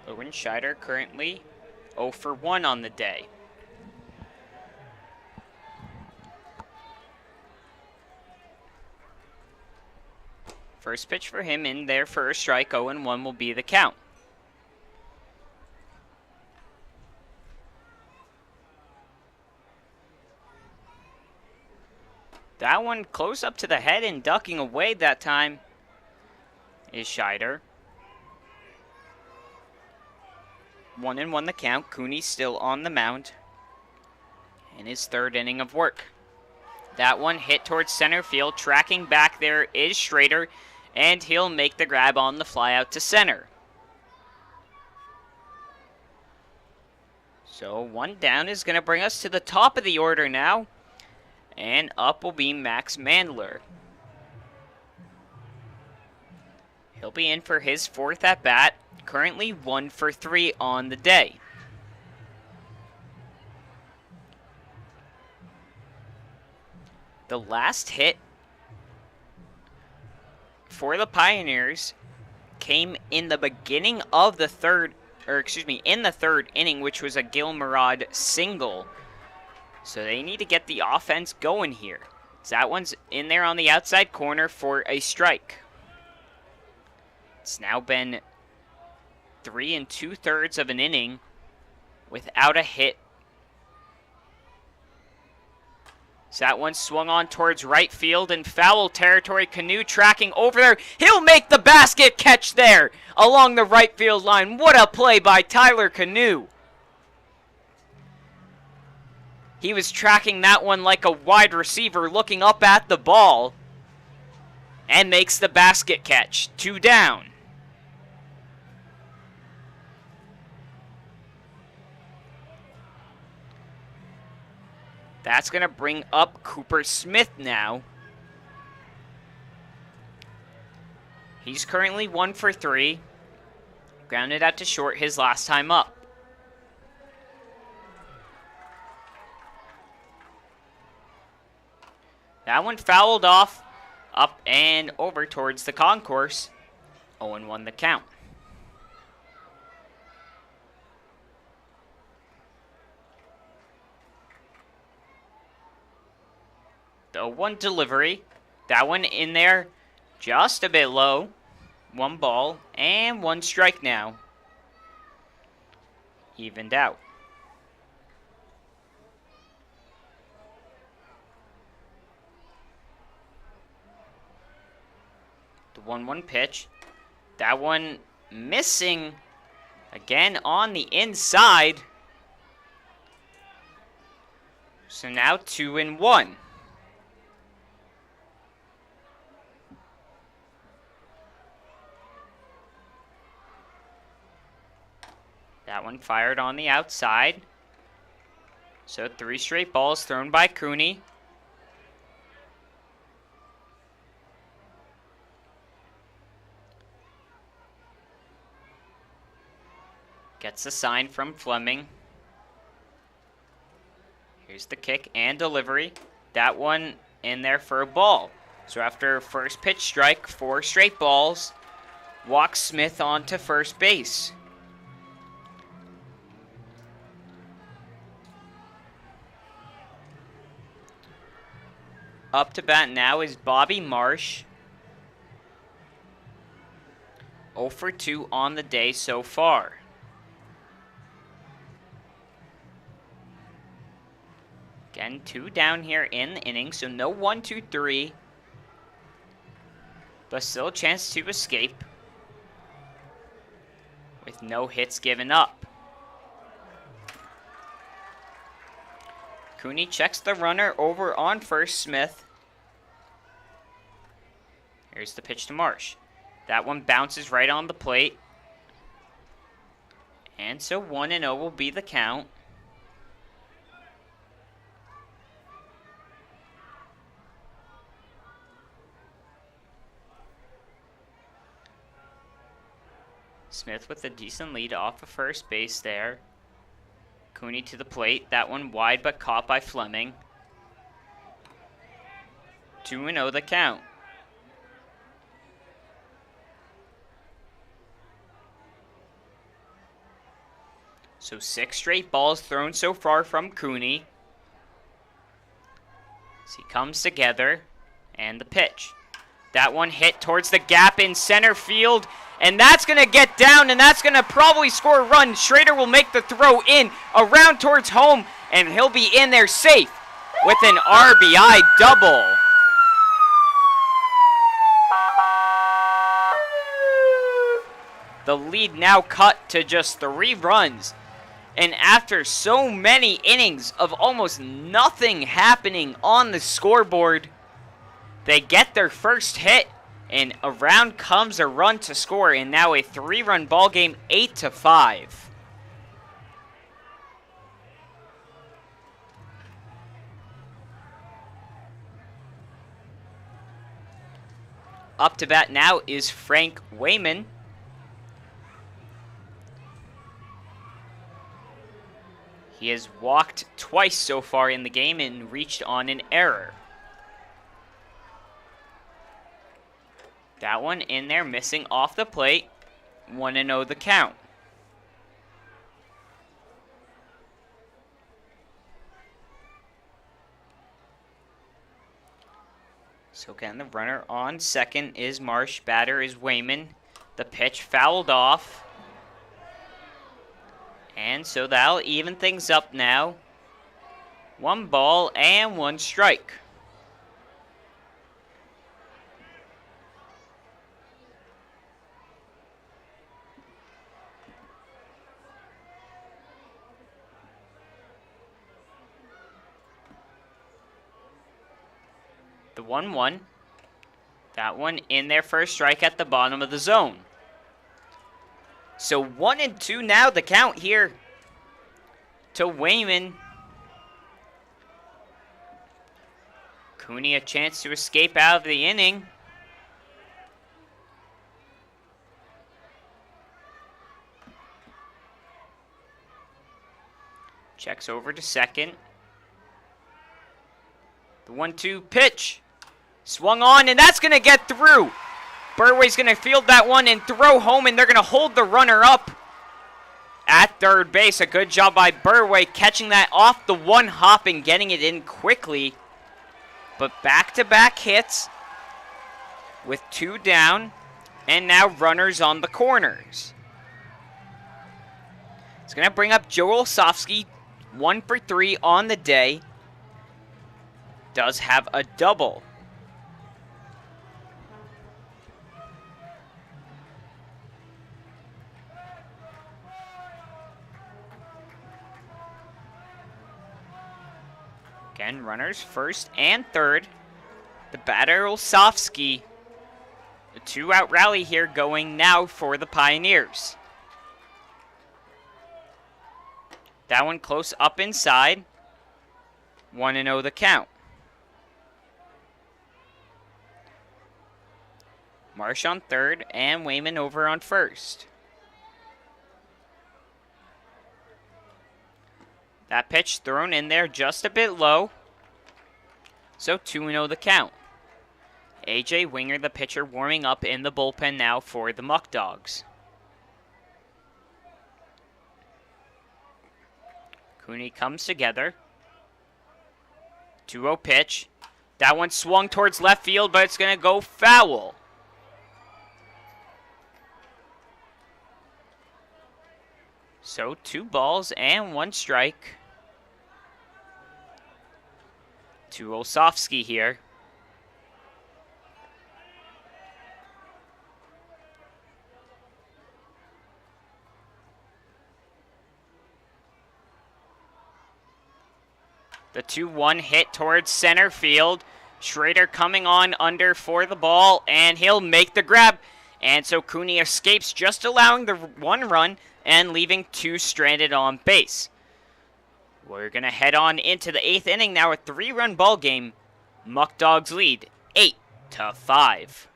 Logan Scheider currently 0 for 1 on the day. First pitch for him in there for a strike, 0-1 will be the count. That one close up to the head and ducking away that time is Scheider. 1-1 the count. Cooney still on the mound in his 3rd inning of work. That one hit towards center field. Tracking back there is Schrader, and he'll make the grab on the fly out to center. So 1 down is going to bring us to the top of the order now. And up will be Max Mandler. He'll be in for his 4th at bat. Currently 1 for 3 on the day. The last hit for the Pioneers came in the beginning of the in the 3rd inning, which was a Gilmerod single. So they need to get the offense going here. So that one's in there on the outside corner for a strike. It's now been 3 2/3 of an inning without a hit. So that one swung on towards right field in foul territory. Canoe tracking over there. He'll make the basket catch there along the right field line. What a play by Tyler Canoe. He was tracking that one like a wide receiver looking up at the ball and makes the basket catch. 2 down. That's going to bring up Cooper Smith now. He's currently 1 for 3. Grounded out to short his last time up. That one fouled off, up and over towards the concourse. 0-1 the count. The 0-1 delivery. That one in there just a bit low. 1 ball and 1 strike now. Evened out. The 1-1 pitch. That one missing again on the inside. So now 2-1. That one fired on the outside. So 3 straight balls thrown by Cooney. Gets a sign from Fleming. Here's the kick and delivery. That one in there for a ball. So after first pitch strike, 4 straight balls, walks Smith on to first base. Up to bat now is Bobby Marsh. 0 for 2 on the day so far. Again, 2 down here in the inning, so no 1, 2, 3. But still a chance to escape with no hits given up. Cooney checks the runner over on first, Smith. Here's the pitch to Marsh. That one bounces right on the plate. And so 1-0 will be the count. Smith with a decent lead off of first base there. Cooney to the plate. That one wide but caught by Fleming. 2-0 the count. So 6 straight balls thrown so far from Cooney. As he comes together, and the pitch. That one hit towards the gap in center field, and that's going to get down, and that's going to probably score a run. Schrader will make the throw in, around towards home, and he'll be in there safe with an RBI double. The lead now cut to just 3 runs. And after so many innings of almost nothing happening on the scoreboard, they get their first hit, and around comes a run to score, and now a 3-run ball game, 8-5. Up to bat now is Frank Wayman. He has walked twice so far in the game and reached on an error. That one in there, missing off the plate. 1-0 the count. So again, the runner on second is Marsh. Batter is Wayman. The pitch fouled off. And so that'll even things up now. 1 ball and 1 strike. The 1-1. That one in there for a strike at the bottom of the zone. So 1-2 now the count here to Wayman. Cooney a chance to escape out of the inning. Checks over to second. The 1-2 pitch. Swung on, and that's going to get through. Burway's going to field that one and throw home, and they're going to hold the runner up at third base. A good job by Burway catching that off the one hop and getting it in quickly. But back-to-back hits with 2 down, and now runners on the corners. It's going to bring up Joe Olsofsky, 1 for 3 on the day. Does have a double. Again, runners first and third. The batter, Olsofsky. The 2-out rally here going now for the Pioneers. That one close up inside. 1-0 the count. Marsh on third and Wayman over on first. That pitch thrown in there just a bit low. So 2-0 the count. AJ Winger, the pitcher, warming up in the bullpen now for the Muckdogs. Cooney comes together. 2-0 pitch. That one swung towards left field, but it's going to go foul. So 2 balls and 1 strike to Olsofsky here. The 2-1 hit towards center field. Schrader coming on under for the ball, and he'll make the grab. And so Cooney escapes, just allowing the 1 run and leaving 2 stranded on base. We're going to head on into the 8th inning now, a 3-run ball game. Muckdogs lead 8-5.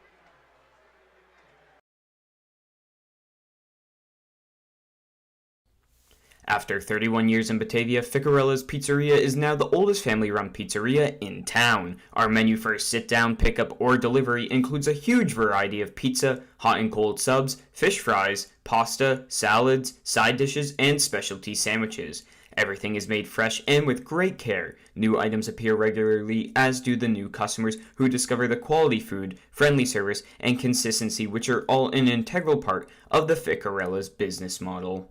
After 31 years in Batavia, Ficarella's Pizzeria is now the oldest family-run pizzeria in town. Our menu for sit-down, pickup, or delivery includes a huge variety of pizza, hot and cold subs, fish fries, pasta, salads, side dishes, and specialty sandwiches. Everything is made fresh and with great care. New items appear regularly, as do the new customers who discover the quality food, friendly service, and consistency, which are all an integral part of the Ficarella's business model.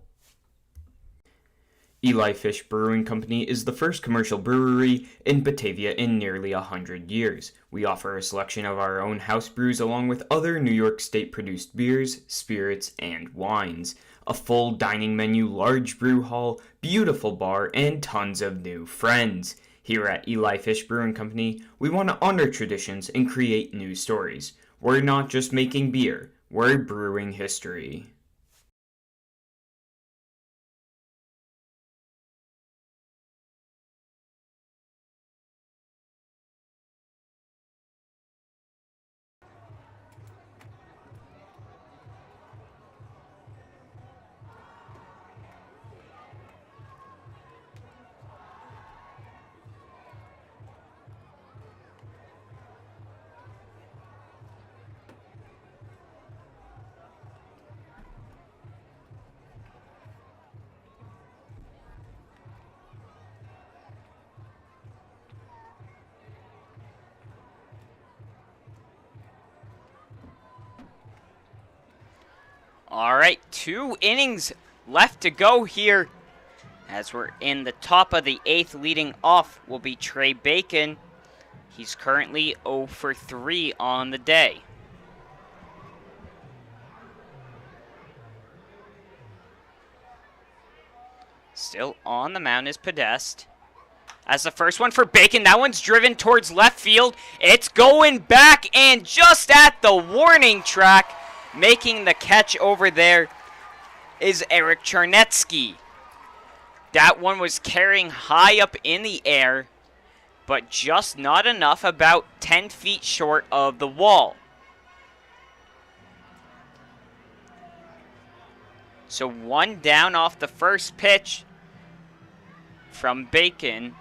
Eli Fish Brewing Company is the first commercial brewery in Batavia in nearly 100 years. We offer a selection of our own house brews along with other New York State-produced beers, spirits, and wines. A full dining menu, large brew hall, beautiful bar, and tons of new friends. Here at Eli Fish Brewing Company, we want to honor traditions and create new stories. We're not just making beer, we're brewing history. All right, 2 innings left to go here. As we're in the top of the 8th, leading off will be Trey Bacon. He's currently 0 for 3 on the day. Still on the mound is Podest. As the first one for Bacon, that one's driven towards left field. It's going back, and just at the warning track, making the catch over there is Eric Charnetsky. That one was carrying high up in the air, but just not enough, about 10 feet short of the wall. So 1 down off the first pitch from Bacon.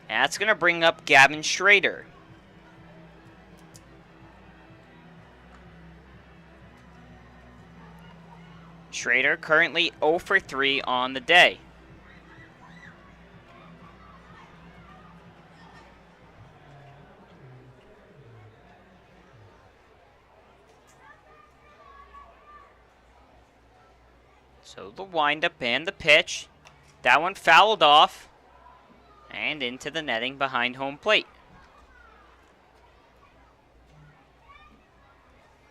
That's going to bring up Gavin Schrader. Schrader currently 0 for 3 on the day. So the windup and the pitch. That one fouled off and into the netting behind home plate.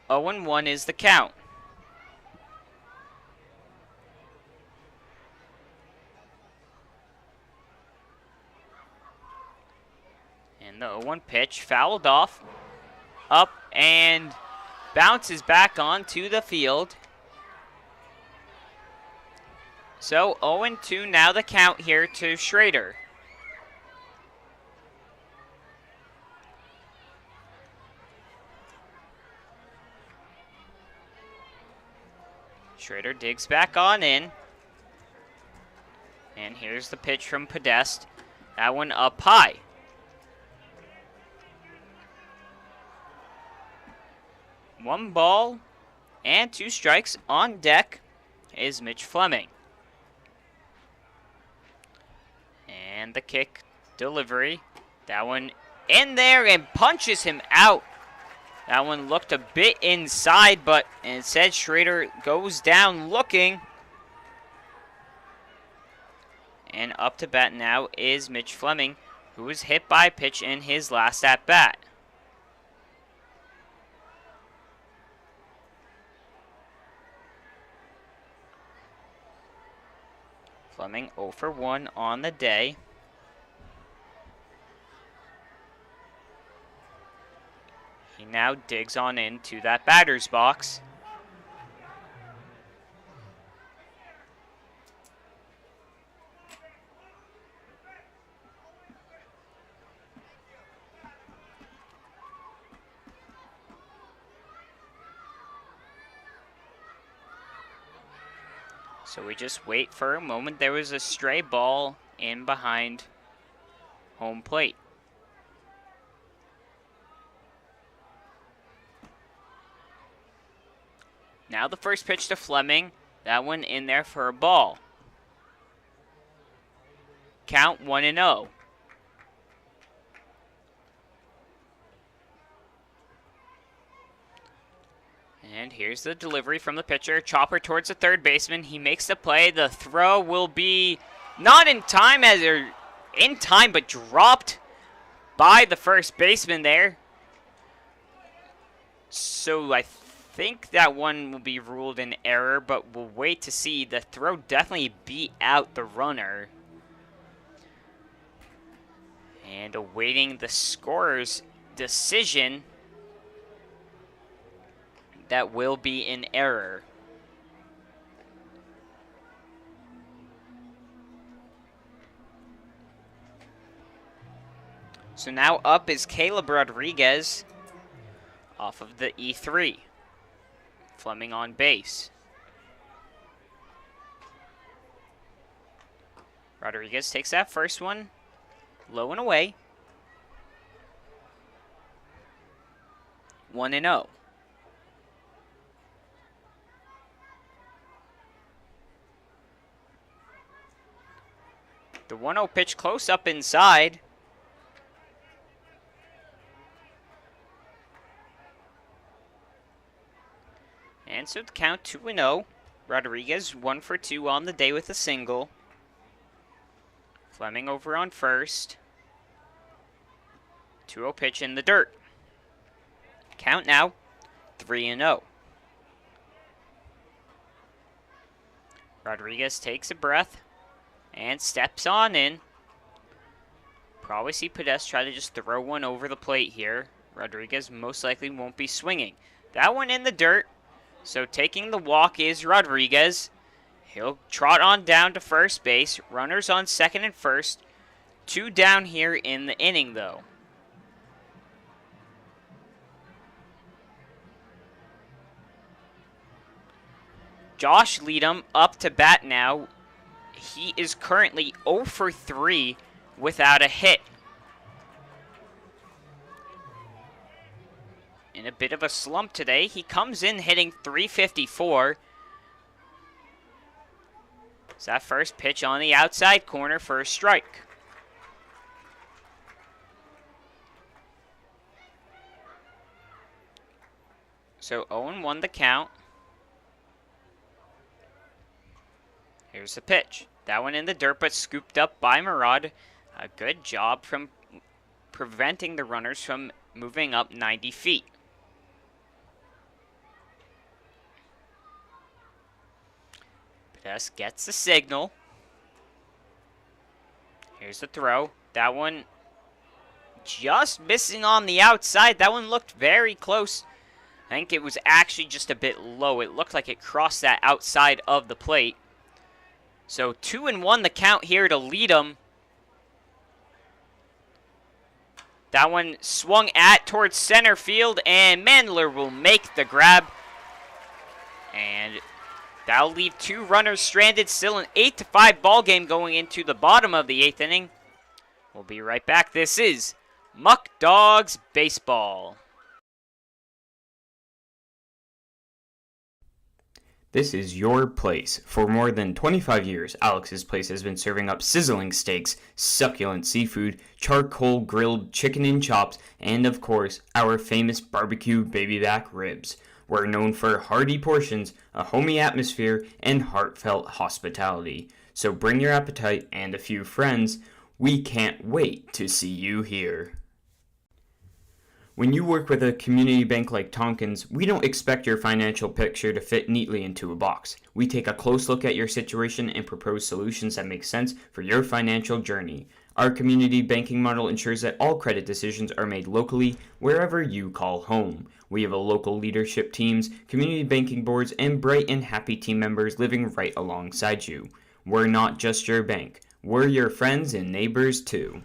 0-1 is the count. And the 0-1 pitch fouled off, up, and bounces back onto the field. So 0-2 now the count here to Schrader. Schrader digs back on in. And here's the pitch from Podest. That one up high. One ball and 2 strikes. On deck is Mitch Fleming. And the kick delivery. That one in there and punches him out. That one looked a bit inside, but instead Schrader goes down looking. And up to bat now is Mitch Fleming, who was hit by a pitch in his last at-bat. Fleming 0 for 1 on the day. He now digs on into that batter's box. So we just wait for a moment. There was a stray ball in behind home plate. Now the first pitch to Fleming. That one in there for a ball. Count 1-0. And here's the delivery from the pitcher. Chopper towards the third baseman. He makes the play. The throw will be not in time, but dropped by the first baseman there. So I think that one will be ruled an error, but we'll wait to see. The throw definitely beat out the runner. And awaiting the scorer's decision, that will be an error. So now up is Caleb Rodriguez off of the E3. Fleming on base. Rodriguez takes that first one. Low and away. 1-0. The 1-0 pitch close up inside. And so the count 2-0. Rodriguez 1 for 2 on the day with a single. Fleming over on first. 2-0 pitch in the dirt. Count now 3-0. Rodriguez takes a breath and steps on in. Probably see Podesta try to just throw one over the plate here. Rodriguez most likely won't be swinging. That one in the dirt. So taking the walk is Rodriguez. He'll trot on down to first base. Runners on second and first. 2 down here in the inning, though. Josh Leadham up to bat now. He is currently 0 for 3 without a hit. In a bit of a slump today. He comes in hitting .354. It's that first pitch on the outside corner for a strike. So 0-1 the count. Here's the pitch. That one in the dirt, but scooped up by Murad. A good job from preventing the runners from moving up 90 feet. Podesta gets the signal. Here's the throw. That one just missing on the outside. That one looked very close. I think it was actually just a bit low. It looked like it crossed that outside of the plate. So 2-1 the count here to Leadham. That one swung at towards center field, and Mandler will make the grab. And that'll leave 2 runners stranded. Still an 8-5 ball game going into the bottom of the 8th inning. We'll be right back. This is Muckdogs Baseball. This is your place. For more than 25 years, Alex's Place has been serving up sizzling steaks, succulent seafood, charcoal grilled chicken and chops, and of course, our famous barbecue baby back ribs. We're known for hearty portions, a homey atmosphere, and heartfelt hospitality. So bring your appetite and a few friends. We can't wait to see you here. When you work with a community bank like Tompkins, we don't expect your financial picture to fit neatly into a box. We take a close look at your situation and propose solutions that make sense for your financial journey. Our community banking model ensures that all credit decisions are made locally, wherever you call home. We have a local leadership teams, community banking boards, and bright and happy team members living right alongside you. We're not just your bank. We're your friends and neighbors too.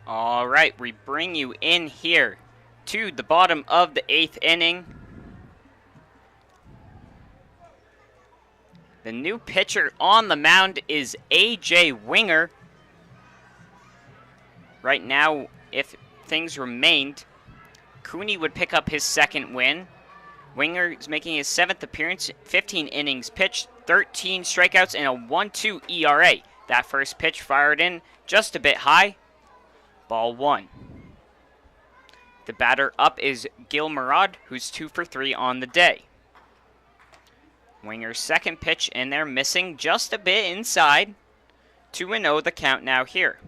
All right, we bring you in here to the bottom of the 8th inning. The new pitcher on the mound is A.J. Winger. Right now, if things remained, Cooney would pick up his second win. Winger is making his 7th appearance, 15 innings pitched, 13 strikeouts, and a 1.2 ERA. That first pitch fired in just a bit high. Ball 1. The batter up is Gil Murad, who's 2 for 3 on the day. Winger's second pitch, and they're missing just a bit inside. 2-0 the count now here.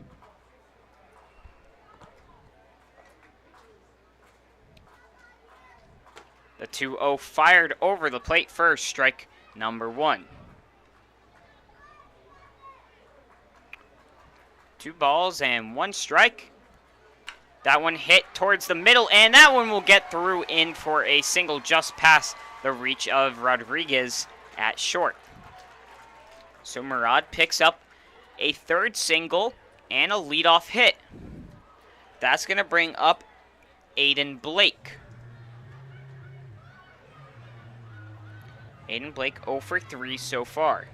The 2-0 fired over the plate for strike number 1. 2 balls and 1 strike. That one hit towards the middle, and that one will get through in for a single just past the reach of Rodriguez at short. So Murad picks up a 3rd single and a leadoff hit. That's going to bring up Aiden Blake. Aiden Blake 0 for 3 so far.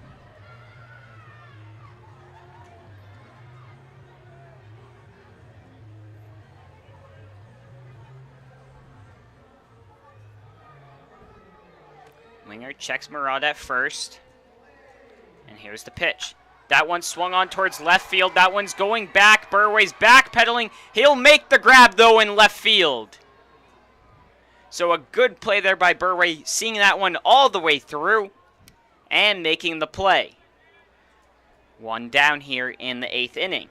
Winger checks Murad at first. And here's the pitch. That one swung on towards left field. That one's going back. Burway's backpedaling. He'll make the grab, though, in left field. So a good play there by Burway, seeing that one all the way through and making the play. 1 down here in the 8th inning.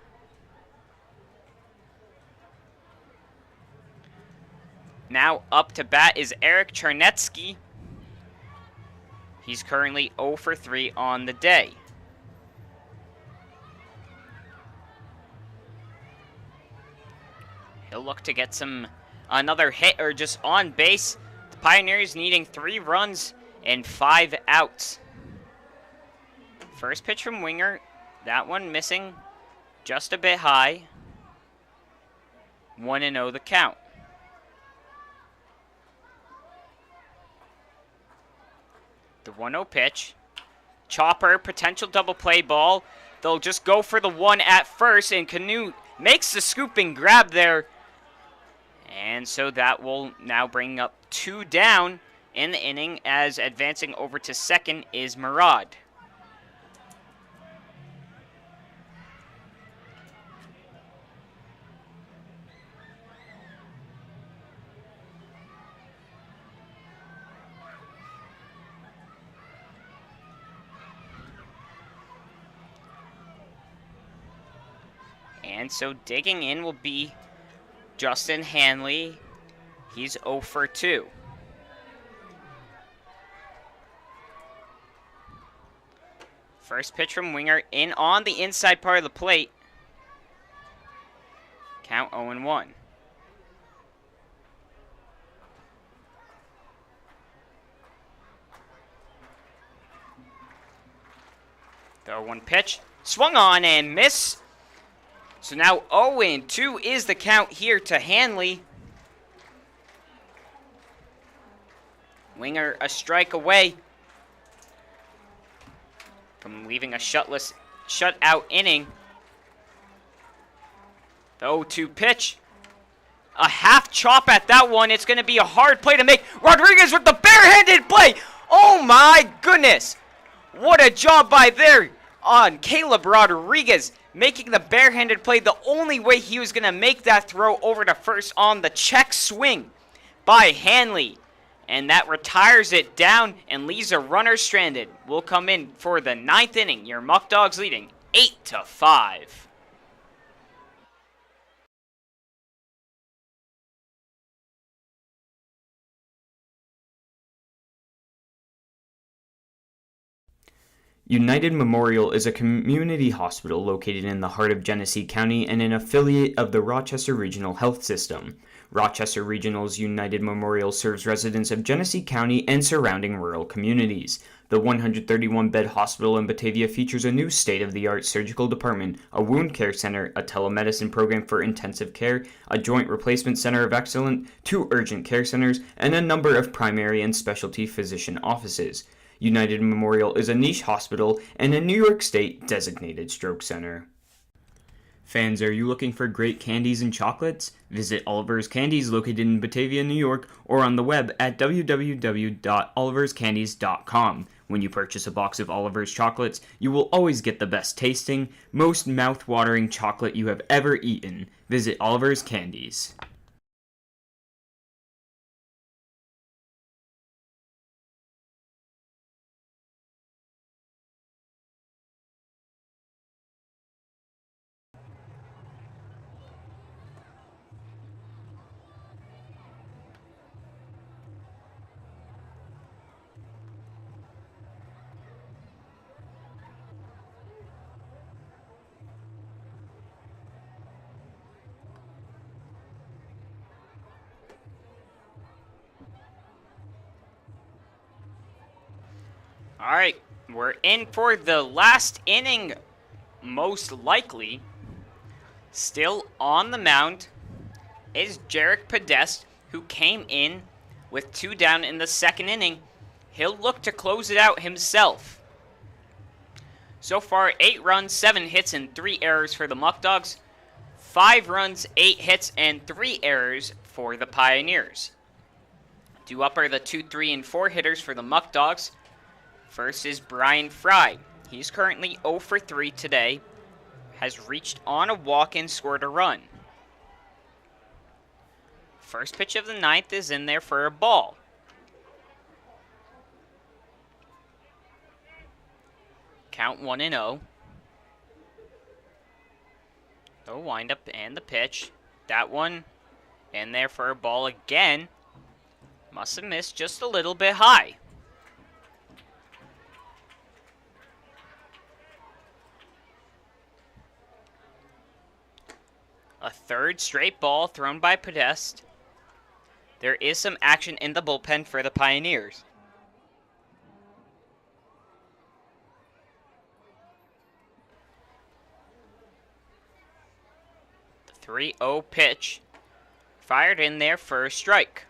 Now up to bat is Eric Charnetsky. He's currently 0 for 3 on the day. He'll look to get another hit or just on base. The Pioneers needing 3 runs and 5 outs. First pitch from Winger. That one missing just a bit high. 1-0 the count. The 1-0 pitch. Chopper, potential double play ball. They'll just go for the 1 at first, and Canoe makes the scooping grab there. And so that will now bring up 2 down in the inning, as advancing over to second is Murad. And so digging in will be Justin Hanley. He's 0 for 2. First pitch from Winger in on the inside part of the plate. Count 0-1. The 0-1 pitch. Swung on and missed. So now 0-2 is the count here to Hanley. Winger a strike away from leaving a shutout inning. The 0-2 pitch. A half chop at that one. It's going to be a hard play to make. Rodriguez with the barehanded play. Oh my goodness. What a job by there on Caleb Rodriguez. Making the barehanded play the only way he was going to make that throw over to first on the check swing by Hanley. And that retires it down and leaves a runner stranded. We'll come in for the 9th inning. Your Muckdogs leading 8-5. United Memorial is a community hospital located in the heart of Genesee County and an affiliate of the Rochester Regional Health System. Rochester Regional's United Memorial serves residents of Genesee County and surrounding rural communities. The 131-bed hospital in Batavia features a new state-of-the-art surgical department, a wound care center, a telemedicine program for intensive care, a joint replacement center of excellence, 2 urgent care centers, and a number of primary and specialty physician offices. United Memorial is a niche hospital and a New York State designated stroke center. Fans, are you looking for great candies and chocolates? Visit Oliver's Candies located in Batavia, New York, or on the web at www.oliverscandies.com. When you purchase a box of Oliver's chocolates, you will always get the best tasting, most mouth-watering chocolate you have ever eaten. Visit Oliver's Candies. All right, we're in for the last inning, most likely. Still on the mound is Jarek Podest, who came in with 2 down in the second inning. He'll look to close it out himself. So far, 8 runs, 7 hits, and 3 errors for the Muckdogs. 5 runs, 8 hits, and 3 errors for the Pioneers. Due up are the 2, 3, and 4 hitters for the Muckdogs. First is Brian Fry. He's currently 0 for 3 today. Has reached on a walk and scored a run. First pitch of the ninth is in there for a ball. Count 1-0. The windup and the pitch. That one in there for a ball again. Must have missed just a little bit high. A third straight ball thrown by Podest. There is some action in the bullpen for the Pioneers. The 3-0 pitch. Fired in there for a strike.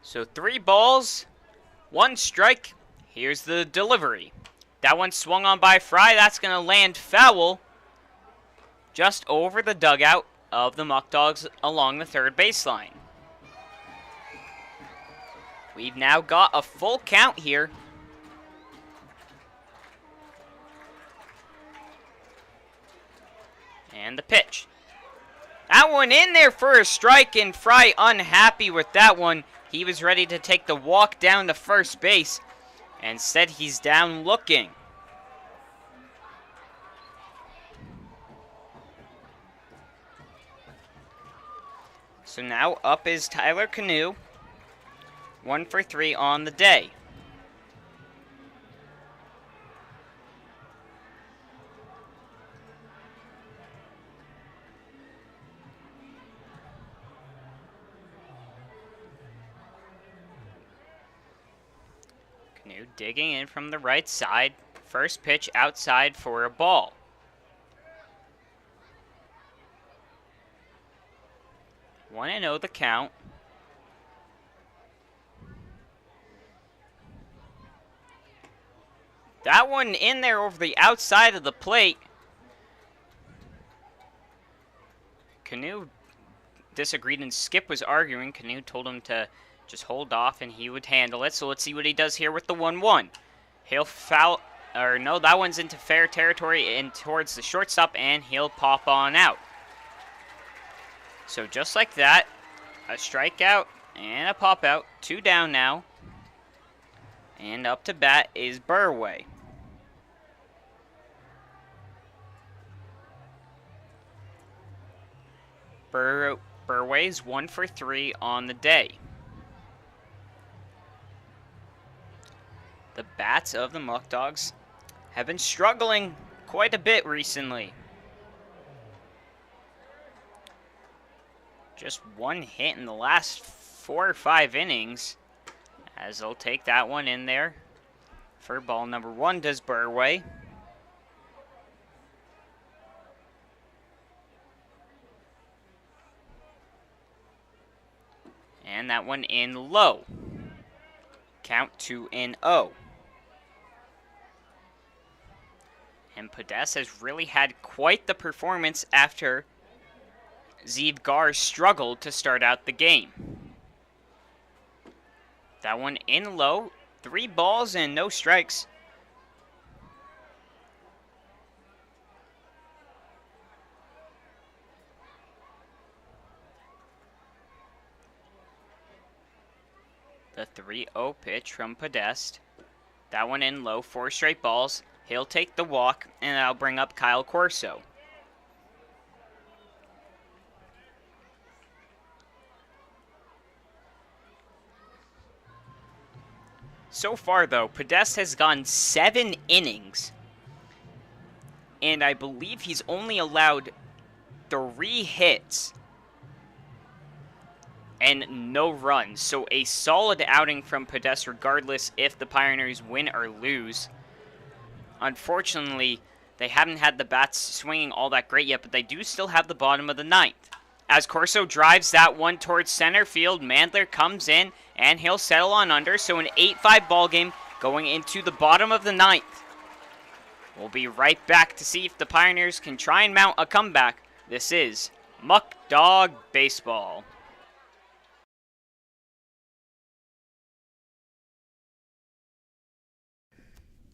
So 3 balls. 1 strike. Here's the delivery. That one swung on by Fry. That's going to land foul just over the dugout of the Muckdogs along the third baseline. We've now got a full count here. And the pitch. That one in there for a strike, and Fry unhappy with that one. He was ready to take the walk down to first base. Instead, he's down looking. So now up is Tyler Canoe. 1 for 3 on the day. Canoe digging in from the right side. First pitch outside for a ball. One and 0 the count. That one in there over the outside of the plate. Canoe disagreed and Skip was arguing. Canoe told him to just hold off and he would handle it. So let's see what he does here with the 1-1. He'll foul, or no, that one's into fair territory and towards the shortstop, and he'll pop on out. So just like that, a strikeout and a pop out. 2 down now. And up to bat is Burway. Burway's 1 for 3 on the day. The bats of the Muckdogs have been struggling quite a bit recently. Just one hit in the last 4 or 5 innings, as they'll take that one in there for ball number 1 does Burway. And that one in low. Count 2-0. And Podesta has really had quite the performance after Zeev Gar struggled to start out the game. That one in low. 3 balls and no strikes. The 3-0 pitch from Podesta. That one in low, 4 straight balls. He'll take the walk, and that'll bring up Kyle Corso. So far, though, Podesta has gone 7 innings, and I believe he's only allowed 3 hits and no runs. So a solid outing from Podesta regardless if the Pioneers win or lose. Unfortunately, they haven't had the bats swinging all that great yet, but they do still have the bottom of the 9th. As Corso drives that one towards center field, Mandler comes in, and he'll settle on under. So an 8-5 ball game going into the bottom of the 9th. We'll be right back to see if the Pioneers can try and mount a comeback. This is Muck Dog Baseball.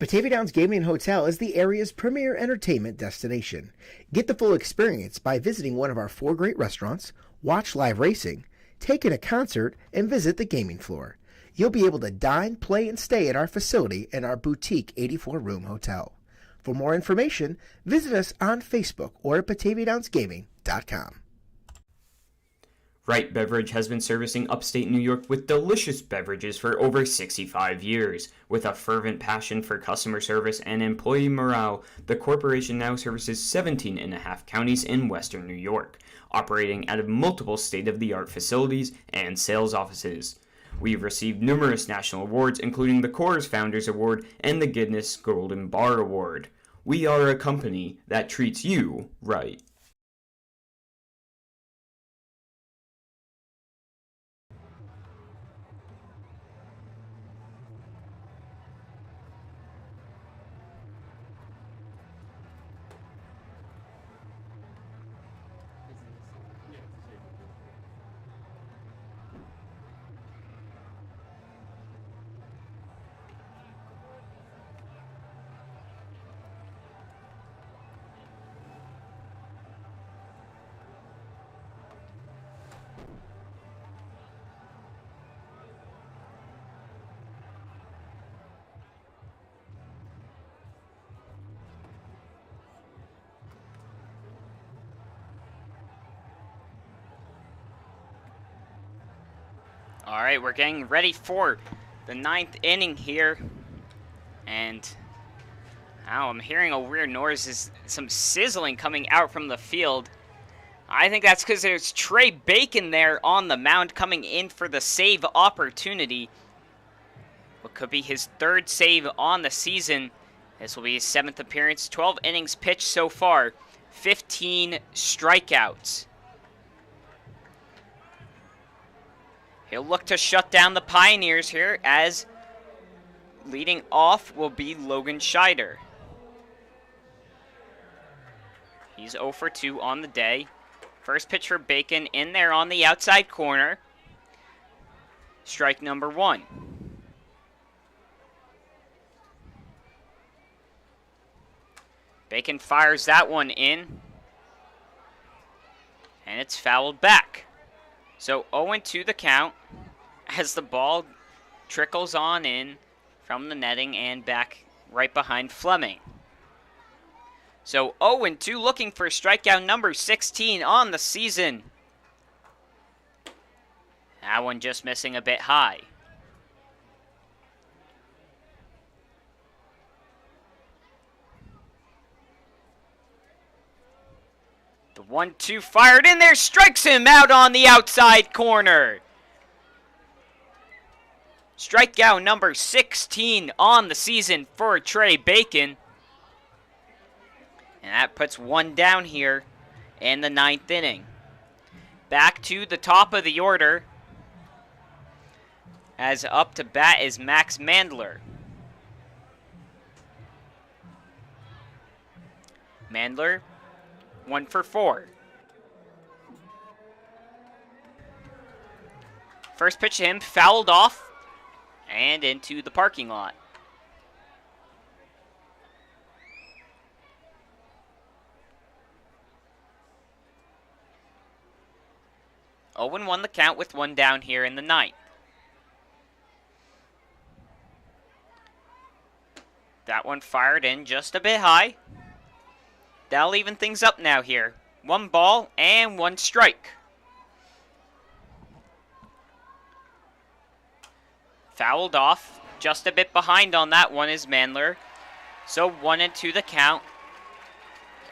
Batavia Downs Gaming and Hotel is the area's premier entertainment destination. Get the full experience by visiting one of our 4 great restaurants, watch live racing, take in a concert, and visit the gaming floor. You'll be able to dine, play, and stay at our facility in our boutique 84-room hotel. For more information, visit us on Facebook or at BataviaDownsGaming.com. Wright Beverage has been servicing upstate New York with delicious beverages for over 65 years. With a fervent passion for customer service and employee morale, the corporation now services 17 and a half counties in western New York, operating out of multiple state-of-the-art facilities and sales offices. We've received numerous national awards, including the Coors Founders Award and the Guinness Golden Bar Award. We are a company that treats you right. All right, we're getting ready for the 9th inning here. And now I'm hearing a weird noise, some sizzling coming out from the field. I think that's because there's Trey Bacon there on the mound coming in for the save opportunity. What could be his 3rd save on the season. This will be his 7th appearance. 12 innings pitched so far. 15 strikeouts. He'll look to shut down the Pioneers here, as leading off will be Logan Scheider. He's 0 for 2 on the day. First pitch for Bacon in there on the outside corner. Strike number 1. Bacon fires that one in, and it's fouled back. So 0-2 the count as the ball trickles on in from the netting and back right behind Fleming. So 0-2 looking for strikeout number 16 on the season. That one just missing a bit high. The 1-2 fired in there, strikes him out on the outside corner. Strikeout number 16 on the season for Trey Bacon. And that puts one down here in the 9th inning. Back to the top of the order. As up to bat is Max Mandler. Mandler, 1 for 4. First pitch to him, fouled off and into the parking lot. Owen won the count with one down here in the 9th. That one fired in just a bit high. That'll even things up now here. 1 ball and 1 strike. Fouled off. Just a bit behind on that one is Mandler. So 1-2 the count.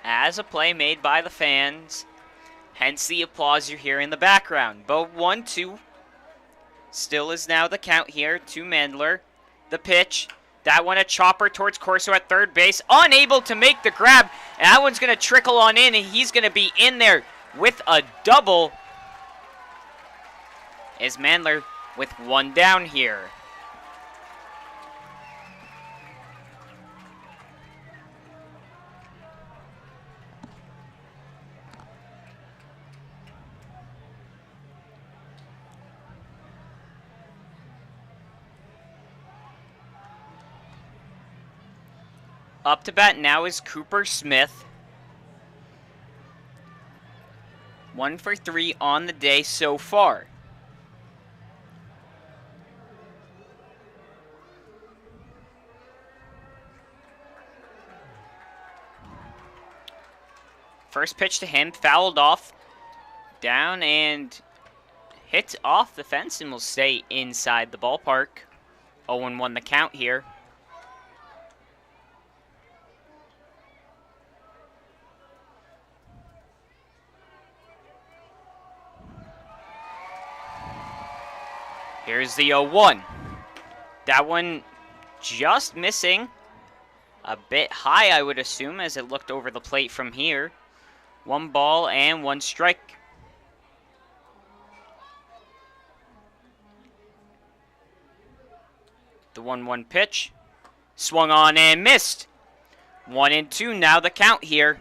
As a play made by the fans. Hence the applause you hear in the background. But 1-2 still is now the count here to Mandler. The pitch. That one a chopper towards Corso at third base. Unable to make the grab. And that one's going to trickle on in. And he's going to be in there with a double. Is Mandler with one down here. Up to bat now is Cooper Smith. 1 for 3 on the day so far. First pitch to him, fouled off. Down and hit off the fence and will stay inside the ballpark. 0-1 the count here. Here's the 0-1. That one just missing. A bit high, I would assume, as it looked over the plate from here. 1 ball and 1 strike. The 1-1 pitch. Swung on and missed. 1-2 now the count here.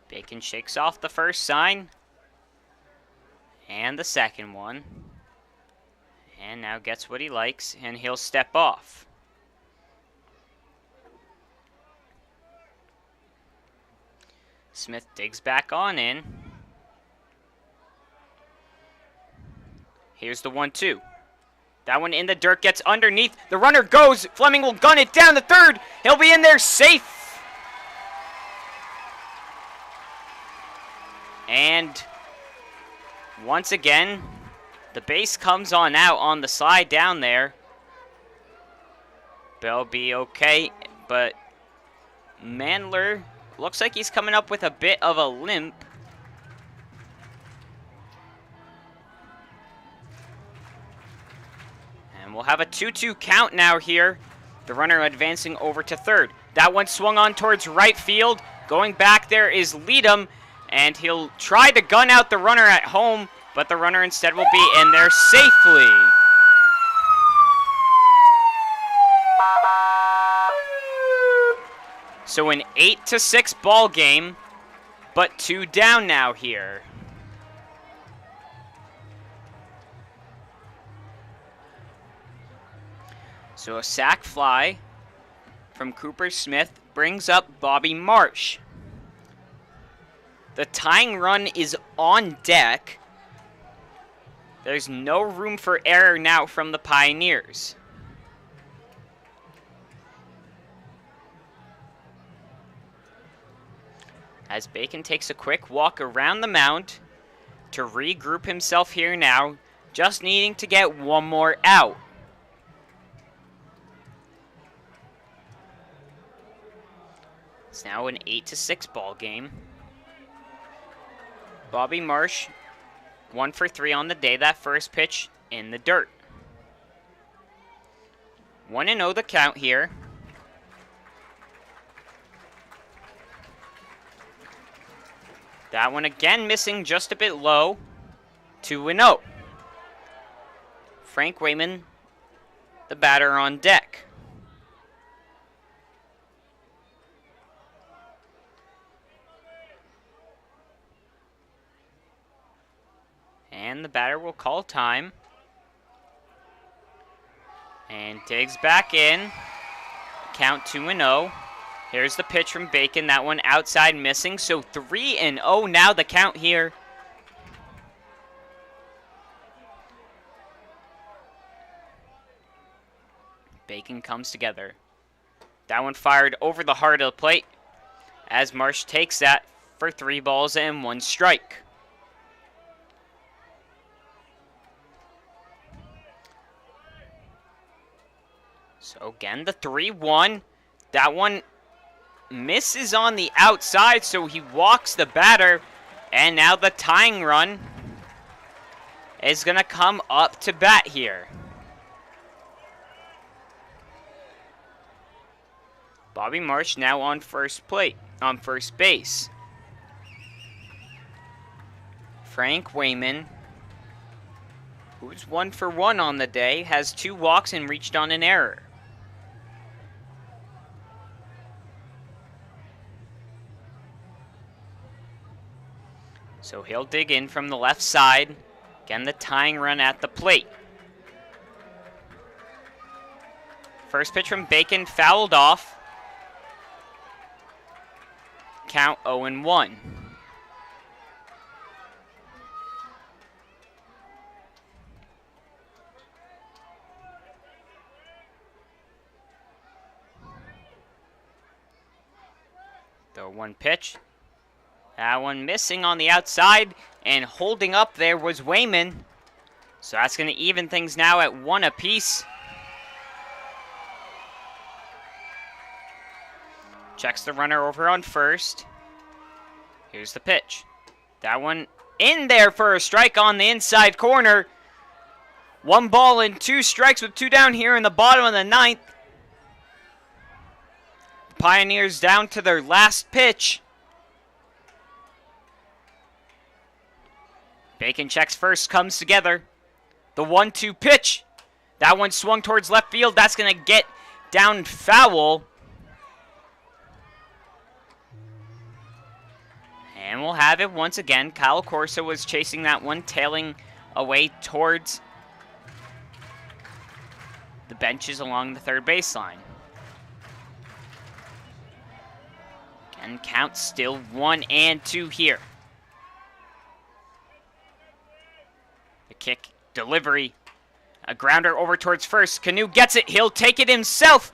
Bacon shakes off the first sign. And the second one. And now gets what he likes, and he'll step off. Smith digs back on in. Here's the 1-2. That one in the dirt, gets underneath. The runner goes. Fleming will gun it down the third. He'll be in there safe. And once again, the base comes on out on the slide down there. They'll be okay, but Mandler looks like he's coming up with a bit of a limp. And we'll have a 2-2 count now here. The runner advancing over to third. That one swung on towards right field. Going back there is Leadham. And he'll try to gun out the runner at home, but the runner instead will be in there safely. So an 8-6 ball game, but 2 down now here. So a sac fly from Cooper Smith brings up Bobby Marsh. The tying run is on deck. There's no room for error now from the Pioneers. As Bacon takes a quick walk around the mound to regroup himself here now, just needing to get one more out. It's now an 8-6 ball game. Bobby Marsh, 1 for 3 on the day. That first pitch in the dirt. 1-0 the count here. That one again missing just a bit low. 2-0. Frank Wayman, the batter on deck. And the batter will call time. And digs back in. Count 2-0. Here's the pitch from Bacon. That one outside missing. So 3-0 now the count here. Bacon comes together. That one fired over the heart of the plate as Marsh takes that for 3 balls and 1 strike. So again, the 3-1. That one misses on the outside, so he walks the batter. And now the tying run is going to come up to bat here. Bobby Marsh now on first base. Frank Wayman, who's 1 for 1 on the day, has 2 walks and reached on an error. So he'll dig in from the left side. Again, the tying run at the plate. First pitch from Bacon fouled off. Count 0-1. The 1 pitch. That one missing on the outside, and holding up there was Wayman. So that's going to even things now at 1 apiece. Checks the runner over on first. Here's the pitch. That one in there for a strike on the inside corner. 1 ball and 2 strikes with 2 down here in the bottom of the 9th. Pioneers down to their last pitch. Bacon checks first, comes together. The 1-2 pitch. That one swung towards left field. That's going to get down foul. And we'll have it once again. Kyle Corso was chasing that one, tailing away towards the benches along the third baseline. Again, count still 1-2 here. The kick, delivery, a grounder over towards first. Canoe gets it. He'll take it himself.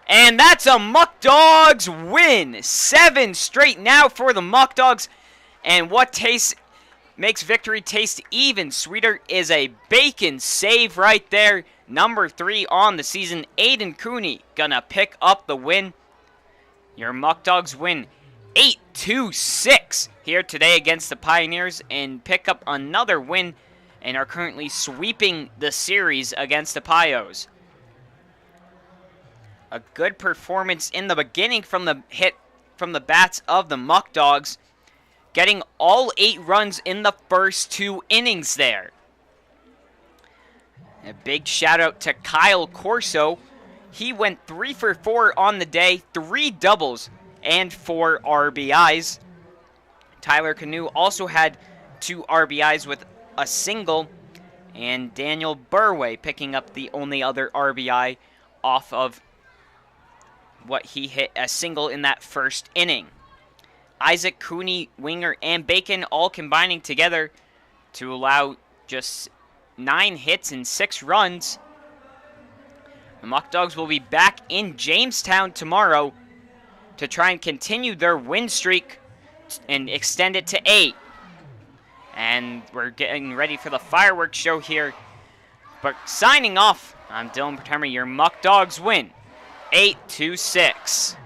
And that's a Muckdogs win. 7 straight now for the Muckdogs. And what makes victory taste even sweeter is a Bacon save right there. Number 3 on the season. Aiden Cooney gonna pick up the win. Your Muckdogs win 8-6 here today against the Pioneers and pick up another win and are currently sweeping the series against the Pios. A good performance in the beginning from the bats of the Muckdogs, getting all 8 runs in the first 2 innings there. A big shout out to Kyle Corso. He went 3 for 4 on the day, 3 doubles and 4 RBIs. Tyler Canoe also had 2 RBIs with a single, and Daniel Burway picking up the only other RBI off of what he hit, a single in that first inning. Isaac, Cooney, Winger, and Bacon all combining together to allow just 9 hits and 6 runs. The Muckdogs will be back in Jamestown tomorrow to try and continue their win streak and extend it to 8. And we're getting ready for the fireworks show here. But signing off, I'm Dylan Pretender. Your Muck Dogs win 8-6.